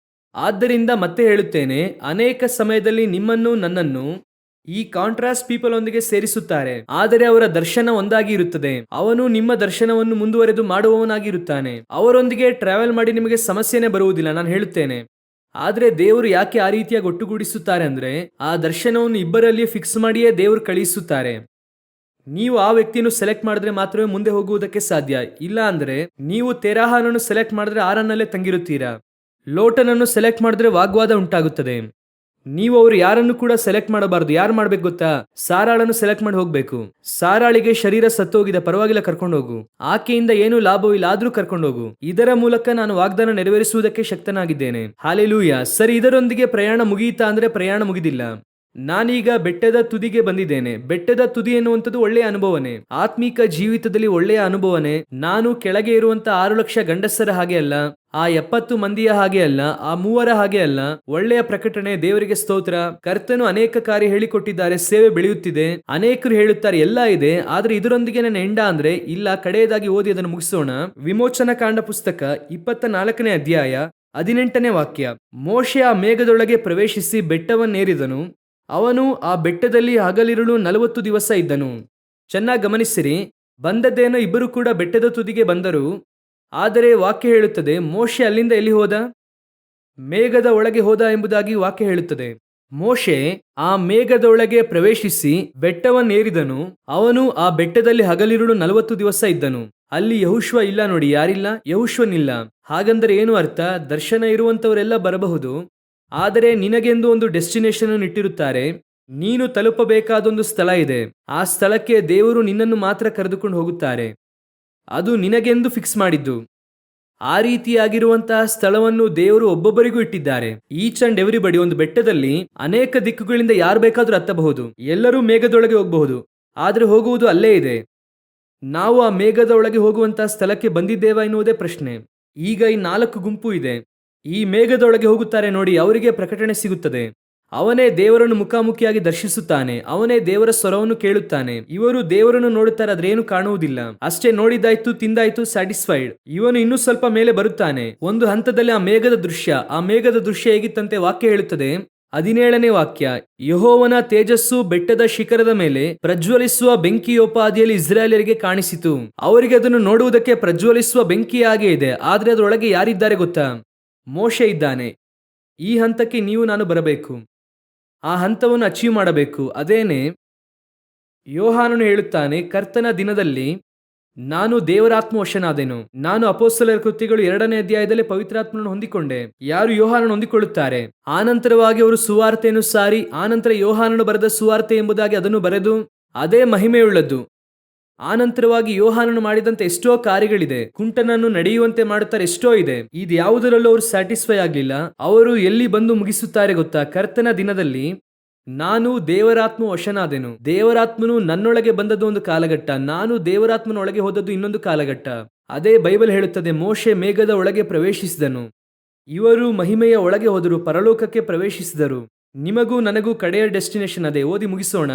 ಆದ್ದರಿಂದ ಮತ್ತೆ ಹೇಳುತ್ತೇನೆ, ಅನೇಕ ಸಮಯದಲ್ಲಿ ನಿಮ್ಮನ್ನು ನನ್ನನ್ನು ಈ ಕಾಂಟ್ರಾಸ್ಟ್ ಪೀಪಲ್ ಒಂದಿಗೆ ಸೇರಿಸುತ್ತಾರೆ, ಆದರೆ ಅವರ ದರ್ಶನ ಒಂದಾಗಿ ಇರುತ್ತದೆ. ಅವನು ನಿಮ್ಮ ದರ್ಶನವನ್ನು ಮುಂದುವರೆದು ಮಾಡುವವನಾಗಿರುತ್ತಾನೆ. ಅವರೊಂದಿಗೆ ಟ್ರಾವೆಲ್ ಮಾಡಿ ನಿಮಗೆ ಸಮಸ್ಯೆನೇ ಬರುವುದಿಲ್ಲ, ನಾನು ಹೇಳುತ್ತೇನೆ. ಆದ್ರೆ ದೇವರು ಯಾಕೆ ಆ ರೀತಿಯಾಗಿ ಒಟ್ಟುಗೂಡಿಸುತ್ತಾರೆ ಅಂದ್ರೆ, ಆ ದರ್ಶನವನ್ನು ಇಬ್ಬರಲ್ಲಿ ಫಿಕ್ಸ್ ಮಾಡಿಯೇ ದೇವರು ಕಳುಹಿಸುತ್ತಾರೆ. ನೀವು ಆ ವ್ಯಕ್ತಿಯನ್ನು ಸೆಲೆಕ್ಟ್ ಮಾಡಿದ್ರೆ ಮಾತ್ರವೇ ಮುಂದೆ ಹೋಗುವುದಕ್ಕೆ ಸಾಧ್ಯ. ಇಲ್ಲ ಅಂದ್ರೆ ನೀವು ತೆರಾಹನನ್ನು ಸೆಲೆಕ್ಟ್ ಮಾಡಿದ್ರೆ ಆರನ್ನಲ್ಲೇ ತಂಗಿರುತ್ತೀರಾ. ಲೋಟನನ್ನು ಸೆಲೆಕ್ಟ್ ಮಾಡಿದ್ರೆ ವಾಗ್ವಾದ ಉಂಟಾಗುತ್ತದೆ. ನೀವು ಅವರು ಯಾರನ್ನು ಕೂಡ ಸೆಲೆಕ್ಟ್ ಮಾಡಬಾರದು. ಯಾರು ಮಾಡ್ಬೇಕು ಗೊತ್ತಾ? ಸಾರಾಳನ್ನು ಸೆಲೆಕ್ಟ್ ಮಾಡಿ ಹೋಗ್ಬೇಕು. ಸಾರಾಳಿಗೆ ಶರೀರ ಸತ್ತೋಗಿದೆ, ಪರವಾಗಿಲ್ಲ, ಕರ್ಕೊಂಡು ಹೋಗು. ಆಕೆಯಿಂದ ಏನೂ ಲಾಭವಿಲ್ಲ, ಆದ್ರೂ ಕರ್ಕೊಂಡು ಹೋಗು. ಇದರ ಮೂಲಕ ನಾನು ವಾಗ್ದಾನ ನೆರವೇರಿಸುವುದಕ್ಕೆ ಶಕ್ತನಾಗಿದ್ದೇನೆ. ಹಾಲೆಲೂಯಾ. ಸರಿ, ಇದರೊಂದಿಗೆ ಪ್ರಯಾಣ ಮುಗಿಯಿತಾ ಅಂದ್ರೆ ಪ್ರಯಾಣ ಮುಗಿದಿಲ್ಲ. ನಾನೀಗ ಬೆಟ್ಟದ ತುದಿಗೆ ಬಂದಿದ್ದೇನೆ. ಬೆಟ್ಟದ ತುದಿ ಎನ್ನುವಂಥದ್ದು ಒಳ್ಳೆಯ ಅನುಭವನೇ, ಆತ್ಮೀಕ ಜೀವಿತದಲ್ಲಿ ಒಳ್ಳೆಯ ಅನುಭವನೇ. ನಾನು ಕೆಳಗೆ ಇರುವಂತ 6 ಲಕ್ಷ ಗಂಡಸರ ಹಾಗೆ ಅಲ್ಲ, ಆ 70 ಮಂದಿಯ ಹಾಗೆ ಅಲ್ಲ, ಆ 3 ಹಾಗೆ ಅಲ್ಲ. ಒಳ್ಳೆಯ ಪ್ರಕಟಣೆ, ದೇವರಿಗೆ ಸ್ತೋತ್ರ. ಕರ್ತನು ಅನೇಕ ಕಾರ್ಯ ಹೇಳಿಕೊಟ್ಟಿದ್ದಾರೆ, ಸೇವೆ ಬೆಳೆಯುತ್ತಿದೆ. ಅನೇಕರು ಹೇಳುತ್ತಾರೆ ಎಲ್ಲ ಇದೆ, ಆದ್ರೆ ಇದರೊಂದಿಗೆ ನನ್ನ ಎಂಡ ಅಂದ್ರೆ ಇಲ್ಲ. ಕಡೆಯದಾಗಿ ಓದಿ ಅದನ್ನು ಮುಗಿಸೋಣ. ವಿಮೋಚನಾ ಕಾಂಡ ಪುಸ್ತಕ 24ನೇ ಅಧ್ಯಾಯ 18ನೇ ವಾಕ್ಯ. ಮೋಶೆ ಆ ಮೇಘದೊಳಗೆ ಪ್ರವೇಶಿಸಿ ಬೆಟ್ಟವನ್ನೇರಿದನು. ಅವನು ಆ ಬೆಟ್ಟದಲ್ಲಿ ಹಗಲಿರುಳು 40 ದಿವಸ ಇದ್ದನು. ಚೆನ್ನಾಗಿ ಗಮನಿಸಿರಿ, ಬಂದದ್ದೇನೋ ಇಬ್ಬರು ಕೂಡ ಬೆಟ್ಟದ ತುದಿಗೆ ಬಂದರು. ಆದರೆ ವಾಕ್ಯ ಹೇಳುತ್ತದೆ ಮೋಶೆ ಅಲ್ಲಿಂದ ಎಲ್ಲಿ ಹೋದ? ಮೇಘದ ಒಳಗೆ ಹೋದ ಎಂಬುದಾಗಿ ವಾಕ್ಯ ಹೇಳುತ್ತದೆ. ಮೋಶೆ ಆ ಮೇಘದ ಒಳಗೆ ಪ್ರವೇಶಿಸಿ ಬೆಟ್ಟವನ್ನೇರಿದನು. ಅವನು ಆ ಬೆಟ್ಟದಲ್ಲಿ ಹಗಲಿರುಳು 40 ದಿವಸ ಇದ್ದನು. ಅಲ್ಲಿ ಯೆಹೋಶುವ ಇಲ್ಲ ನೋಡಿ. ಯಾರಿಲ್ಲ? ಯೆಹೋಶುವನಿಲ್ಲ. ಹಾಗಂದರೆ ಏನು ಅರ್ಥ? ದರ್ಶನ ಇರುವಂತವರೆಲ್ಲ ಬರಬಹುದು, ಆದರೆ ನಿನಗೆಂದು ಒಂದು ಡೆಸ್ಟಿನೇಷನ್ ಅನ್ನು ಇಟ್ಟಿರುತ್ತಾರೆ. ನೀನು ತಲುಪಬೇಕಾದೊಂದು ಸ್ಥಳ ಇದೆ. ಆ ಸ್ಥಳಕ್ಕೆ ದೇವರು ನಿನ್ನನ್ನು ಮಾತ್ರ ಕರೆದುಕೊಂಡು ಹೋಗುತ್ತಾರೆ. ಅದು ನಿನಗೆಂದು ಫಿಕ್ಸ್ ಮಾಡಿದ್ದು. ಆ ರೀತಿಯಾಗಿರುವಂತಹ ಸ್ಥಳವನ್ನು ದೇವರು ಒಬ್ಬೊಬ್ಬರಿಗೂ ಇಟ್ಟಿದ್ದಾರೆ. Each and everybody. ಒಂದು ಬೆಟ್ಟದಲ್ಲಿ ಅನೇಕ ದಿಕ್ಕುಗಳಿಂದ ಯಾರು ಬೇಕಾದ್ರೂ ಹತ್ತಬಹುದು. ಎಲ್ಲರೂ ಮೇಘದೊಳಗೆ ಹೋಗಬಹುದು, ಆದ್ರೆ ಹೋಗುವುದು ಅಲ್ಲೇ ಇದೆ. ನಾವು ಆ ಮೇಘದ ಒಳಗೆ ಹೋಗುವಂತಹ ಸ್ಥಳಕ್ಕೆ ಬಂದಿದ್ದೇವಾ ಎನ್ನುವುದೇ ಪ್ರಶ್ನೆ. ಈಗ ಈ 4 ಗುಂಪು ಇದೆ. ಈ ಮೇಘದೊಳಗೆ ಹೋಗುತ್ತಾರೆ ನೋಡಿ, ಅವರಿಗೆ ಪ್ರಕಟಣೆ ಸಿಗುತ್ತದೆ. ಅವನೇ ದೇವರನ್ನು ಮುಖಾಮುಖಿಯಾಗಿ ದರ್ಶಿಸುತ್ತಾನೆ. ಅವನೇ ದೇವರ ಸ್ವರವನ್ನು ಕೇಳುತ್ತಾನೆ. ಇವರು ದೇವರನ್ನು ನೋಡುತ್ತಾರೆ, ಆದ್ರೆ ಏನು ಕಾಣುವುದಿಲ್ಲ. ಅಷ್ಟೇ, ನೋಡಿದಾಯ್ತು, ತಿಂದಾಯ್ತು, ಸ್ಯಾಟಿಸ್ಫೈಡ್. ಇವನು ಇನ್ನೂ ಸ್ವಲ್ಪ ಮೇಲೆ ಬರುತ್ತಾನೆ. ಒಂದು ಹಂತದಲ್ಲಿ ಆ ಮೇಘದ ದೃಶ್ಯ ಹೇಗಿತ್ತಂತೆ ವಾಕ್ಯ ಹೇಳುತ್ತದೆ. 17ನೇ ವಾಕ್ಯ, ಯೆಹೋವನ ತೇಜಸ್ಸು ಬೆಟ್ಟದ ಶಿಖರದ ಮೇಲೆ ಪ್ರಜ್ವಲಿಸುವ ಬೆಂಕಿಯೋಪಾದಿಯಲ್ಲಿ ಇಸ್ರಾಯೇಲರಿಗೆ ಕಾಣಿಸಿತು. ಅವರಿಗೆ ಅದನ್ನು ನೋಡುವುದಕ್ಕೆ ಪ್ರಜ್ವಲಿಸುವ ಬೆಂಕಿಯಾಗೇ ಇದೆ, ಆದ್ರೆ ಅದರೊಳಗೆ ಯಾರಿದ್ದಾರೆ ಗೊತ್ತಾ? ಮೋಶೆ ಇದ್ದಾನೆ. ಈ ಹಂತಕ್ಕೆ ನೀವು ನಾನು ಬರಬೇಕು, ಆ ಹಂತವನ್ನು ಅಚೀವ್ ಮಾಡಬೇಕು. ಅದೇನೆ ಯೋಹಾನನು ಹೇಳುತ್ತಾನೆ, ಕರ್ತನ ದಿನದಲ್ಲಿ ನಾನು ದೇವರಾತ್ಮ ವಶನಾದೆನು. ನಾನು ಅಪೊಸ್ತಲರ ಕೃತ್ಯಗಳು 2ನೇ ಅಧ್ಯಾಯದಲ್ಲಿ ಪವಿತ್ರಾತ್ಮನನ್ನು ಹೊಂದಿಕೊಂಡೆ. ಯಾರು ಯೋಹಾನನ್ನು ಹೊಂದಿಕೊಳ್ಳುತ್ತಾರೆ, ಆನಂತರವಾಗಿ ಅವರು ಸುವಾರ್ತೆಯನ್ನು ಸಾರಿ, ಆನಂತರ ಯೋಹಾನನು ಬರೆದ ಸುವಾರ್ತೆ ಎಂಬುದಾಗಿ ಅದನ್ನು ಬರೆದು ಅದೇ ಮಹಿಮೆಯುಳ್ಳದ್ದು. ಆನಂತರವಾಗಿ ಯೋಹಾನನು ಮಾಡಿದಂತೆ ಎಷ್ಟೋ ಕಾರ್ಯಗಳಿದೆ. ಕುಂಟನನ್ನು ನಡೆಯುವಂತೆ ಮಾಡುತ್ತಾರೆ, ಎಷ್ಟೋ ಇದೆ. ಇದು ಯಾವುದರಲ್ಲೂ ಅವರು ಸ್ಯಾಟಿಸ್ಫೈ ಆಗಲಿಲ್ಲ. ಅವರು ಎಲ್ಲಿ ಬಂದು ಮುಗಿಸುತ್ತಾರೆ ಗೊತ್ತಾ? ಕರ್ತನ ದಿನದಲ್ಲಿ ನಾನು ದೇವರಾತ್ಮ ವಶನಾದೆನು. ದೇವರಾತ್ಮನು ನನ್ನೊಳಗೆ ಬಂದದ್ದು ಒಂದು ಕಾಲಘಟ್ಟ, ನಾನು ದೇವರಾತ್ಮನೊಳಗೆ ಹೋದದ್ದು ಇನ್ನೊಂದು ಕಾಲಘಟ್ಟ. ಅದೇ ಬೈಬಲ್ ಹೇಳುತ್ತದೆ, ಮೋಶೆ ಮೇಘದ ಒಳಗೆ ಪ್ರವೇಶಿಸಿದನು. ಇವರು ಮಹಿಮೆಯ ಒಳಗೆ ಹೋದರು, ಪರಲೋಕಕ್ಕೆ ಪ್ರವೇಶಿಸಿದರು. ನಿಮಗೂ ನನಗೂ ಕಡೆಯ ಡೆಸ್ಟಿನೇಷನ್ ಅದೇ. ಓದಿ ಮುಗಿಸೋಣ.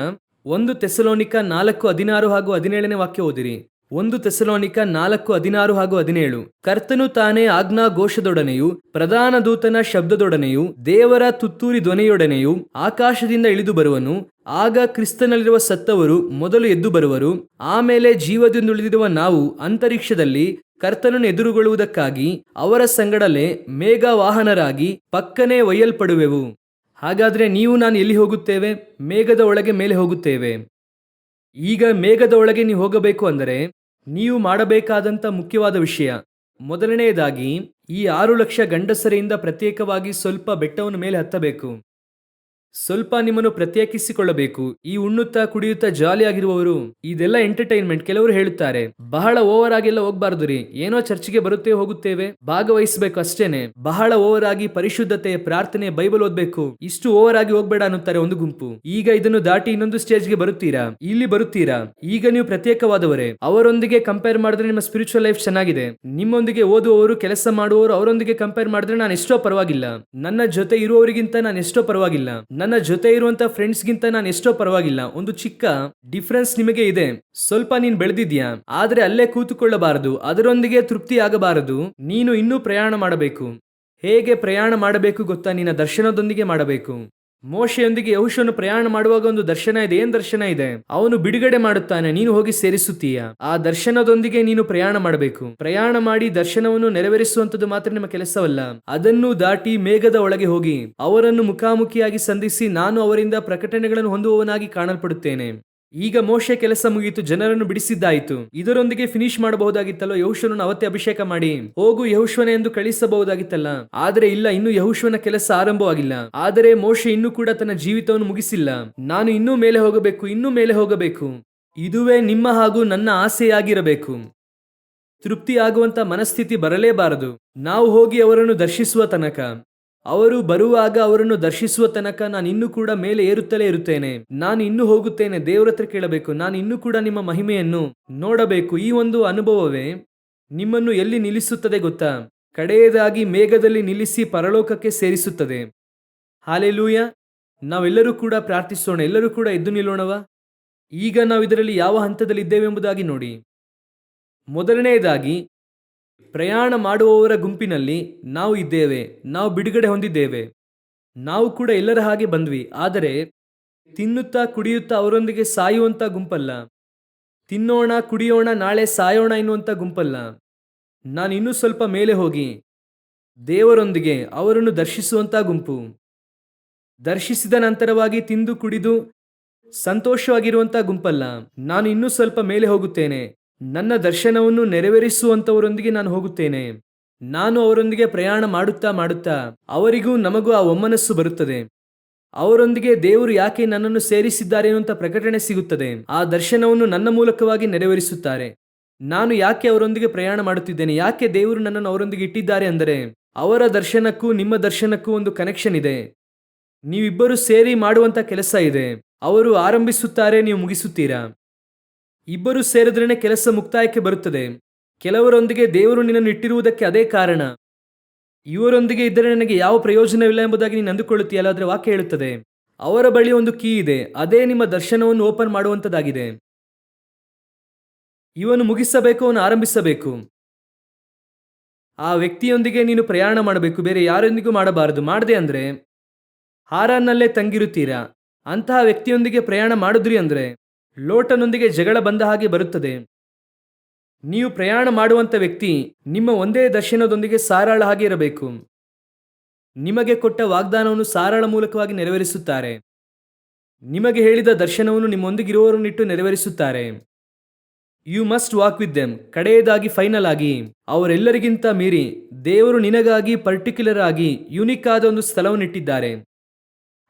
1 ಥೆಸಲೋನಿಕ 4:16 ಹಾಗೂ 17ನೇ ವಾಕ್ಯ ಓದಿರಿ. 1 ಥೆಸಲೋನಿಕ 4:16 ಹಾಗೂ 17. ಕರ್ತನು ತಾನೇ ಆಜ್ಞಾ ಘೋಷದೊಡನೆಯೂ ಪ್ರಧಾನ ದೂತನ ಶಬ್ದದೊಡನೆಯೂ ದೇವರ ತುತ್ತೂರಿ ಧ್ವನಿಯೊಡನೆಯೂ ಆಕಾಶದಿಂದ ಇಳಿದು ಬರುವನು. ಆಗ ಕ್ರಿಸ್ತನಲ್ಲಿರುವ ಸತ್ತವರು ಮೊದಲು ಎದ್ದು ಬರುವರು. ಆಮೇಲೆ ಜೀವದಿಂದುಳಿದಿರುವ ನಾವು ಅಂತರಿಕ್ಷದಲ್ಲಿ ಕರ್ತನನ್ನು ಎದುರುಗೊಳ್ಳುವುದಕ್ಕಾಗಿ ಅವರ ಸಂಗಡಲೇ ಮೇಘವಾಹನರಾಗಿ ಪಕ್ಕನೆ ಒಯ್ಯಲ್ಪಡುವೆವು. ಹಾಗಾದ್ರೆ ನೀವು ನಾನು ಎಲ್ಲಿ ಹೋಗುತ್ತೇವೆ? ಮೇಘದ ಒಳಗೆ ಮೇಲೆ ಹೋಗುತ್ತೇವೆ. ಈಗ ಮೇಘದ ಒಳಗೆ ನೀವು ಹೋಗಬೇಕು ಅಂದರೆ ನೀವು ಮಾಡಬೇಕಾದಂಥ ಮುಖ್ಯವಾದ ವಿಷಯ, ಮೊದಲನೆಯದಾಗಿ ಈ 6 ಲಕ್ಷ ಗಂಡಸರಿಂದ ಪ್ರತ್ಯೇಕವಾಗಿ ಸ್ವಲ್ಪ ಬೆಟ್ಟವನ್ನು ಮೇಲೆ ಹತ್ತಬೇಕು. ಸ್ವಲ್ಪ ನಿಮ್ಮನ್ನು ಪ್ರತ್ಯೇಕಿಸಿಕೊಳ್ಳಬೇಕು. ಈ ಉಣ್ಣುತ್ತಾ ಕುಡಿಯುತ್ತಾ ಜಾಲಿಯಾಗಿರುವವರು, ಇದೆಲ್ಲ ಎಂಟರ್ಟೈನ್ಮೆಂಟ್. ಕೆಲವರು ಹೇಳುತ್ತಾರೆ, ಬಹಳ ಓವರ್ ಆಗೆಲ್ಲ ಹೋಗ್ಬಾರ್ದು ರೀ, ಏನೋ ಚರ್ಚ್ಗೆ ಬರುತ್ತೇವೆ ಹೋಗುತ್ತೇವೆ, ಭಾಗವಹಿಸಬೇಕು ಅಷ್ಟೇನೆ. ಬಹಳ ಓವರ್ ಆಗಿ ಪರಿಶುದ್ಧತೆ, ಪ್ರಾರ್ಥನೆ, ಬೈಬಲ್ ಓದ್ಬೇಕು, ಇಷ್ಟು ಓವರ್ ಆಗಿ ಹೋಗ್ಬೇಡ ಅನ್ನುತ್ತಾರೆ ಒಂದು ಗುಂಪು. ಈಗ ಇದನ್ನು ದಾಟಿ ಇನ್ನೊಂದು ಸ್ಟೇಜ್ಗೆ ಬರುತ್ತೀರಾ, ಇಲ್ಲಿ ಬರುತ್ತೀರಾ. ಈಗ ನೀವು ಪ್ರತ್ಯೇಕವಾದವರೇ. ಅವರೊಂದಿಗೆ ಕಂಪೇರ್ ಮಾಡಿದ್ರೆ ನಿಮ್ಮ ಸ್ಪಿರಿಚುವಲ್ ಲೈಫ್ ಚೆನ್ನಾಗಿದೆ. ನಿಮ್ಮೊಂದಿಗೆ ಓದುವವರು, ಕೆಲಸ ಮಾಡುವವರು, ಅವರೊಂದಿಗೆ ಕಂಪೇರ್ ಮಾಡಿದ್ರೆ ನಾನು ಎಷ್ಟೋ ಪರವಾಗಿಲ್ಲ. ನನ್ನ ಜೊತೆ ಇರುವವರಿಗಿಂತ ನಾನು ಎಷ್ಟೋ ಪರವಾಗಿಲ್ಲ. ನನ್ನ ಜೊತೆ ಇರುವಂತ ಫ್ರೆಂಡ್ಸ್ ಗಿಂತ ನಾನು ಎಷ್ಟೋ ಪರವಾಗಿಲ್ಲ. ಒಂದು ಚಿಕ್ಕ ಡಿಫರೆನ್ಸ್ ನಿಮಗೆ ಇದೆ. ಸ್ವಲ್ಪ ನೀನ್ ಬೆಳೆದಿದ್ಯಾ, ಆದ್ರೆ ಅಲ್ಲೇ ಕೂತುಕೊಳ್ಳಬಾರದು, ಅದರೊಂದಿಗೆ ತೃಪ್ತಿ ಆಗಬಾರದು. ನೀನು ಇನ್ನೂ ಪ್ರಯಾಣ ಮಾಡಬೇಕು. ಹೇಗೆ ಪ್ರಯಾಣ ಮಾಡಬೇಕು ಗೊತ್ತಾ? ನಿನ್ನ ದರ್ಶನದೊಂದಿಗೆ ಮಾಡಬೇಕು. ಮೋಶೆಯೊಂದಿಗೆ ಯೆಹೋಶುವನು ಪ್ರಯಾಣ ಮಾಡುವಾಗ ಒಂದು ದರ್ಶನ ಇದೆ. ಏನ್ ದರ್ಶನ ಇದೆ? ಅವನು ಬಿಡುಗಡೆ ಮಾಡುತ್ತಾನೆ, ನೀನು ಹೋಗಿ ಸೇರಿಸುತ್ತೀಯ. ಆ ದರ್ಶನದೊಂದಿಗೆ ನೀನು ಪ್ರಯಾಣ ಮಾಡಬೇಕು. ಪ್ರಯಾಣ ಮಾಡಿ ದರ್ಶನವನ್ನು ನೆರವೇರಿಸುವಂತದ್ದು ಮಾತ್ರ ನಿಮ್ಮ ಕೆಲಸವಲ್ಲ. ಅದನ್ನು ದಾಟಿ ಮೇಘದ ಒಳಗೆ ಹೋಗಿ ಅವರನ್ನು ಮುಖಾಮುಖಿಯಾಗಿ ಸಂಧಿಸಿ ನಾನು ಅವರಿಂದ ಪ್ರಕಟಣೆಗಳನ್ನು ಹೊಂದುವವನಾಗಿ ಕಾಣಲ್ಪಡುತ್ತೇನೆ. ಈಗ ಮೋಶೆ ಕೆಲಸ ಮುಗಿಯಿತು, ಜನರನ್ನು ಬಿಡಿಸಿದ್ದಾಯಿತು. ಇದರೊಂದಿಗೆ ಫಿನಿಶ್ ಮಾಡಬಹುದಾಗಿತ್ತಲ್ಲ. ಯೆಹೋಶುವನನ್ನು ಅವತ್ತೇ ಅಭಿಷೇಕ ಮಾಡಿ ಹೋಗು ಯೆಹೋಶುವನೇ ಎಂದು ಕಳಿಸಬಹುದಾಗಿತ್ತಲ್ಲ. ಆದ್ರೆ ಇಲ್ಲ, ಇನ್ನು ಯೆಹೋಶುವನ ಕೆಲಸ ಆರಂಭವಾಗಿಲ್ಲ. ಆದರೆ ಮೋಶೆ ಇನ್ನೂ ಕೂಡ ತನ್ನ ಜೀವಿತವನ್ನು ಮುಗಿಸಿಲ್ಲ. ನಾನು ಇನ್ನೂ ಮೇಲೆ ಹೋಗಬೇಕು, ಇನ್ನೂ ಮೇಲೆ ಹೋಗಬೇಕು. ಇದುವೇ ನಿಮ್ಮ ಹಾಗೂ ನನ್ನ ಆಸೆಯಾಗಿರಬೇಕು. ತೃಪ್ತಿ ಆಗುವಂತ ಮನಸ್ಥಿತಿ ಬರಲೇಬಾರದು. ನಾವು ಹೋಗಿ ಅವರನ್ನು ದರ್ಶಿಸುವ ತನಕ, ಅವರು ಬರುವಾಗ ಅವರನ್ನು ದರ್ಶಿಸುವ ತನಕ ನಾನು ಇನ್ನೂ ಕೂಡ ಮೇಲೆ ಏರುತ್ತಲೇ ಇರುತ್ತೇನೆ. ನಾನು ಇನ್ನೂ ಹೋಗುತ್ತೇನೆ, ದೇವರ ಹತ್ರ ಕೇಳಬೇಕು. ನಾನು ಇನ್ನೂ ಕೂಡ ನಿಮ್ಮ ಮಹಿಮೆಯನ್ನು ನೋಡಬೇಕು. ಈ ಒಂದು ಅನುಭವವೇ ನಿಮ್ಮನ್ನು ಎಲ್ಲಿ ನಿಲ್ಲಿಸುತ್ತದೆ ಗೊತ್ತಾ? ಕಡೆಯದಾಗಿ ಮೇಘದಲ್ಲಿ ನಿಲ್ಲಿಸಿ ಪರಲೋಕಕ್ಕೆ ಸೇರಿಸುತ್ತದೆ. ಹಾಲೆಲೂಯ. ನಾವೆಲ್ಲರೂ ಕೂಡ ಪ್ರಾರ್ಥಿಸೋಣ. ಎಲ್ಲರೂ ಕೂಡ ಎದ್ದು ನಿಲ್ಲೋಣವ. ಈಗ ನಾವು ಇದರಲ್ಲಿ ಯಾವ ಹಂತದಲ್ಲಿ ಇದ್ದೇವೆ ಎಂಬುದಾಗಿ ನೋಡಿ. ಮೊದಲನೆಯದಾಗಿ, ಪ್ರಯಾಣ ಮಾಡುವವರ ಗುಂಪಿನಲ್ಲಿ ನಾವು ಇದ್ದೇವೆ. ನಾವು ಬಿಡುಗಡೆ ಹೊಂದಿದ್ದೇವೆ. ನಾವು ಕೂಡ ಎಲ್ಲರ ಹಾಗೆ ಬಂದ್ವಿ. ಆದರೆ ತಿನ್ನುತ್ತಾ ಕುಡಿಯುತ್ತಾ ಅವರೊಂದಿಗೆ ಸಾಯುವಂತ ಗುಂಪಲ್ಲ. ತಿನ್ನೋಣ, ಕುಡಿಯೋಣ, ನಾಳೆ ಸಾಯೋಣ ಎನ್ನುವಂತ ಗುಂಪಲ್ಲ. ನಾನು ಇನ್ನೂ ಸ್ವಲ್ಪ ಮೇಲೆ ಹೋಗಿ ದೇವರೊಂದಿಗೆ ಅವರನ್ನು ದರ್ಶಿಸುವಂತ ಗುಂಪು. ದರ್ಶಿಸಿದ ನಂತರವಾಗಿ ತಿಂದು ಕುಡಿದು ಸಂತೋಷವಾಗಿರುವಂತ ಗುಂಪಲ್ಲ. ನಾನು ಇನ್ನೂ ಸ್ವಲ್ಪ ಮೇಲೆ ಹೋಗುತ್ತೇನೆ. ನನ್ನ ದರ್ಶನವನ್ನು ನೆರವೇರಿಸುವಂತವರೊಂದಿಗೆ ನಾನು ಹೋಗುತ್ತೇನೆ. ನಾನು ಅವರೊಂದಿಗೆ ಪ್ರಯಾಣ ಮಾಡುತ್ತಾ ಮಾಡುತ್ತಾ ಅವರಿಗೂ ನಮಗೂ ಆ ಒಮ್ಮನಸ್ಸು ಬರುತ್ತದೆ. ಅವರೊಂದಿಗೆ ದೇವರು ಯಾಕೆ ನನ್ನನ್ನು ಸೇರಿಸಿದ್ದಾರೆ ಎನ್ನುವಂತ ಪ್ರಕಟಣೆ ಸಿಗುತ್ತದೆ. ಆ ದರ್ಶನವನ್ನು ನನ್ನ ಮೂಲಕವಾಗಿ ನೆರವೇರಿಸುತ್ತಾರೆ. ನಾನು ಯಾಕೆ ಅವರೊಂದಿಗೆ ಪ್ರಯಾಣ ಮಾಡುತ್ತಿದ್ದೇನೆ, ಯಾಕೆ ದೇವರು ನನ್ನನ್ನು ಅವರೊಂದಿಗೆ ಇಟ್ಟಿದ್ದಾರೆ ಅಂದರೆ, ಅವರ ದರ್ಶನಕ್ಕೂ ನಿಮ್ಮ ದರ್ಶನಕ್ಕೂ ಒಂದು ಕನೆಕ್ಷನ್ ಇದೆ. ನೀವಿಬ್ಬರು ಸೇರಿ ಮಾಡುವಂತ ಕೆಲಸ ಇದೆ. ಅವರು ಆರಂಭಿಸುತ್ತಾರೆ, ನೀವು ಮುಗಿಸುತ್ತೀರಾ. ಇಬ್ಬರು ಸೇರಿದ್ರೇನೆ ಕೆಲಸ ಮುಕ್ತಾಯಕ್ಕೆ ಬರುತ್ತದೆ. ಕೆಲವರೊಂದಿಗೆ ದೇವರು ನಿನ್ನನ್ನು ಇಟ್ಟಿರುವುದಕ್ಕೆ ಅದೇ ಕಾರಣ. ಇವರೊಂದಿಗೆ ಇದ್ದರೆ ನನಗೆ ಯಾವ ಪ್ರಯೋಜನವಿಲ್ಲ ಎಂಬುದಾಗಿ ನೀನು ಅಂದುಕೊಳ್ಳುತ್ತೀಯಲ್ಲ, ಆದರೆ ವಾಕ್ಯ ಹೇಳುತ್ತದೆ ಅವರ ಬಳಿ ಒಂದು ಕೀ ಇದೆ, ಅದೇ ನಿಮ್ಮ ದರ್ಶನವನ್ನು ಓಪನ್ ಮಾಡುವಂತದ್ದಾಗಿದೆ. ಇವನು ಮುಗಿಸಬೇಕು, ಅವನು ಆರಂಭಿಸಬೇಕು. ಆ ವ್ಯಕ್ತಿಯೊಂದಿಗೆ ನೀನು ಪ್ರಯಾಣ ಮಾಡಬೇಕು, ಬೇರೆ ಯಾರೊಂದಿಗೂ ಮಾಡಬಾರದು. ಮಾಡದೆ ಅಂದ್ರೆ ಹಾರಾನ್ನಲ್ಲೇ ತಂಗಿರುತ್ತೀರಾ. ಅಂತಹ ವ್ಯಕ್ತಿಯೊಂದಿಗೆ ಪ್ರಯಾಣ ಮಾಡಿದ್ರಿ ಅಂದ್ರೆ ಲೋಟನೊಂದಿಗೆ ಜಗಳ ಬಂದ ಹಾಗೆ ಬರುತ್ತದೆ. ನೀವು ಪ್ರಯಾಣ ಮಾಡುವಂತ ವ್ಯಕ್ತಿ ನಿಮ್ಮ ಒಂದೇ ದರ್ಶನದೊಂದಿಗೆ ಸಾರಾಳ ಹಾಗೆ ಇರಬೇಕು. ನಿಮಗೆ ಕೊಟ್ಟ ವಾಗ್ದಾನವನ್ನು ಸಾರಾಳ ಮೂಲಕವಾಗಿ ನೆರವೇರಿಸುತ್ತಾರೆ. ನಿಮಗೆ ಹೇಳಿದ ದರ್ಶನವನ್ನು ನಿಮ್ಮೊಂದಿಗಿರುವವರನ್ನಿಟ್ಟು ನೆರವೇರಿಸುತ್ತಾರೆ. You must walk with them. ಕಡೆಯದಾಗಿ, ಫೈನಲ್ ಆಗಿ, ಅವರೆಲ್ಲರಿಗಿಂತ ಮೀರಿ ದೇವರು ನಿನಗಾಗಿ ಪರ್ಟಿಕ್ಯುಲರ್ ಆಗಿ ಯುನಿಕ್ ಆದ ಒಂದು ಸ್ಥಳವನ್ನಿಟ್ಟಿದ್ದಾರೆ.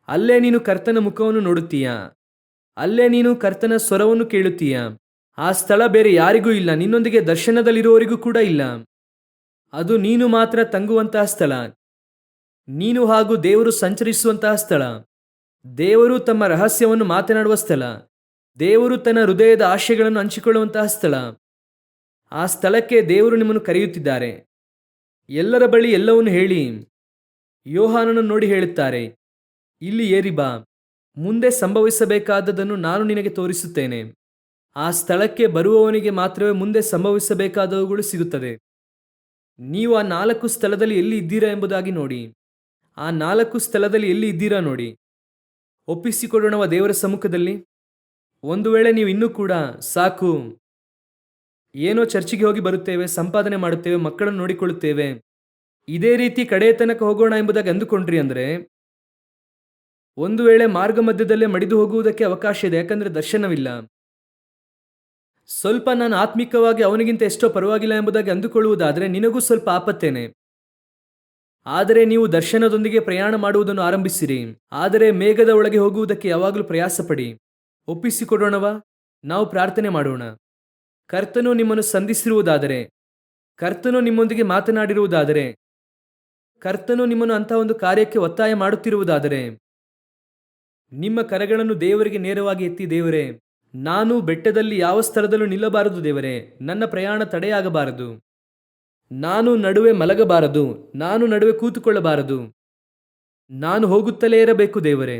ಅಲ್ಲೇ ನೀನು ಕರ್ತನ ಮುಖವನ್ನು ನೋಡುತ್ತೀಯ, ಅಲ್ಲೇ ನೀನು ಕರ್ತನ ಸ್ವರವನ್ನು ಕೇಳುತ್ತೀಯ. ಆ ಸ್ಥಳ ಬೇರೆ ಯಾರಿಗೂ ಇಲ್ಲ, ನಿನ್ನೊಂದಿಗೆ ದರ್ಶನದಲ್ಲಿರುವವರಿಗೂ ಕೂಡ ಇಲ್ಲ. ಅದು ನೀನು ಮಾತ್ರ ತಂಗುವಂತಹ ಸ್ಥಳ, ನೀನು ಹಾಗೂ ದೇವರು ಸಂಚರಿಸುವಂತಹ ಸ್ಥಳ, ದೇವರು ತಮ್ಮ ರಹಸ್ಯವನ್ನು ಮಾತನಾಡುವ ಸ್ಥಳ, ದೇವರು ತನ್ನ ಹೃದಯದ ಆಶಯಗಳನ್ನು ಹಂಚಿಕೊಳ್ಳುವಂತಹ ಸ್ಥಳ. ಆ ಸ್ಥಳಕ್ಕೆ ದೇವರು ನಿಮ್ಮನ್ನು ಕರೆಯುತ್ತಿದ್ದಾರೆ. ಎಲ್ಲರ ಬಳಿ ಎಲ್ಲವನ್ನು ಹೇಳಿ ಯೋಹಾನನನ್ನು ನೋಡಿ ಹೇಳುತ್ತಾರೆ, ಇಲ್ಲಿ ಏರಿ ಬಾ, ಮುಂದೆ ಸಂಭವಿಸಬೇಕಾದದನ್ನು ನಾನು ನಿನಗೆ ತೋರಿಸುತ್ತೇನೆ. ಆ ಸ್ಥಳಕ್ಕೆ ಬರುವವನಿಗೆ ಮಾತ್ರವೇ ಮುಂದೆ ಸಂಭವಿಸಬೇಕಾದವುಗಳು ಸಿಗುತ್ತದೆ. ನೀವು ಆ 4 ಸ್ಥಳದಲ್ಲಿ ಎಲ್ಲಿ ಇದ್ದೀರಾ ಎಂಬುದಾಗಿ ನೋಡಿ. ಆ 4 ಸ್ಥಳದಲ್ಲಿ ಎಲ್ಲಿ ಇದ್ದೀರಾ ನೋಡಿ. ಒಪ್ಪಿಸಿಕೊಡೋಣವ ದೇವರ ಸಮ್ಮುಖದಲ್ಲಿ. ಒಂದು ವೇಳೆ ನೀವು ಇನ್ನೂ ಕೂಡ ಸಾಕು, ಏನೋ ಚರ್ಚಿಗೆ ಹೋಗಿ ಬರುತ್ತೇವೆ, ಸಂಪಾದನೆ ಮಾಡುತ್ತೇವೆ, ಮಕ್ಕಳನ್ನು ನೋಡಿಕೊಳ್ಳುತ್ತೇವೆ, ಇದೇ ರೀತಿ ಕಡೆಯ ತನಕ ಹೋಗೋಣ ಎಂಬುದಾಗಿ ಅಂದುಕೊಂಡ್ರಿ ಅಂದರೆ ಒಂದು ವೇಳೆ ಮಾರ್ಗ ಮಧ್ಯದಲ್ಲೇ ಮಡಿದು ಹೋಗುವುದಕ್ಕೆ ಅವಕಾಶ ಇದೆ. ಯಾಕಂದ್ರೆ ದರ್ಶನವಿಲ್ಲ. ಸ್ವಲ್ಪ ನಾನು ಆತ್ಮಿಕವಾಗಿ ಅವನಿಗಿಂತ ಎಷ್ಟೋ ಪರವಾಗಿಲ್ಲ ಎಂಬುದಾಗಿ ಅಂದುಕೊಳ್ಳುವುದಾದರೆ ನಿನಗೂ ಸ್ವಲ್ಪ ಆಪತ್ತೇನೆ. ಆದರೆ ನೀವು ದರ್ಶನದೊಂದಿಗೆ ಪ್ರಯಾಣ ಮಾಡುವುದನ್ನು ಆರಂಭಿಸಿರಿ. ಆದರೆ ಮೇಘದ ಒಳಗೆ ಹೋಗುವುದಕ್ಕೆ ಯಾವಾಗಲೂ ಪ್ರಯಾಸ ಪಡಿ. ಒಪ್ಪಿಸಿಕೊಡೋಣವಾ? ನಾವು ಪ್ರಾರ್ಥನೆ ಮಾಡೋಣ. ಕರ್ತನು ನಿಮ್ಮನ್ನು ಸಂಧಿಸಿರುವುದಾದರೆ, ಕರ್ತನು ನಿಮ್ಮೊಂದಿಗೆ ಮಾತನಾಡಿರುವುದಾದರೆ, ಕರ್ತನು ನಿಮ್ಮನ್ನು ಅಂತಹ ಒಂದು ಕಾರ್ಯಕ್ಕೆ ಒತ್ತಾಯ ಮಾಡುತ್ತಿರುವುದಾದರೆ, ನಿಮ್ಮ ಕರಗಳನ್ನು ದೇವರಿಗೆ ನೇರವಾಗಿ ಎತ್ತಿ, ದೇವರೇ, ನಾನು ಬೆಟ್ಟದಲ್ಲಿ ಯಾವ ಸ್ಥಳದಲ್ಲೂ ನಿಲ್ಲಬಾರದು. ದೇವರೇ, ನನ್ನ ಪ್ರಯಾಣ ತಡೆಯಾಗಬಾರದು. ನಾನು ನಡುವೆ ಮಲಗಬಾರದು, ನಾನು ನಡುವೆ ಕೂತುಕೊಳ್ಳಬಾರದು. ನಾನು ಹೋಗುತ್ತಲೇ ಇರಬೇಕು ದೇವರೇ.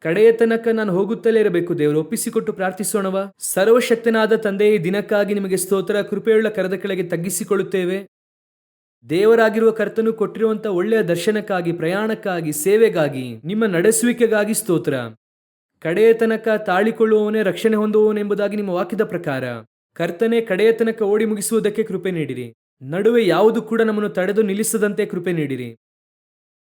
ಕಡೆಯ ತನಕ ನಾನು ಹೋಗುತ್ತಲೇ ಇರಬೇಕು ದೇವರು. ಒಪ್ಪಿಸಿಕೊಟ್ಟು ಪ್ರಾರ್ಥಿಸೋಣವಾ? ಸರ್ವಶಕ್ತನಾದ ತಂದೆಯೇ, ದಿನಕ್ಕಾಗಿ ನಿಮಗೆ ಸ್ತೋತ್ರ. ಕೃಪೆಯುಳ್ಳ ಕರದ ಕೆಳಗೆ ತಗ್ಗಿಸಿಕೊಳ್ಳುತ್ತೇವೆ. ದೇವರಾಗಿರುವ ಕರ್ತನು ಕೊಟ್ಟಿರುವಂಥ ಒಳ್ಳೆಯ ದರ್ಶನಕ್ಕಾಗಿ, ಪ್ರಯಾಣಕ್ಕಾಗಿ, ಸೇವೆಗಾಗಿ, ನಿಮ್ಮ ನಡೆಸುವಿಕೆಗಾಗಿ ಸ್ತೋತ್ರ. ಕಡೆಯ ತನಕ ತಾಳಿಕೊಳ್ಳುವವನೇ ರಕ್ಷಣೆ ಹೊಂದುವವನೆಂಬುದಾಗಿ ನಿಮ್ಮ ವಾಕ್ಯದ ಪ್ರಕಾರ ಕರ್ತನೇ, ಕಡೆಯ ತನಕ ಓಡಿ ಮುಗಿಸುವುದಕ್ಕೆ ಕೃಪೆ ನೀಡಿರಿ. ನಡುವೆ ಯಾವುದು ಕೂಡ ನಮ್ಮನ್ನು ತಡೆದು ನಿಲ್ಲಿಸದಂತೆ ಕೃಪೆ ನೀಡಿರಿ.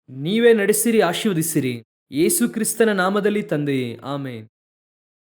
ನೀವೇ ನಡೆಸಿರಿ, ಆಶೀರ್ವದಿಸಿರಿ. ಯೇಸು ಕ್ರಿಸ್ತನ ನಾಮದಲ್ಲಿ ತಂದೆಯೇ, ಆಮೇನ್.